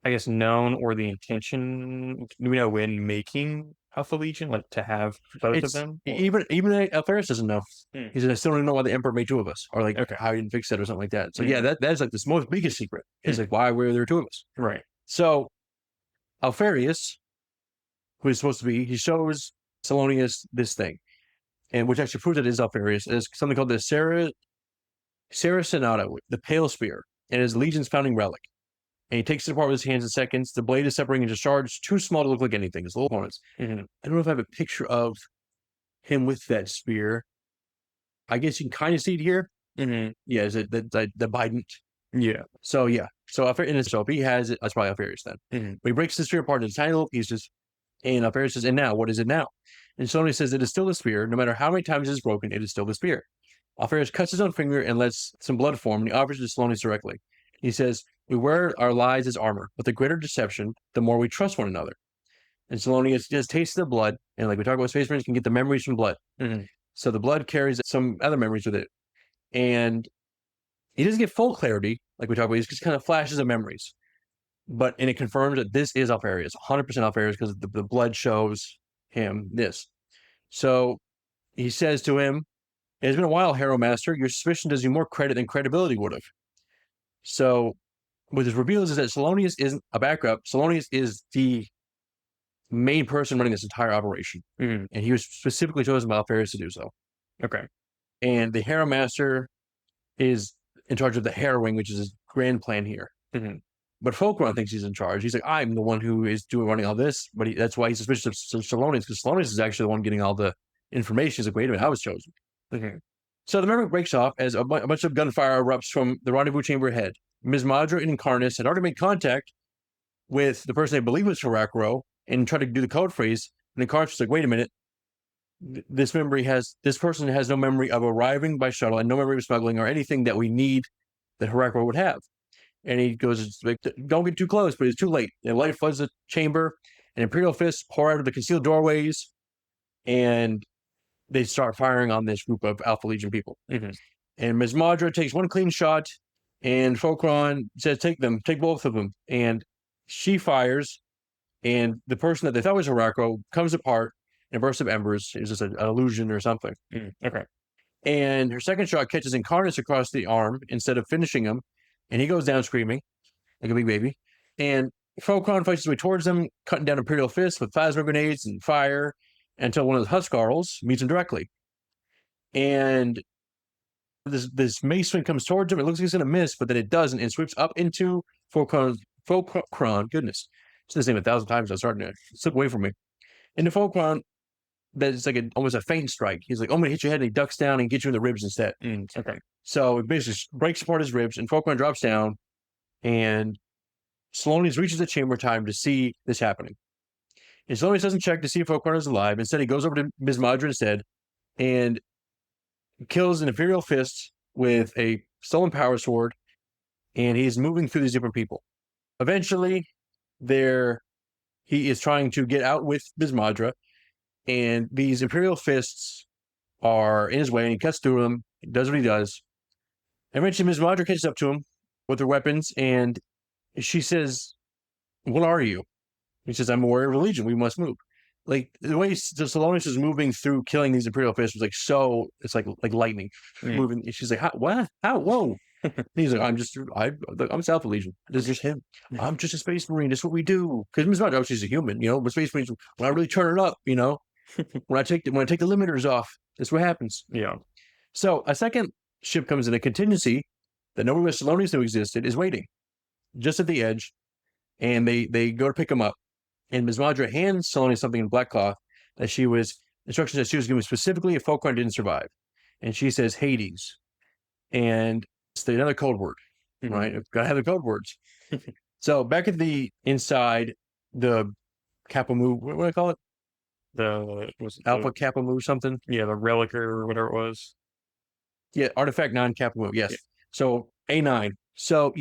I guess, known or the intention? Do we know when making Alpha Legion, like, to have both of them? Even Alpharius doesn't know. He said, I still don't know why the Emperor made two of us, or like how he didn't fix it, or something like that. So yeah, that's like the most biggest secret. Is like, why were there two of us? Right. So Alpharius, who is supposed to be, he shows Silonius this thing, and which actually proves that it is Alpharius, is something called the Sonata, the Pale Spear, and his Legion's founding relic. And he takes it apart with his hands in seconds. The blade is separating into shards, too small to look like anything. It's little opponents. I don't know if I have a picture of him with that spear. I guess you can kind of see it here. Yeah, is it the Bident? Yeah. So yeah. So if he has it, that's probably Alpharius then. But he breaks the spear apart into tiny little pieces, and Alpharius says, and now, what is it now? And Silonius says, it is still the spear. No matter how many times it is broken, it is still the spear. Alpharius cuts his own finger and lets some blood form, and he offers it to Silonius directly. He says, we wear our lies as armor, but the greater deception, the more we trust one another. And Silonius just tastes the blood, and like we talk about, Space Marines can get the memories from blood. So the blood carries some other memories with it. And he doesn't get full clarity, like we talk about, he just kind of flashes of memories. And it confirms that this is Alpharius, 100% Alpharius, because the blood shows him this. So he says to him, it has been a while, Harrowmaster. Your suspicion does you more credit than credibility would have. So what this reveals is that Silonius isn't a backup. Silonius is the main person running this entire operation. And he was specifically chosen by Alpharius to do so. Okay. And the Harrowmaster is in charge of the Harrowing, which is his grand plan here. But Fulcron thinks he's in charge. He's like, I'm the one who is running all this. But that's why he's suspicious of Silonius, because Silonius is actually the one getting all the information. He's like, wait a minute, I was chosen. So the memory breaks off as a bunch of gunfire erupts from the rendezvous chamber ahead. Ms. Madra and Incarnus had already made contact with the person they believe was Herakro and tried to do the code phrase. And Incarnus was like, wait a minute. This person has no memory of arriving by shuttle and no memory of smuggling or anything that we need that Herakro would have. And he goes, like, don't get too close, but it's too late. And light floods the chamber, and Imperial fists pour out of the concealed doorways, and they start firing on this group of Alpha Legion people. And Ms. Madra takes one clean shot, and Fulcron says, take both of them. And she fires, and the person that they thought was Herakro comes apart in a burst of embers. It's just an illusion or something. Okay. And her second shot catches Incarnus across the arm instead of finishing him, and he goes down screaming like a big baby. And Fulcron fights his way towards them, cutting down Imperial fists with plasma grenades and fire until one of the Huskarls meets him directly. And this mace swing comes towards him. It looks like he's going to miss, but then it doesn't, and sweeps up into Fulcron. Goodness. It's the same 1,000 times. I'm starting to slip away from me. Into Fulcron, that's like almost a feint strike. He's like, I'm going to hit your head, and he ducks down and gets you in the ribs instead. Okay. So it basically breaks apart his ribs, and Fulcron drops down, and Silonius reaches the chamber time to see this happening. And Silonius doesn't check to see if Fulcron is alive. Instead, he goes over to Ms. Madra instead and kills an Imperial fist with a stolen power sword, and he's moving through these different people. Eventually, he is trying to get out with Ms. Madra, and these Imperial fists are in his way, and he cuts through them, does what he does. Eventually, Ms. Madra catches up to him with her weapons, and she says, what are you? He says, I'm a warrior of religion. We must move. Like, the way Silonius is moving through killing these Imperial fists was like, it's like lightning moving. She's like, how, what? How? Whoa. He's like, I'm Alpha Legion. This is just him. I'm just a Space Marine. That's what we do. Because Ms. Madra, she's a human, but Space Marines, when I really turn it up, when I take the limiters off, that's what happens. Yeah. So a second ship comes in, a contingency that nobody with Silonius knew existed, is waiting just at the edge, and they go to pick him up. And Ms. Madra hands Silonius something in black cloth instructions that she was given specifically if Fulcron didn't survive. And she says Hades. And it's another code word, right? Gotta have the code words. So back at the inside, the Kappa move, what do I call it? Alpha Kappa move something. Yeah, the relic or whatever it was. Yeah, artifact 9 Kappa move. Yes. Yeah. So A9. So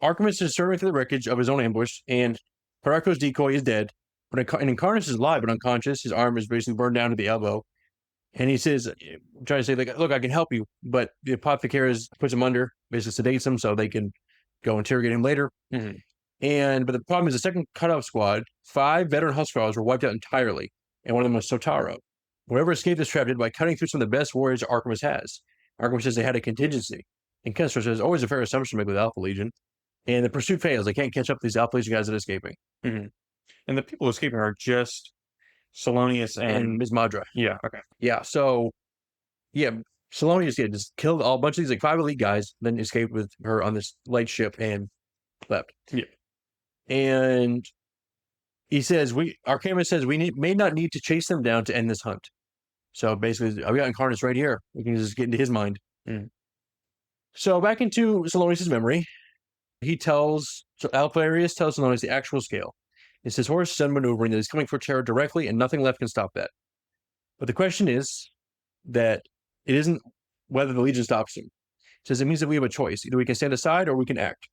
Archamus is serving through the wreckage of his own ambush, and Paraco's decoy is dead. But Incarnus is alive but unconscious. His arm is basically burned down to the elbow. And he says, trying to say, like, look, I can help you. But the apothecaries puts him under, basically sedates him so they can go interrogate him later. Mm-hmm. But the problem is the second cutoff squad, 5 veteran Huskarls were wiped out entirely. And one of them was Sotaro. Whoever escaped is trapped by cutting through some of the best warriors Archamus has. Archamus says they had a contingency. And Kensler says, always a fair assumption to make with Alpha Legion. And the pursuit fails. They can't catch up to these Alpha Legion guys that are escaping. Mm-hmm. And the people escaping are just Silonius and Ms. Madra. Yeah, okay. Yeah, so, Silonius just killed a bunch of these, like, 5 elite guys, then escaped with her on this light ship and left. Yeah. And he says, Archamus says we may not need to chase them down to end this hunt. So basically, we got Incarnus right here. We can just get into his mind. Mm. So back into Silonius' memory, Alpharius tells Silonius the actual scale. It's his horse sun maneuvering that he's coming for Terra directly, and nothing left can stop that. But the question is that it isn't whether the Legion stops him. It says it means that we have a choice. Either we can stand aside or we can act.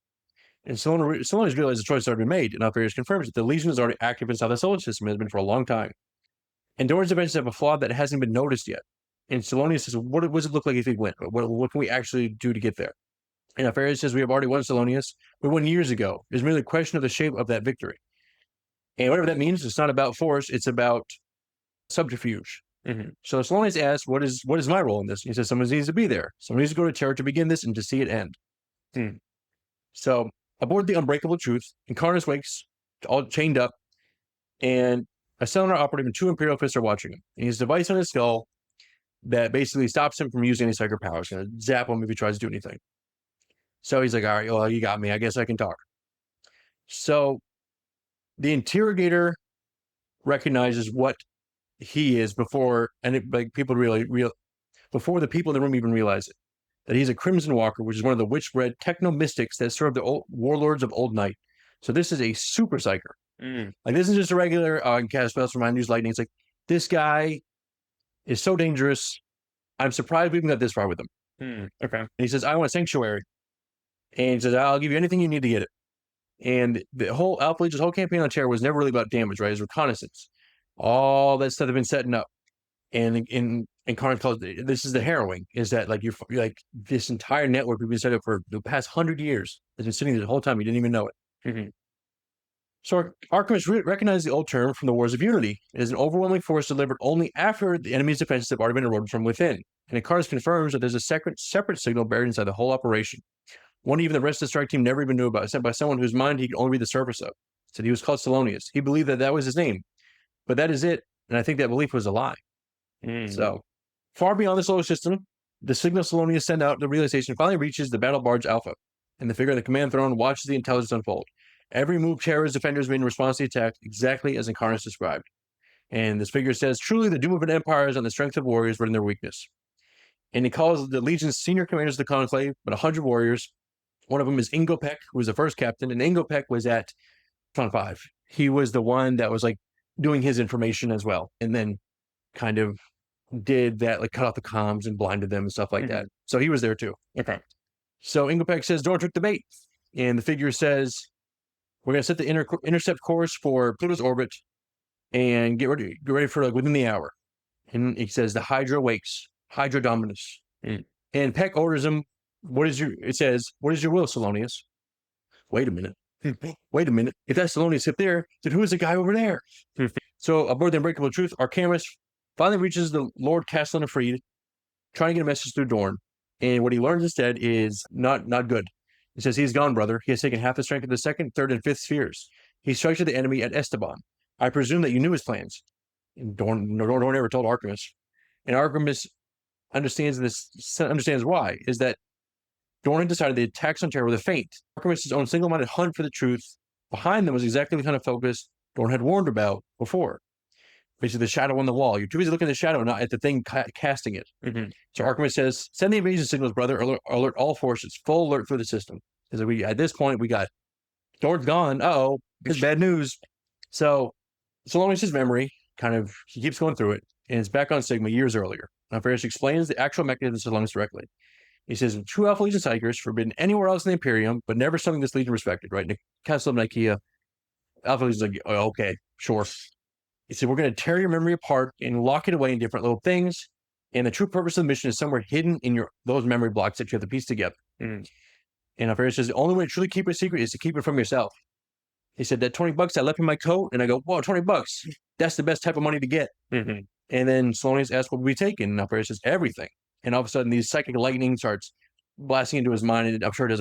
And Silonius realized the choice has already been made, and Alpharius confirms that the Legion is already active inside the solar system and has been for a long time. And Dorn's inventions have a flaw that hasn't been noticed yet. And Silonius says, what does it look like if we win? What can we actually do to get there? And Alpharius says, we have already won, Silonius. We won years ago. It's merely a question of the shape of that victory. And whatever that means, it's not about force, it's about subterfuge. Mm-hmm. So Silonius asks, what is my role in this? And he says, someone needs to be there. Someone needs to go to Terra to begin this and to see it end. So aboard the Unbreakable Truth, Incarnus wakes, all chained up, and a Selenar operative and 2 Imperial fists are watching him. And he has a device on his skull that basically stops him from using any psychic powers. It's going to zap him if he tries to do anything. So he's like, all right, well, you got me. I guess I can talk. So the interrogator recognizes what he is before the people in the room even realize it. That he's a Crimson Walker, which is one of the witch-bred techno-mystics that served the warlords of Old Night. So this is a super psyker. Like, this isn't just a regular, I can cast spells from mine, use lightning. It's like, this guy is so dangerous. I'm surprised we even got this far with him. Okay. And he says, I want a sanctuary. And he says, I'll give you anything you need to get it. And the whole Alpha Legion's whole campaign on Terra was never really about damage, right? It's reconnaissance. All that stuff they've been setting up. And Incarnus calls it, this is the Harrowing, is that like you're like this entire network we've been set up for the past 100 years has been sitting there the whole time. You didn't even know it. So Archamus recognized the old term from the Wars of Unity as an overwhelming force delivered only after the enemy's defenses have already been eroded from within. And Incarnus confirms that there's a separate signal buried inside the whole operation. One even the rest of the strike team never even knew about, sent by someone whose mind he could only read the surface of. Said he was called Silonius. He believed that was his name. But that is it. And I think that belief was a lie. So, far beyond the solar system, the signal Silonius sent out the relay station finally reaches the battle barge Alpha, and the figure on the command throne watches the intelligence unfold. Every move Terra's defenders made in response to the attack, exactly as Incarnus described. And this figure says, truly the doom of an empire is on the strength of warriors rather than their weakness. And he calls the Legion's senior commanders of the Conclave, but 100 warriors. One of them is Ingopek, who was the first captain, and Ingopek was at Tron 5. He was the one that was like doing his information as well, and then kind of did that, like cut off the comms and blinded them and stuff like that. So he was there too. Okay. So Ingopek says, Dorn took the bait. And the figure says, we're going to set the intercept course for Pluto's orbit and get ready for like within the hour. And he says, the Hydra wakes, Hydra Dominus. And Peck orders him, it says, what is your will, Silonius? Wait a minute. If that's Silonius up there, then who is the guy over there? So aboard the Unbreakable Truth, Archamus finally reaches the Lord Castellan of Freed, trying to get a message through Dorn. And what he learns instead is not good. He says, he's gone, brother. He has taken half the strength of the 2nd, 3rd, and 5th spheres. He strikes at the enemy at Esteban. I presume that you knew his plans. And Dorn never told Archamus. And Archamus understands why, is that Dorn had decided the attacks on Terra were the feint. Archamus' own single-minded hunt for the truth behind them was exactly the kind of focus Dorn had warned about before. Basically, the shadow on the wall. You're too busy looking at the shadow, not at the thing casting it. So Archamus says, send the invasion signals, brother. Alert all forces. Full alert through the system. Because at this point, we got Dorn's gone. Uh-oh. It's bad news. So Silonius' memory he keeps going through it, and it's back on Sigma years earlier. Alpharius explains the actual mechanism of Silonius directly. He says, true Alpha Legion Psychers forbidden anywhere else in the Imperium, but never something this Legion respected, right? In the Castle of Nicaea, Alpha Legion's like, oh, okay, sure. He said, we're going to tear your memory apart and lock it away in different little things. And the true purpose of the mission is somewhere hidden in those memory blocks that you have to piece together. And Alpharius says, the only way to truly keep a secret is to keep it from yourself. He said, that $20 I left in my coat, and I go, whoa, $20. That's the best type of money to get. And then Silonius asks, what will we take? And Alpharius says, everything. And all of a sudden, these psychic lightning starts blasting into his mind, and I'm sure it does.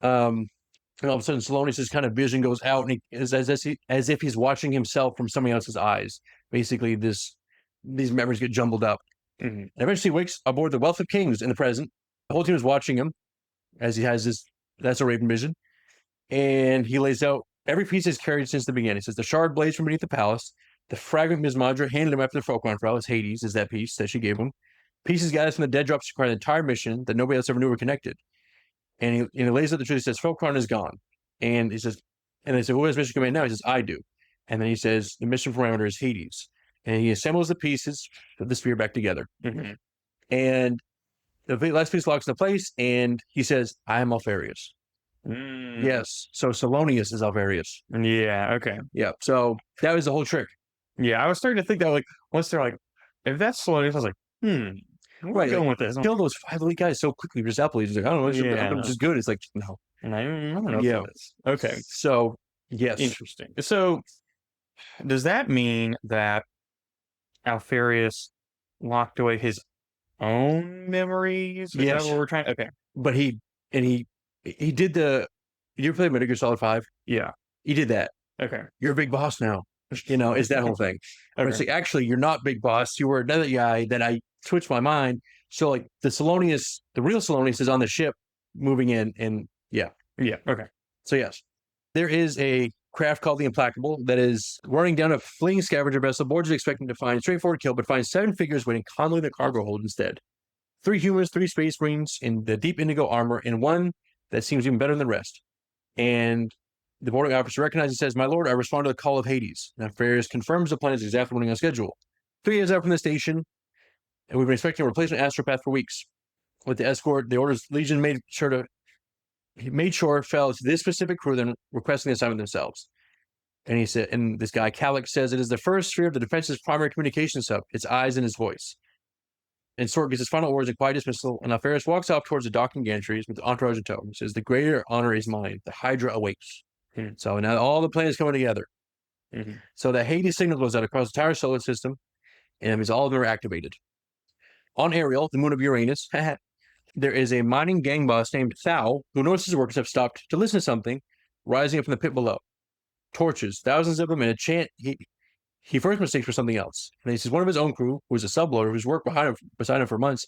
And all of a sudden, Silonius' kind of vision goes out, and he is as if he's watching himself from somebody else's eyes. Basically, these memories get jumbled up. And eventually, he wakes aboard the Wealth of Kings in the present. The whole team is watching him as he has that's a Raven vision. And he lays out every piece he's carried since the beginning. He says the shard blades from beneath the palace, the fragment Ms. Madra handed him after the Focron trial, as Hades is that piece that she gave him. Pieces gathered from the dead drops require the entire mission that nobody else ever knew were connected. And he lays out the truth. He says, Focron is gone. And he says, and they say, who has mission command now? He says, I do. And then he says, the mission parameter is Hades. And he assembles the pieces of the sphere back together. And the last piece locks into place, and he says, I am Alpharius. Yes. So Silonius is Alpharius. Yeah, okay. Yeah. So that was the whole trick. Yeah, I was starting to think that, like, once they're like, if that's Silonius, I was like, where are we going with this? Kill those 5 elite guys so quickly. Just Apple Legends. Like, I don't know. I'm just good. It's like, no. And I don't know this. Okay. So, yes. Interesting. So, does that mean that Alpharius locked away his own memories? Is that what we're trying? Okay. But he did the. You play Metal Gear Solid 5? Yeah. He did that. Okay. You're a big boss now. It's that whole thing. Okay. It's like, actually, you're not big boss. You were another guy that I switched my mind. So, like, the real Silonius is on the ship moving in, and yeah. Okay. So, yes. There is a craft called the Implacable that is running down a fleeing scavenger vessel. Boards is expecting to find a straightforward kill, but finds 7 figures waiting calmly in the cargo hold instead. 3 humans, 3 space marines in the deep indigo armor, and one that seems even better than the rest. And the boarding officer recognizes and says, my lord, I respond to the call of Hades. And Alpharius confirms the plan is exactly running on schedule. 3 days out from the station, and we've been expecting a replacement astropath for weeks. With the escort, the Order's Legion made sure fell to this specific crew, then requesting the assignment themselves. And he said, and this guy, Calyx, says it is the first sphere of the defense's primary communications hub, its eyes and his voice. And Sword gets his final orders in quiet dismissal, and Alpharius walks off towards the docking gantries with the entourage in tow. He says, the greater honor is mine. The Hydra awakes. So now all the plans coming together. So the Hades signal goes out across the entire solar system, and all of them are activated. On Ariel, the moon of Uranus, there is a mining gang boss named Thau who notices his workers have stopped to listen to something rising up from the pit below. Torches, thousands of them, and a chant he first mistakes for something else. And he says one of his own crew, who is a subloader who's worked beside him for months,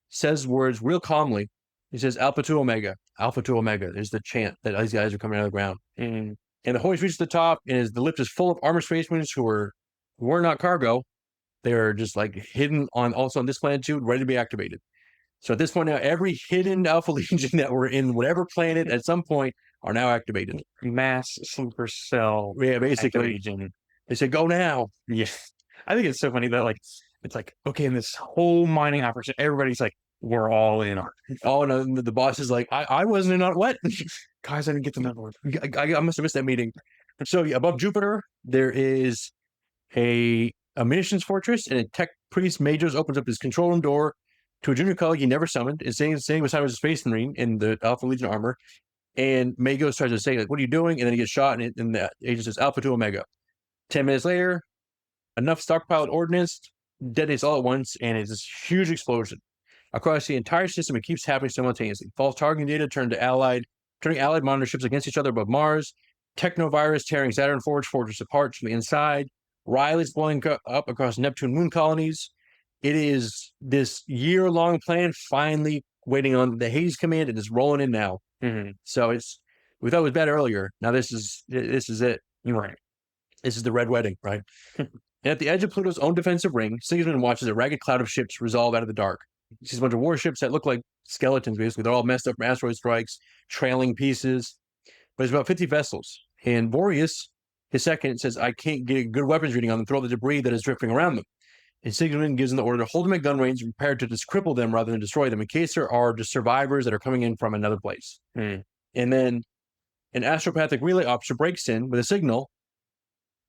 says words real calmly. He says, Alpha to Omega, Alpha to Omega. There's the chant that these guys are coming out of the ground. And the hoist reaches the top, and the lift is full of armored space marines who were not cargo. They're just like hidden also on this planet too, ready to be activated. So at this point now, every hidden Alpha Legion that were in whatever planet at some point are now activated. Mass sleeper cell. Yeah, basically. They said, go now. Yeah. I think it's so funny that, like, it's like, okay, in this whole mining operation, everybody's like, we're all in on it. Oh, no, the boss is like, I wasn't in on it. What? Guys, I didn't get the memo. I must have missed that meeting. So above Jupiter, there is a munitions fortress, and a tech priest Majors opens up his control room door to a junior colleague he never summoned, and saying beside was a space marine in the Alpha Legion armor. And Magos tries to say, like, what are you doing? And then he gets shot, and the agent says, Alpha to Omega. 10 minutes later, enough stockpiled ordnance detonates all at once, and it's this huge explosion. Across the entire system, it keeps happening simultaneously. False targeting data turning allied monitor ships against each other above Mars. Technovirus tearing Saturn Fortress apart from the inside. Riley's blowing up across Neptune moon colonies. It is this year-long plan finally waiting on the Hades command, and it's rolling in now. So we thought it was bad earlier. Now this is it. Right. This is the Red Wedding, right? And at the edge of Pluto's own defensive ring, Sigismund watches a ragged cloud of ships resolve out of the dark. He sees a bunch of warships that look like skeletons, basically. They're all messed up from asteroid strikes, trailing pieces. But it's about 50 vessels. And Boreas His second says, I can't get a good weapons reading on them, throw the debris that is drifting around them. And Sigismund gives them the order to hold them at gun range and prepare to just cripple them rather than destroy them in case there are just survivors that are coming in from another place. And then an astropathic relay officer breaks in with a signal,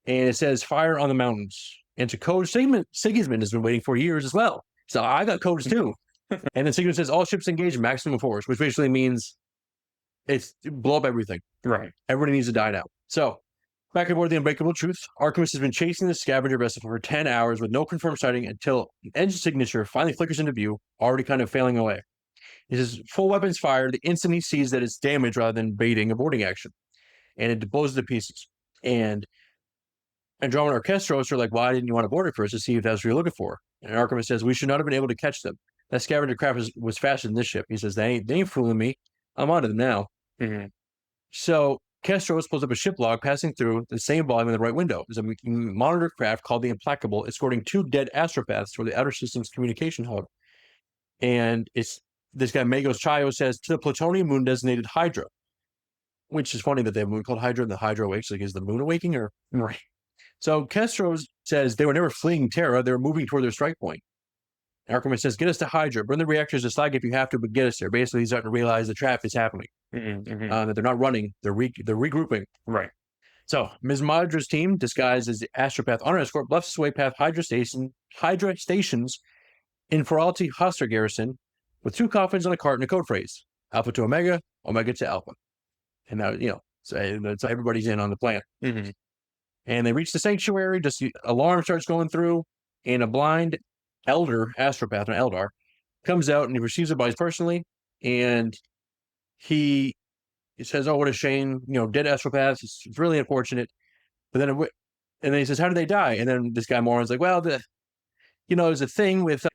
and it says, fire on the mountains. And to code Sigismund has been waiting for years as well. So I got codes too. And then Sigismund says, all ships engage maximum force, which basically means it's blow up everything. Right. Everybody needs to die now. So back aboard the Unbreakable Truth, Archamus has been chasing the scavenger vessel for 10 hours with no confirmed sighting until an engine signature finally flickers into view, already kind of failing away. He says, full weapons fire the instant he sees that it's damaged rather than baiting a boarding action. And it blows to pieces. And Andromeda and Archetros are like, why didn't you want to board it first to see if that's what you're looking for? And Archamus says, we should not have been able to catch them. That scavenger craft was faster than this ship. He says, they ain't fooling me. I'm onto them now. So Kestros pulls up a ship log passing through the same volume in the right window. There's a monitor craft called the Implacable, escorting 2 dead astropaths toward the Outer Systems communication hub. And it's this guy, Magos Chayo, says, to the plutonium moon designated Hydra, which is funny that they have a moon called Hydra and the Hydra awakes. Like, is the moon awaking or? Right. So Kestros says they were never fleeing Terra. They were moving toward their strike point. Archamus says, get us to Hydra. Burn the reactors to slag if you have to, but get us there. Basically, he's starting to realize the trap is happening. That they're not running. They're regrouping. Right. So Ms. Madra's team, disguised as the astropath honor escort, bluffs its way past Hydra stations in Feralti Hoster garrison with 2 coffins on a cart and a code phrase. Alpha to Omega, Omega to Alpha. And now, so everybody's in on the plan. And they reach the sanctuary, just the alarm starts going through, and a blind elder astropath, an Eldar, comes out and he receives the bodies personally, and he says, oh, what a shame, dead astropaths, it's really unfortunate. But then he says, how did they die? And then this guy Moron's like, well, there's a thing with,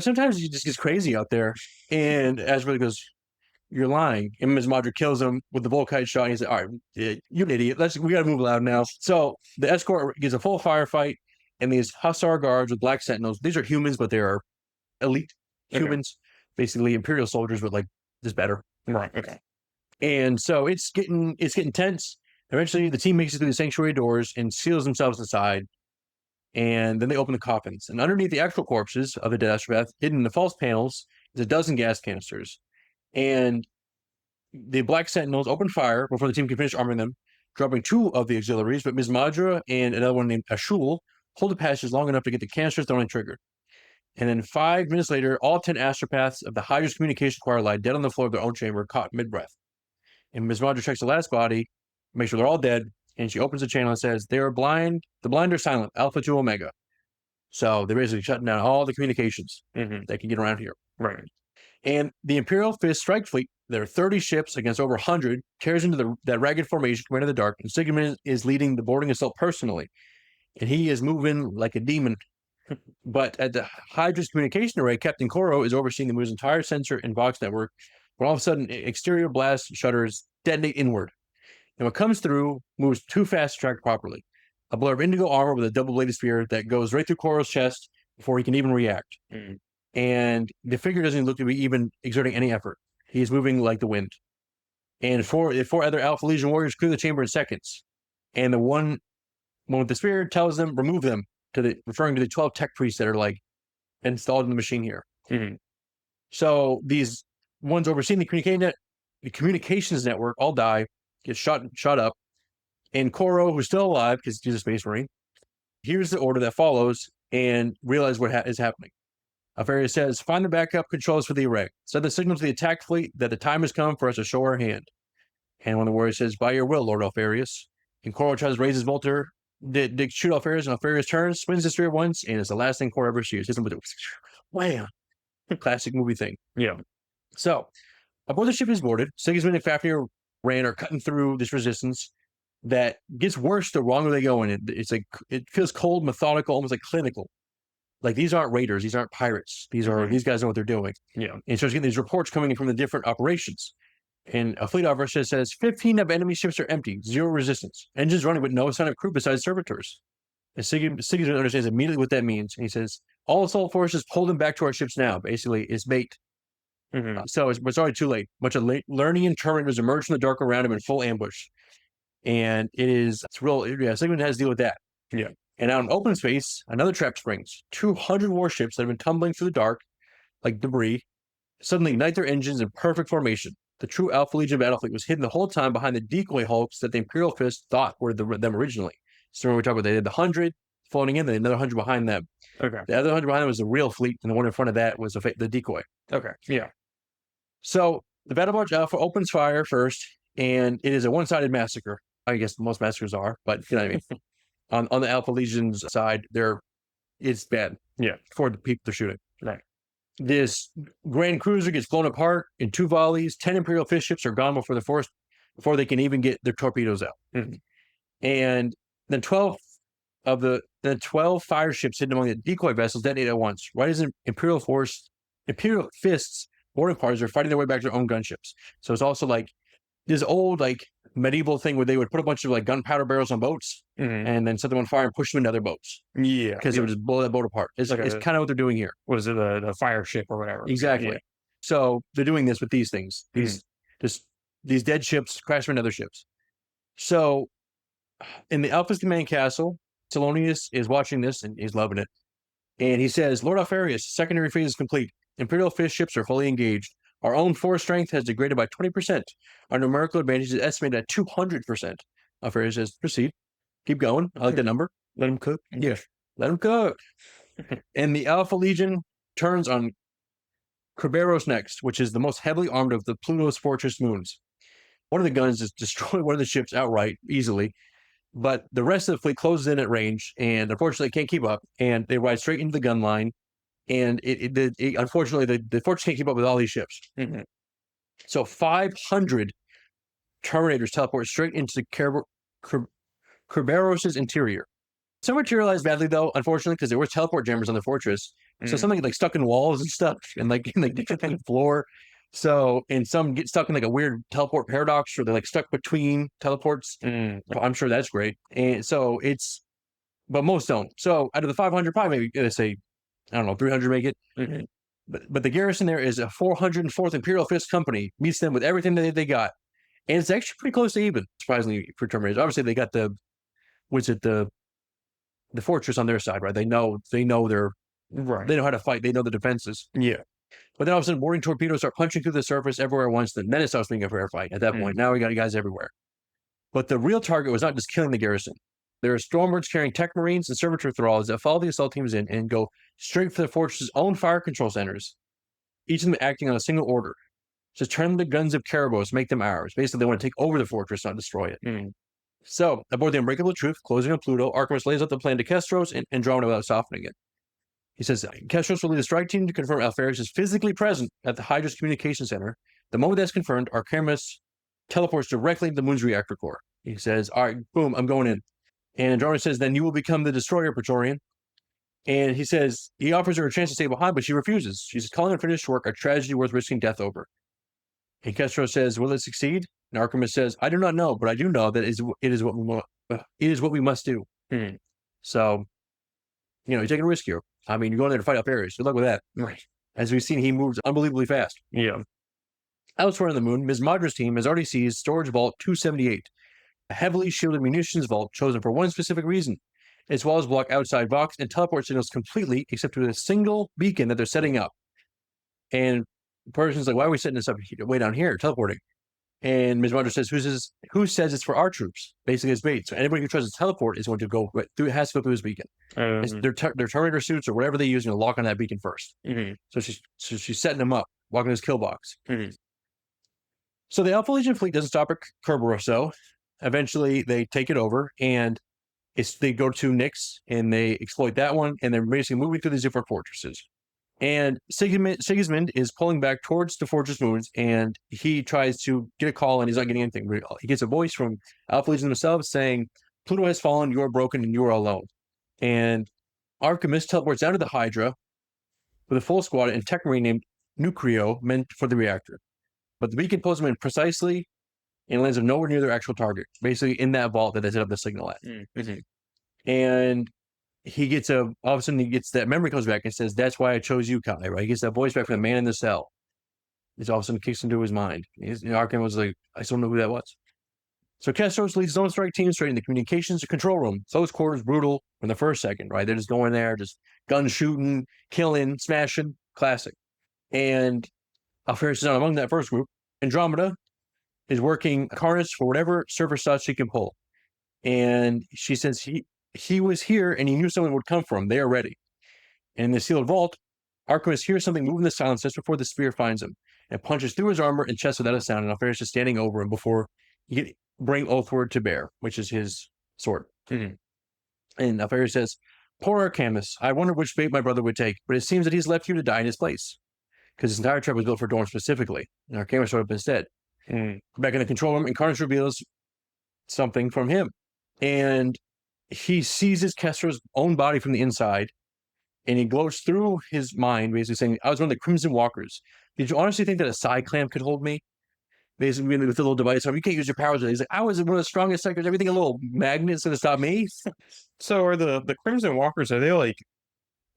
sometimes it just gets crazy out there. And Asbury goes, you're lying. And Ms. Madra kills him with the Volkite shot. And he's like, all right, you're an idiot. We got to move loud now. So the escort gives a full firefight, and these Hussar guards with black sentinels, these are humans, but they are elite humans, basically Imperial soldiers, but like just better. Right. Okay. And so it's getting tense. Eventually, the team makes it through the sanctuary doors and seals themselves inside. And then they open the coffins. And underneath the actual corpses of the dead astropath, hidden in the false panels, is a dozen gas canisters. And the Black Sentinels open fire before the team can finish arming them, dropping 2 of the auxiliaries, but Ms. Madra and another one named Ashul hold the passage long enough to get the canisters thrown and triggered. And then 5 minutes later, all 10 astropaths of the Hydra's communication choir lie dead on the floor of their own chamber, caught mid-breath. And Ms. Madra checks the last body, makes sure they're all dead, and she opens the channel and says, they are blind. The blind are silent, Alpha to Omega. So they're basically shutting down all the communications that can get around here. Right. And the Imperial Fifth Strike Fleet, there are 30 ships against over 100, tears into that ragged formation, Command of the Dark, and Sigismund is leading the boarding assault personally. And he is moving like a demon. But at the Hydra's communication array, Captain Koro is overseeing the move's entire sensor and Vox network, when all of a sudden, exterior blast shutters detonate inward. And what comes through moves too fast to track properly. A blur of indigo armor with a double-bladed spear that goes right through Koro's chest before he can even react. And the figure doesn't look to be even exerting any effort. He's moving like the wind. And 4 other Alpha Legion warriors clear the chamber in seconds. And the one with the spear tells them, remove them, referring to the 12 tech priests that are like installed in the machine here. So these ones overseeing the communications network all die, get shot up. And Koro, who's still alive because he's a space marine, hears the order that follows and realizes what is happening. Alpharius says, find the backup controls for the array. Send the signal to the attack fleet that the time has come for us to show our hand. And one of the warriors says, by your will, Lord Alpharius. And Koro tries to raise his bolter, to shoot Alpharius, and Alpharius turns, spins the spear once, and it's the last thing Koro ever sees. Hits him with a wham. Classic movie thing. Yeah. So, aboard the ship is boarded, Sigismund and Fafnir Rand are cutting through this resistance that gets worse the longer they go in it. It's like, it feels cold, methodical, almost like clinical. Like, these aren't raiders, these aren't pirates. These guys know what they're doing. Yeah. And so getting these reports coming in from the different operations. And a fleet officer says 15 of enemy ships are empty, 0 resistance. Engines running with no sign of crew besides servitors. And Sigismund understands immediately what that means. And he says, all assault forces, pull them back to our ships now. Basically, it's bait. So it's already too late. Much of Lernian turret was emerged from the dark around him in full ambush. And it's real. Yeah, Sigismund has to deal with that. Yeah. And out in open space, another trap springs. 200 warships that have been tumbling through the dark like debris suddenly ignite their engines in perfect formation. The true Alpha Legion battle fleet was hidden the whole time behind the decoy hulks that the Imperial Fist thought were them originally. So remember we talked about they did the 100 floating in, then another 100 behind them. Okay. The other 100 behind them was the real fleet, and the one in front of that was the decoy. Okay. Yeah. So the Battle Barge Alpha opens fire first, and it is a one-sided massacre. I guess most massacres are, but you know what I mean. on the Alpha Legion's side, it's bad. Yeah. For the people they're shooting. Right. This Grand Cruiser gets blown apart in 2 volleys. 10 Imperial fish ships are gone before they can even get their torpedoes out. Mm-hmm. And then 12 of the 12 fire ships hidden among the decoy vessels detonate at once. Right as Imperial Fist's boarding parties are fighting their way back to their own gunships. So it's also like this old like medieval thing where they would put a bunch of like gunpowder barrels on boats and then set them on fire and push them into other boats. Yeah. Because it would just blow that boat apart. It's kind of what they're doing here. Was it the fire ship or whatever? Exactly. Yeah. So they're doing this with these things. These dead ships crash into other ships. So in the Alpha's command castle, Silonius is watching this and he's loving it. And he says, Lord Alpharius, secondary phase is complete. Imperial fish ships are fully engaged. Our own force strength has degraded by 20%. Our numerical advantage is estimated at 200%. Alpharius says, proceed. Keep going. I like that number. Let him cook. Yeah. Let him cook. And the Alpha Legion turns on Kerberos next, which is the most heavily armed of the Pluto's fortress moons. One of the guns is destroyed one of the ships outright, easily. But the rest of the fleet closes in at range, and unfortunately can't keep up. And they ride straight into the gun line. And unfortunately, the fortress can't keep up with all these ships. Mm-hmm. So 500 Terminators teleport straight into Kerberos' interior. Some materialized badly, though, unfortunately, because there were teleport jammers on the fortress. So something like stuck in walls and stuff, and like in the floor. So, and some get stuck in like a weird teleport paradox, or they're like stuck between teleports. I'm sure that's great. And so but most don't. So out of the 500, probably maybe let's say, I don't know, 300 make it. Mm-hmm. But the garrison there is a 404th Imperial Fist company, meets them with everything that they got. And it's actually pretty close to even, surprisingly, for Terminators. Obviously, they got the fortress on their side, right? They know they're right. They know how to fight. They know the defenses. Yeah. But then all of a sudden, boarding torpedoes start punching through the surface everywhere at once. Then it starts being a fair fight at that point. Now we got guys everywhere. But the real target was not just killing the garrison. There are stormbirds carrying tech marines and servitor thralls that follow the assault teams in and go straight for the fortress's own fire control centers, each of them acting on a single order. Just turn the guns of Kerberos, make them ours. Basically, they want to take over the fortress, not destroy it. So, aboard the Unbreakable Truth, closing on Pluto, Archamus lays out the plan to Kestros and Andromeda without softening it. He says, Kestros will lead a strike team to confirm Alpharius is physically present at the Hydra's communication center. The moment that's confirmed, Archamus teleports directly into the moon's reactor core. He says, all right, boom, I'm going in. And Andromeda says, then you will become the destroyer, Praetorian. And he says, he offers her a chance to stay behind, but she refuses. She's calling unfinished work a tragedy worth risking death over. And Kestros says, will it succeed? And Archamus says, I do not know, but I do know that it is what we must do. So, you're taking a risk here. I mean, you're going there to fight Alpharius. Good luck with that. Right. As we've seen, he moves unbelievably fast. Yeah. Elsewhere on the moon, Ms. Madra's team has already seized Storage Vault 278, a heavily shielded munitions vault chosen for one specific reason. Its walls block outside Vox and teleport signals completely, except with a single beacon that they're setting up. And the person's like, why are we setting this up way down here, teleporting? And Ms. Madra says, who says it's for our troops? Basically, it's bait. So anybody who tries to teleport is going to go through, it has to go through this beacon. Their Terminator suits or whatever they use, lock on that beacon first. So she's setting them up, walking this kill box. So the Alpha Legion fleet doesn't stop at Kerberos, though. Eventually, they take it over, and they go to Nyx, and they exploit that one, and they're basically moving through these different fortresses. And Sigismund is pulling back towards the fortress moons, and he tries to get a call, and he's not getting anything. He gets a voice from Alpha Legion themselves saying, Pluto has fallen, you are broken, and you are alone. And Archamus teleports down to the Hydra with a full squad and tech marine named Nucleo, meant for the reactor. But the beacon pulls them in precisely and lands them nowhere near their actual target, basically in that vault that they set up the signal at. And all of a sudden he gets that memory comes back and says, that's why I chose you, Kye, right? He gets that voice back from the man in the cell. It all of a sudden kicks into his mind. Arkham was like, I still don't know who that was. So Kestos leads his own strike team straight in the communications control room. Close quarters, brutal from the first second, right? They're just going there, just gun shooting, killing, smashing, classic. And Alpharius is not among that first group. Andromeda is working Incarnus for whatever surface shots she can pull. And she says he was here and he knew someone would come from. They are ready. And in the sealed vault, Archamus hears something move in the silence just before the spear finds him and punches through his armor and chest without a sound. And Alpharius is standing over him before he can bring Oathward to bear, which is his sword. And Alpharius says, "Poor Archamus, I wondered which fate my brother would take, but it seems that he's left you to die in his place." Because his entire trip was built for Dorn specifically, and Archamus showed up instead. Back in the control room, Incarnus reveals something from him. And he seizes Kestra's own body from the inside, and he glows through his mind, basically saying, "I was one of the Crimson Walkers. Did you honestly think that a psi clamp could hold me?" Basically, with the little device, you can't use your powers. He's like, "I was one of the strongest psychers. Everything a little magnet's going to stop me." So are the Crimson Walkers, are they like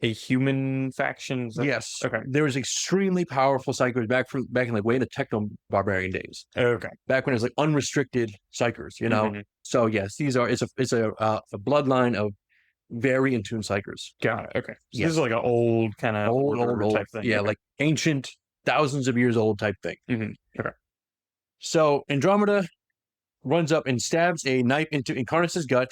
a human faction? Yes. Okay. There was extremely powerful psychers back in like way in the techno barbarian days. Okay. Back when it was like unrestricted psychers, you know. So yes, it's a bloodline of very in tune psychers. Got it. Okay. So this is like an old kind of old type thing. Yeah, like ancient, thousands of years old type thing. Okay. So Andromeda runs up and stabs a knife into Incarnus's gut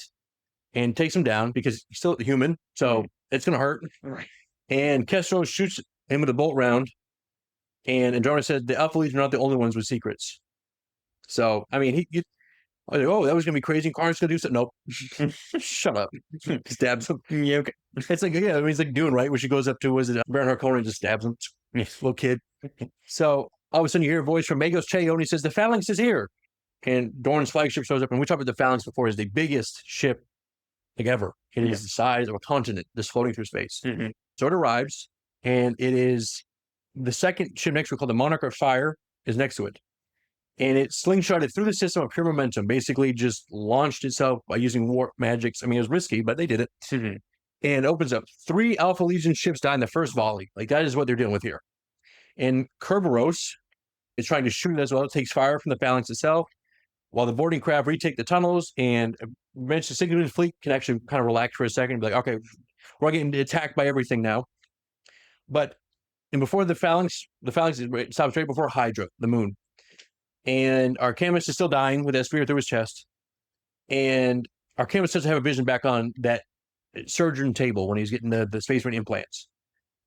and takes him down because he's still human, so it's gonna hurt. Right. And Kestos shoots him with a bolt round, and Andromeda said the Alpha Legion are not the only ones with secrets. So I mean, I was like, oh, that was gonna be crazy. Incarnus gonna do something. Nope. Shut up. Stabs him. Yeah. Okay. It's like, yeah, I mean, he's like doing right when she goes up to Baron Harkonnen and just stabs him. Little kid. So all of a sudden you hear a voice from Magos Cheo and he says, "The Phalanx is here." And Dorn's flagship shows up, and we talked about the Phalanx before as the biggest ship like ever. It is the size of a continent just floating through space. So it arrives, and it is the second ship next to it called the Monarch of Fire is next to it. And it slingshotted through the system of pure momentum, basically just launched itself by using warp magics. I mean, it was risky, but they did it. And opens up 3 Alpha Legion ships die in the first volley. Like, that is what they're dealing with here. And Kerberos is trying to shoot it as well. It takes fire from the Phalanx itself, while the boarding craft retake the tunnels, and eventually Sigismund's fleet can actually kind of relax for a second and be like, okay, we're getting attacked by everything now. But and before the Phalanx stops right before Hydra, the moon. And Archamus is still dying with that spear through his chest. And Archamus doesn't have a vision back on that surgeon table when he's getting the space marine implants.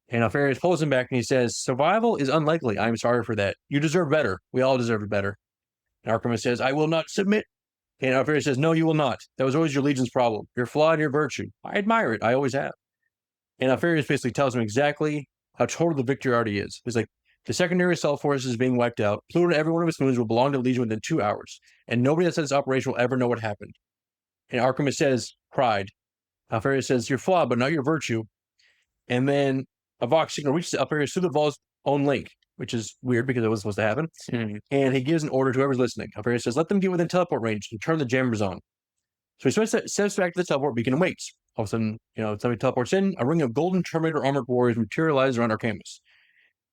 And Alpharius pulls him back and he says, "Survival is unlikely. I'm sorry for that. You deserve better. We all deserve better." And Archamus says, "I will not submit." And Alpharius says, "No, you will not. That was always your Legion's problem. You're flawed in your virtue. I admire it. I always have." And Alpharius basically tells him exactly how total the victory already is. It's like, the secondary assault force is being wiped out. Pluto and every one of its moons will belong to the Legion within 2 hours. And nobody that said this operation will ever know what happened. And Archamus says, "Pride." Alpharius says, "You're flawed, but not your virtue." And then a Vox signal reaches Alpharius through the vault's own link, which is weird because it wasn't supposed to happen. And he gives an order to whoever's listening. Alpharius says, "Let them get within teleport range and turn the jammers on." So he steps back to the teleport beacon and waits. All of a sudden, somebody teleports in. A ring of golden Terminator armored warriors materialize around Archamus.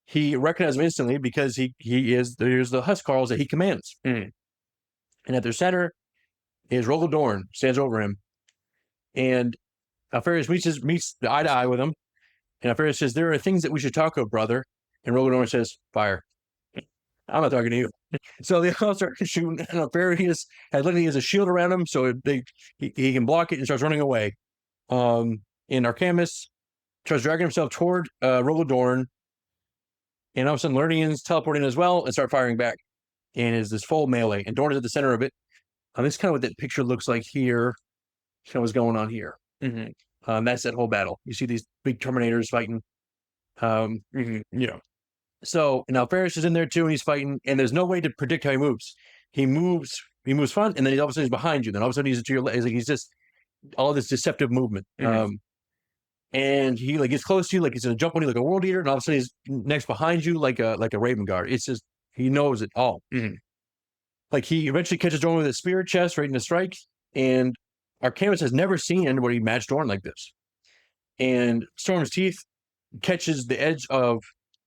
He recognizes him instantly because there's the Huskarls that he commands. And at their center is Rogal Dorn, stands over him. And Alpharius meets eye to eye with him. And Alpharius says, "There are things that we should talk about, brother." And Rogal Dorn says, "Fire." "I'm not talking to you." So they all start shooting. And Alpharius has a shield around him, so he can block it and starts running away. And Archamus starts dragging himself toward Rogal Dorn. And all of a sudden, Lernians teleport in as well and start firing back. And it's this full melee. And Dorn is at the center of it. This is kind of what that picture looks like here. Kind of what's going on here. That's that whole battle. You see these big Terminators fighting. So, and Alpharius is in there too, and he's fighting. And there's no way to predict how he moves. He moves front, and then all of a sudden he's behind you. Then all of a sudden he's to your left. He's just all this deceptive movement. And he gets close to you, like he's gonna jump on you like a world eater, and all of a sudden he's next behind you like a Raven Guard. It's just, he knows it all. Like, he eventually catches Dorn with a spear chest right in the strike, and Archamus has never seen anybody match Dorn like this. And Storm's Teeth catches the edge of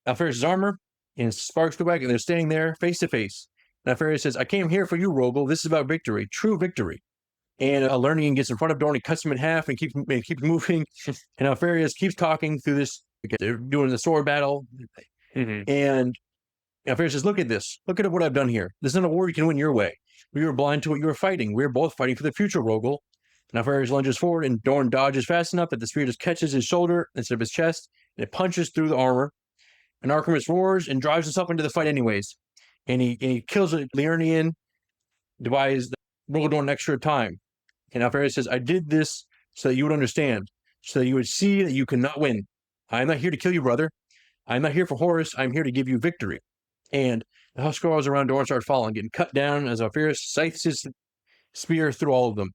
Alpharius' armor, and sparks go back, and they're standing there face to face. And Alpharius says, I came here for you, Rogel. This is about victory, true victory. And Lernian gets in front of Dorn, he cuts him in half and keeps moving. And Alpharius keeps talking through this. They're doing the sword battle. And Alpharius says, look at this. Look at what I've done here. This isn't a war you can win your way. We were blind to what you were fighting. We were both fighting for the future, Rogel. And Alpharius lunges forward, and Dorn dodges fast enough that the spear just catches his shoulder instead of his chest, and it punches through the armor. And Archamus roars and drives himself into the fight anyways. And he kills a Lernian, buys Rogel an extra time. And Alpharius says, I did this so that you would understand, so that you would see that you cannot win. I am not here to kill you, brother. I am not here for Horus. I am here to give you victory. And the Huskarls around Dorn start falling, getting cut down as Alpharius scythes his spear through all of them.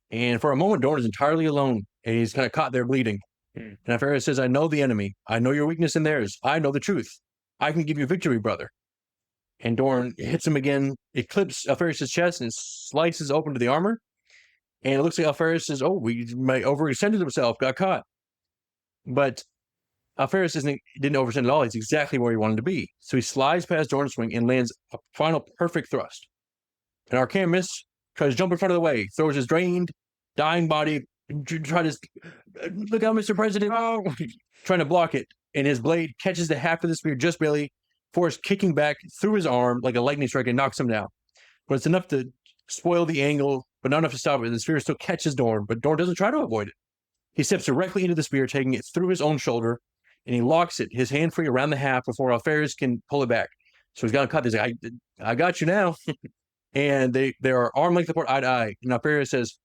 And for a moment, Dorn is entirely alone, and he's kind of caught there bleeding. And Alpharius says, I know the enemy. I know your weakness and theirs. I know the truth. I can give you victory, brother. And Dorn hits him again. It clips Alpharius' chest and slices open to the armor. And it looks like Alpharius says, we might overextended himself, got caught. But Alpharius didn't overextend at all. He's exactly where he wanted to be. So he slides past Dorn's swing and lands a final perfect thrust. And Archamus tries to jump in front of the way, throws his drained, dying body, try to look out, Mr. President, trying to block it. And his blade catches the half of the spear just barely, force kicking back through his arm like a lightning strike and knocks him down. But it's enough to spoil the angle, but not enough to stop it. The spear still catches Dorn, but Dorn doesn't try to avoid it. He steps directly into the spear, taking it through his own shoulder, and he locks it, his hand free around the half before Alpharius can pull it back. So he's got to cut this. I got you now. And they are arm length apart, eye to eye. And Alpharius says,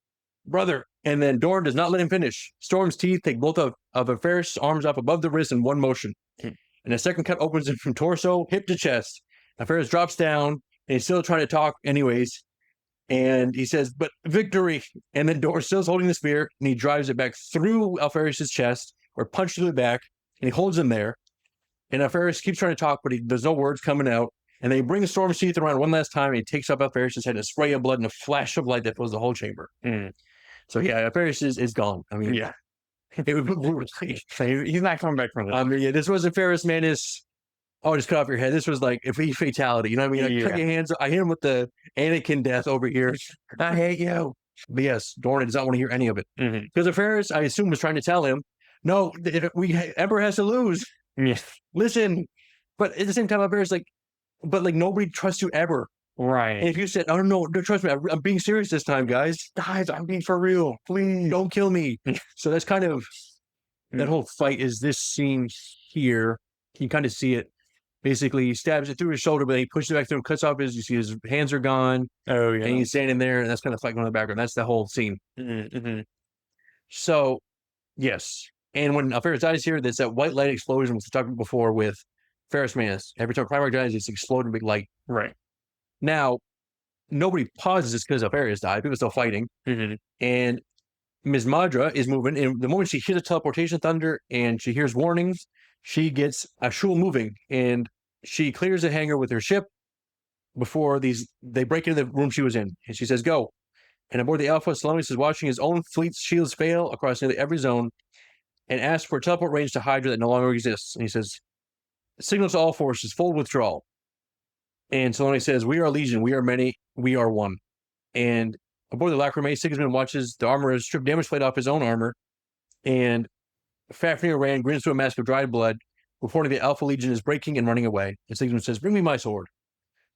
brother. And then Dorn does not let him finish. Storm's teeth take both of Alpharius' arms up above the wrist in one motion. And a second cut opens him from torso, hip to chest. Alpharius drops down, and he's still trying to talk anyways. And he says, but victory. And then Dorn still's holding the spear, and he drives it back through Alpharius' chest, or punches through the back, and he holds him there. And Alpharius keeps trying to talk, but there's no words coming out. And they bring the Storm's teeth around one last time, and he takes up Alpharius' head, and a spray of blood and a flash of light that fills the whole chamber. So yeah, Alpharius is gone. I mean, yeah. He's not coming back from this. I mean, yeah, this wasn't Ferrus Manus. Just cut off your head. This was like a fatality. You know what I mean? Like, cut your hands. I hit him with the Anakin death over here. I hate you. But yes, Dorn does not want to hear any of it. Because Alpharius, I assume, was trying to tell him, no, Emperor has to lose. Listen. But at the same time, Alpharius nobody trusts you ever. Right. And if you said, oh, no, don't trust me. I'm being serious this time, guys. Guys, I'm being for real. Please don't kill me. So that's kind of, that whole fight is this scene here. You can kind of see it. Basically, he stabs it through his shoulder, but he pushes it back through and cuts off you see his hands are gone. Oh, yeah. And he's standing there, and that's kind of fight going in the background. That's the whole scene. So, yes. And when Alpharius dies here, there's that white light explosion, which we talked about before with Ferrus Manus. Every time Primarch dies, it's exploding big light. Right. Now, nobody pauses this because Alpharius died. People are still fighting. And Ms. Madra is moving. And the moment she hears a teleportation thunder and she hears warnings, she gets a shul moving. And she clears the hangar with her ship before they break into the room she was in. And she says, go. And aboard the Alpha, Silonius is watching his own fleet's shields fail across nearly every zone and asks for a teleport range to Hydra that no longer exists. And he says, signal to all forces, full withdrawal. And Silonius says, we are a legion, we are many, we are one. And aboard the Lacrimae, Sigismund watches the armorer strip damage plate off his own armor. And Fafnir Rand grins through a mask of dried blood, reporting the Alpha Legion is breaking and running away. And Sigismund says, bring me my sword.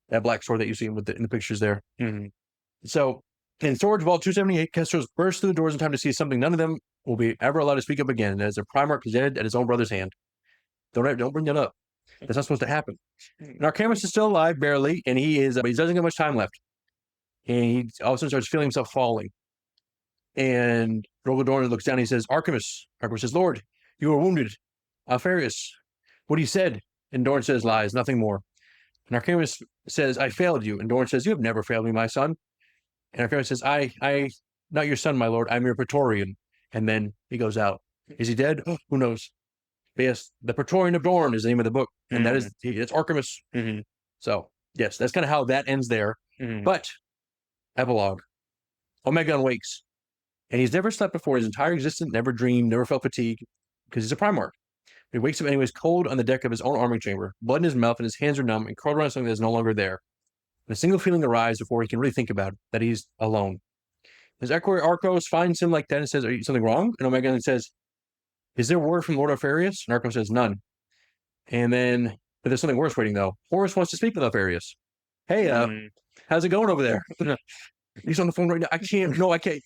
That black sword that you see in the pictures there. So, in Storage Vault 278, Kestros burst through the doors in time to see something none of them will be ever allowed to speak up again, as a Primarch is dead at his own brother's hand. Don't bring that up. That's not supposed to happen. And Archamus is still alive, barely, and he doesn't have much time left. And he all of a sudden starts feeling himself falling. And Rogel Dorn looks down and he says, Archamus. Archamus says, Lord, you are wounded. Alpharius, what he said. And Dorn says, lies, nothing more. And Archamus says, I failed you. And Dorn says, you have never failed me, my son. And Archamus says, I, not your son, my lord, I'm your Praetorian. And then he goes out. Is he dead? Oh, who knows? But yes, the Praetorian of Dorn is the name of the book. And it's Archamus. So, yes, that's kind of how that ends there. But, epilogue. Omegon wakes. And he's never slept before his entire existence, never dreamed, never felt fatigue, because he's a Primarch. He wakes up anyways cold on the deck of his own arming chamber, blood in his mouth and his hands are numb and curled around something that is no longer there. And a single feeling arrives before he can really think about it, that he's alone. His equerry Arcos finds him like that and says, "Are you something wrong?" And Omega says, "Is there word from Lord Alpharius?" And Arcos says, "None." And then, but there's something worse waiting though. Horus wants to speak with Alpharius. "Hey, how's it going over there?" "He's on the phone right now." "I can't. No, I can't.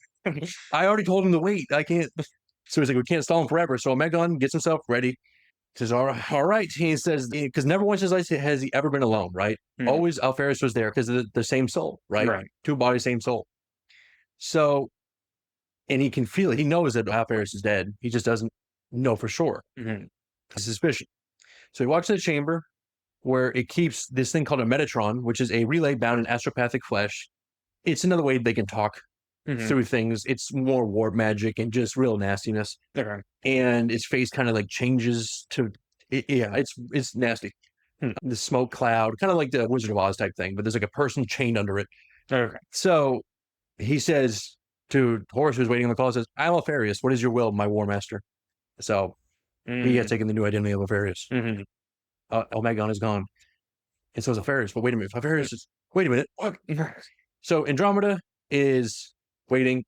I already told him to wait. I can't." So he's like, "We can't stall him forever." So Omegon gets himself ready. Says, all right. He says, because never once in his life has he ever been alone, right? Always Alpharius was there because of the same soul, right? Two bodies, same soul. So, and he can feel it. He knows that Alpharius is dead. He just doesn't know for sure. Suspicion. So he walks to the chamber where it keeps this thing called a Metatron, which is a relay bound in astropathic flesh. It's another way they can talk through things. It's more warp magic and just real nastiness. And its face kind of like changes to, it's nasty. The smoke cloud, kind of like the Wizard of Oz type thing, but there's like a person chained under it. So he says to Horus, who's waiting on the call, says, "I'm Alpharius. What is your will, my War Master?" So he has taken the new identity of Alpharius. Omegon is gone. And so is Alpharius. But wait a minute. Alpharius is, wait a minute. What? So Andromeda is waiting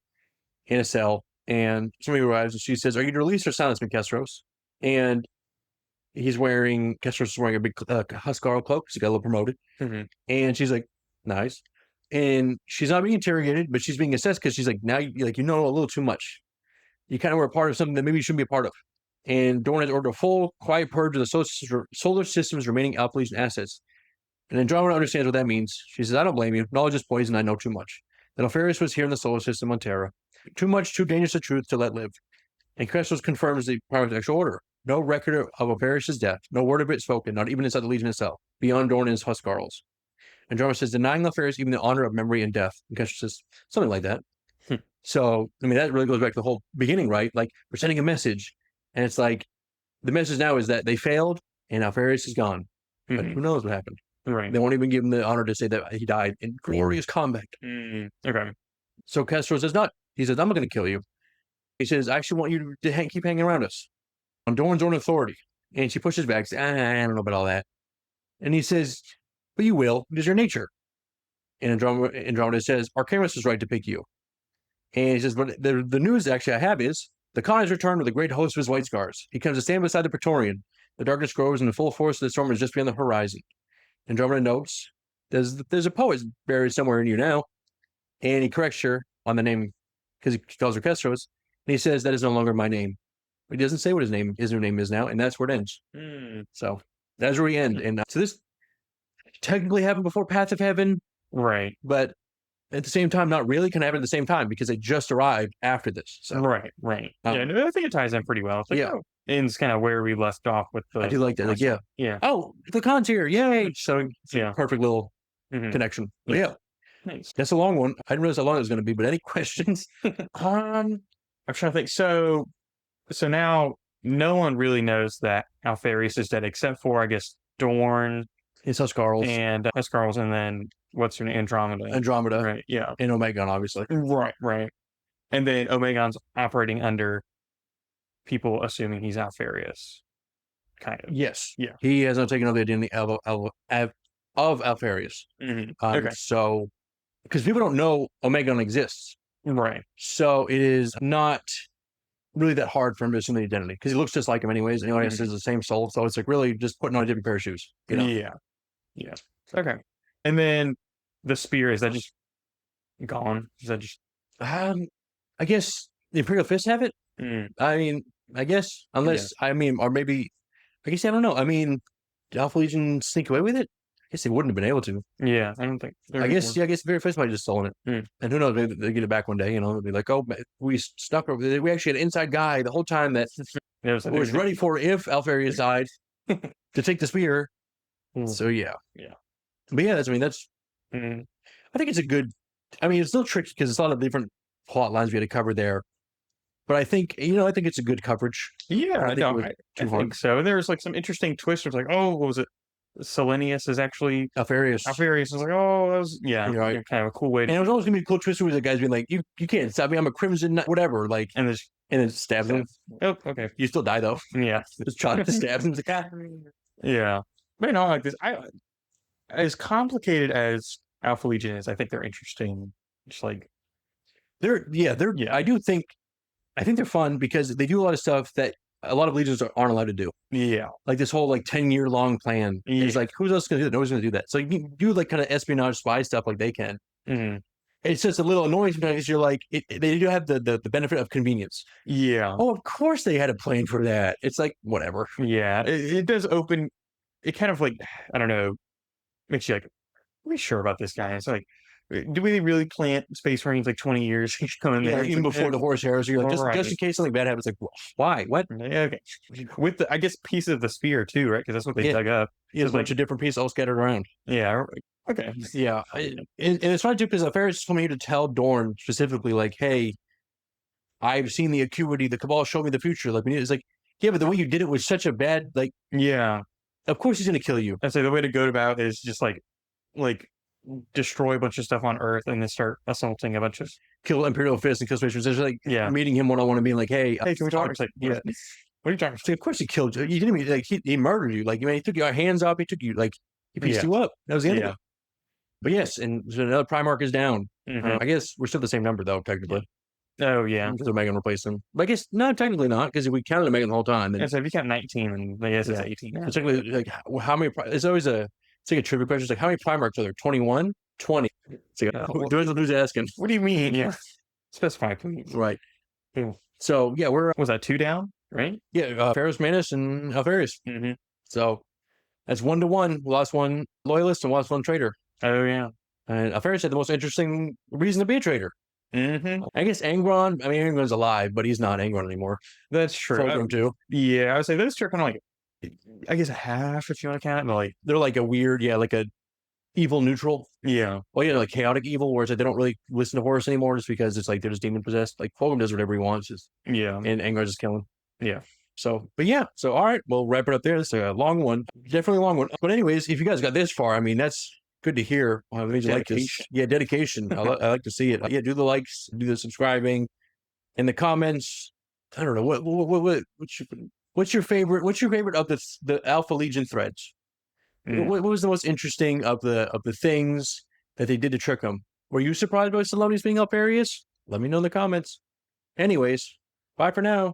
in a cell, and somebody arrives and she says, "Are you to release or silence me, Kestros?" And Kestros is wearing a big Huskarl cloak. He got a little promoted. And she's like, "Nice." And she's not being interrogated, but she's being assessed because she's like, now you know a little too much. You kind of were a part of something that maybe you shouldn't be a part of. And Dorn has ordered a full, quiet purge of the solar system's remaining Alpha assets. And Andromeda understands what that means. She says, "I don't blame you. Knowledge is poison. I know too much. That Alpharius was here in the solar system on Terra. Too much, too dangerous a truth to let live." And Kestros confirms the actual order. No record of Alpharius' death. No word of it spoken, not even inside the Legion itself, beyond Dorn and his Huskarls. Andromeda says, "Denying Alpharius even the honor of memory and death." And Kestros says, something like that. So, I mean, that really goes back to the whole beginning, right? Like, we're sending a message, and it's like, the message now is that they failed, and Alpharius is gone. But who knows what happened? They won't even give him the honor to say that he died in glorious combat. So Kestros says, he says, "I'm not going to kill you." He says, "I actually want you to keep hanging around us on Dorn's own authority." And she pushes back, says, "I don't know about all that." And he says, "But you will. It is your nature." And Andromeda says, "Archamus is right to pick you." And he says, "But the news actually I have is the Khan has returned with a great host of his White Scars. He comes to stand beside the Praetorian. The darkness grows and the full force of the storm is just beyond the horizon." Andromeda notes, there's a poet buried somewhere in you now. And he corrects her on the name because he calls her Kestros. And he says, "That is no longer my name." He doesn't say what his name is now, and that's where it ends. So that's where we end. And so this technically happened before Path of Heaven. But at the same time, not really can happen at the same time because they just arrived after this. So. Yeah, no, I think it ties in pretty well. It's like, and it's kind of where we left off with the. I do like that. Like, oh, the Khan's here. Yay. So, perfect little connection. But nice. That's a long one. I didn't realize how long it was going to be, but any questions? I'm trying to think. So now no one really knows that Alpharius is dead except for, I guess, Dorn. His Huskarls. And Huskarls, and then what's her name? Andromeda. Right, yeah. And Omegon, obviously. Right. And then Omegon's operating under people assuming he's Alpharius. Kind of. Yes. Yeah. He has not taken over the identity of Alpharius. So, because people don't know Omegon exists. So it is not really that hard for him to assume the identity because he looks just like him anyways. And he has the same soul. So it's like really just putting on a different pair of shoes. You know? Yeah. Okay. And then the spear, is that just gone? Is that just... I guess the Imperial Fist have it. I mean, I guess, unless, or maybe, I guess, I don't know. I mean, did Alpha Legion sneak away with it? I guess they wouldn't have been able to. Yeah, I don't think. I guess the Imperial Fist might have just stolen it. And who knows, maybe they get it back one day, they'll be like, "Oh, we we actually had an inside guy the whole time that was ready for if Alpharius died to take the spear." So, yeah. But yeah, that's, I think it's a good, it's still tricky because it's a lot of different plot lines we had to cover there. But I think, I think it's a good coverage. Yeah, I think so. And there's like some interesting twists. It's like, oh, what was it? Selenius is actually Alpharius. Is like, oh, that was, kind of a cool way. And it was always going to be a cool twist where the guys being like, you can't stop me. I'm a crimson, whatever. Like, and then stabs him. Oh, okay. You still die though. Yeah. Just trying to stab him. Yeah. But like this, as complicated as Alpha Legion is. I think they're interesting. Just like I think they're fun because they do a lot of stuff that a lot of legions aren't allowed to do. Yeah. Like this whole like 10-year long plan. Yeah. It's like, who's else going to do that? Nobody's going to do that. So you can do like kind of espionage spy stuff like they can. Mm-hmm. It's just a little annoying sometimes. You're like, they do have the benefit of convenience. Yeah. Oh, of course they had a plan for that. It's like, whatever. Yeah. It does open, it kind of like, I don't know, makes you like, are we sure about this guy? It's like, do we really plant Space Marines like 20 years even before the Horus Heresy? You're like, just in case something bad happens, like, why? What? Okay. With the, I guess, piece of the spear too, right? Because that's what they dug up. There's a bunch of different pieces all scattered around. Yeah. Okay. Yeah. And it's funny too, because Alpharius is coming here to tell Dorn specifically, like, hey, I've seen the acuity, the Cabal showed me the future. Like, it's like, yeah, but the way you did it was such a bad, like, yeah. Of course he's going to kill you. I'd say the way to go about it is just like destroy a bunch of stuff on Earth and then start assaulting a bunch of kill Imperial Fist and kill Space Marines. Like meeting him one-on-one and being like, hey, can we talk? It's like, yeah. What are you talking about? Like, of course he killed you. You didn't mean like he murdered you. Like, he took your hands off. He took you like he pieced you up. That was the end of it. But yes, and so another Primarch is down. I guess we're still the same number though, technically. Oh yeah, because Megan replaced him. But I guess no, technically not, because if we counted Megan the whole time, then so if you count 19, and I guess it's 18. It's like how many? It's always it's like a trivia question. It's like, how many Primarchs are there? 21, 20. It's like who's asking? What do you mean? Yeah, specify please. Right. So yeah, was that 2 down? Right. Yeah, Pharaoh's Manus and Alpharius. So that's 1-1. We lost one loyalist and lost one traitor. Oh yeah. And Alpharius had the most interesting reason to be a traitor. I guess Angron. I mean, Angron's alive, but he's not Angron anymore. That's true. Too. Yeah, I would say those two are kind of like, I guess half if you want to count it. But like they're like a weird, like a evil neutral. Yeah. Well, like chaotic evil, where it's like they don't really listen to Horus anymore, just because it's like they're just demon possessed. Like Fulgrim does whatever he wants. And Angron's just killing. Yeah. So, but yeah. So all right, we'll wrap it up there. It's a long one, definitely a long one. But anyways, if you guys got this far, I mean, that's good to hear. I mean, you like this. Yeah, dedication. I like to see it. Yeah, do the likes, do the subscribing, in the comments. I don't know what's your favorite. What's your favorite of the Alpha Legion threads? What was the most interesting of the things that they did to trick them? Were you surprised by Silonius being Alpharius? Let me know in the comments. Anyways, bye for now.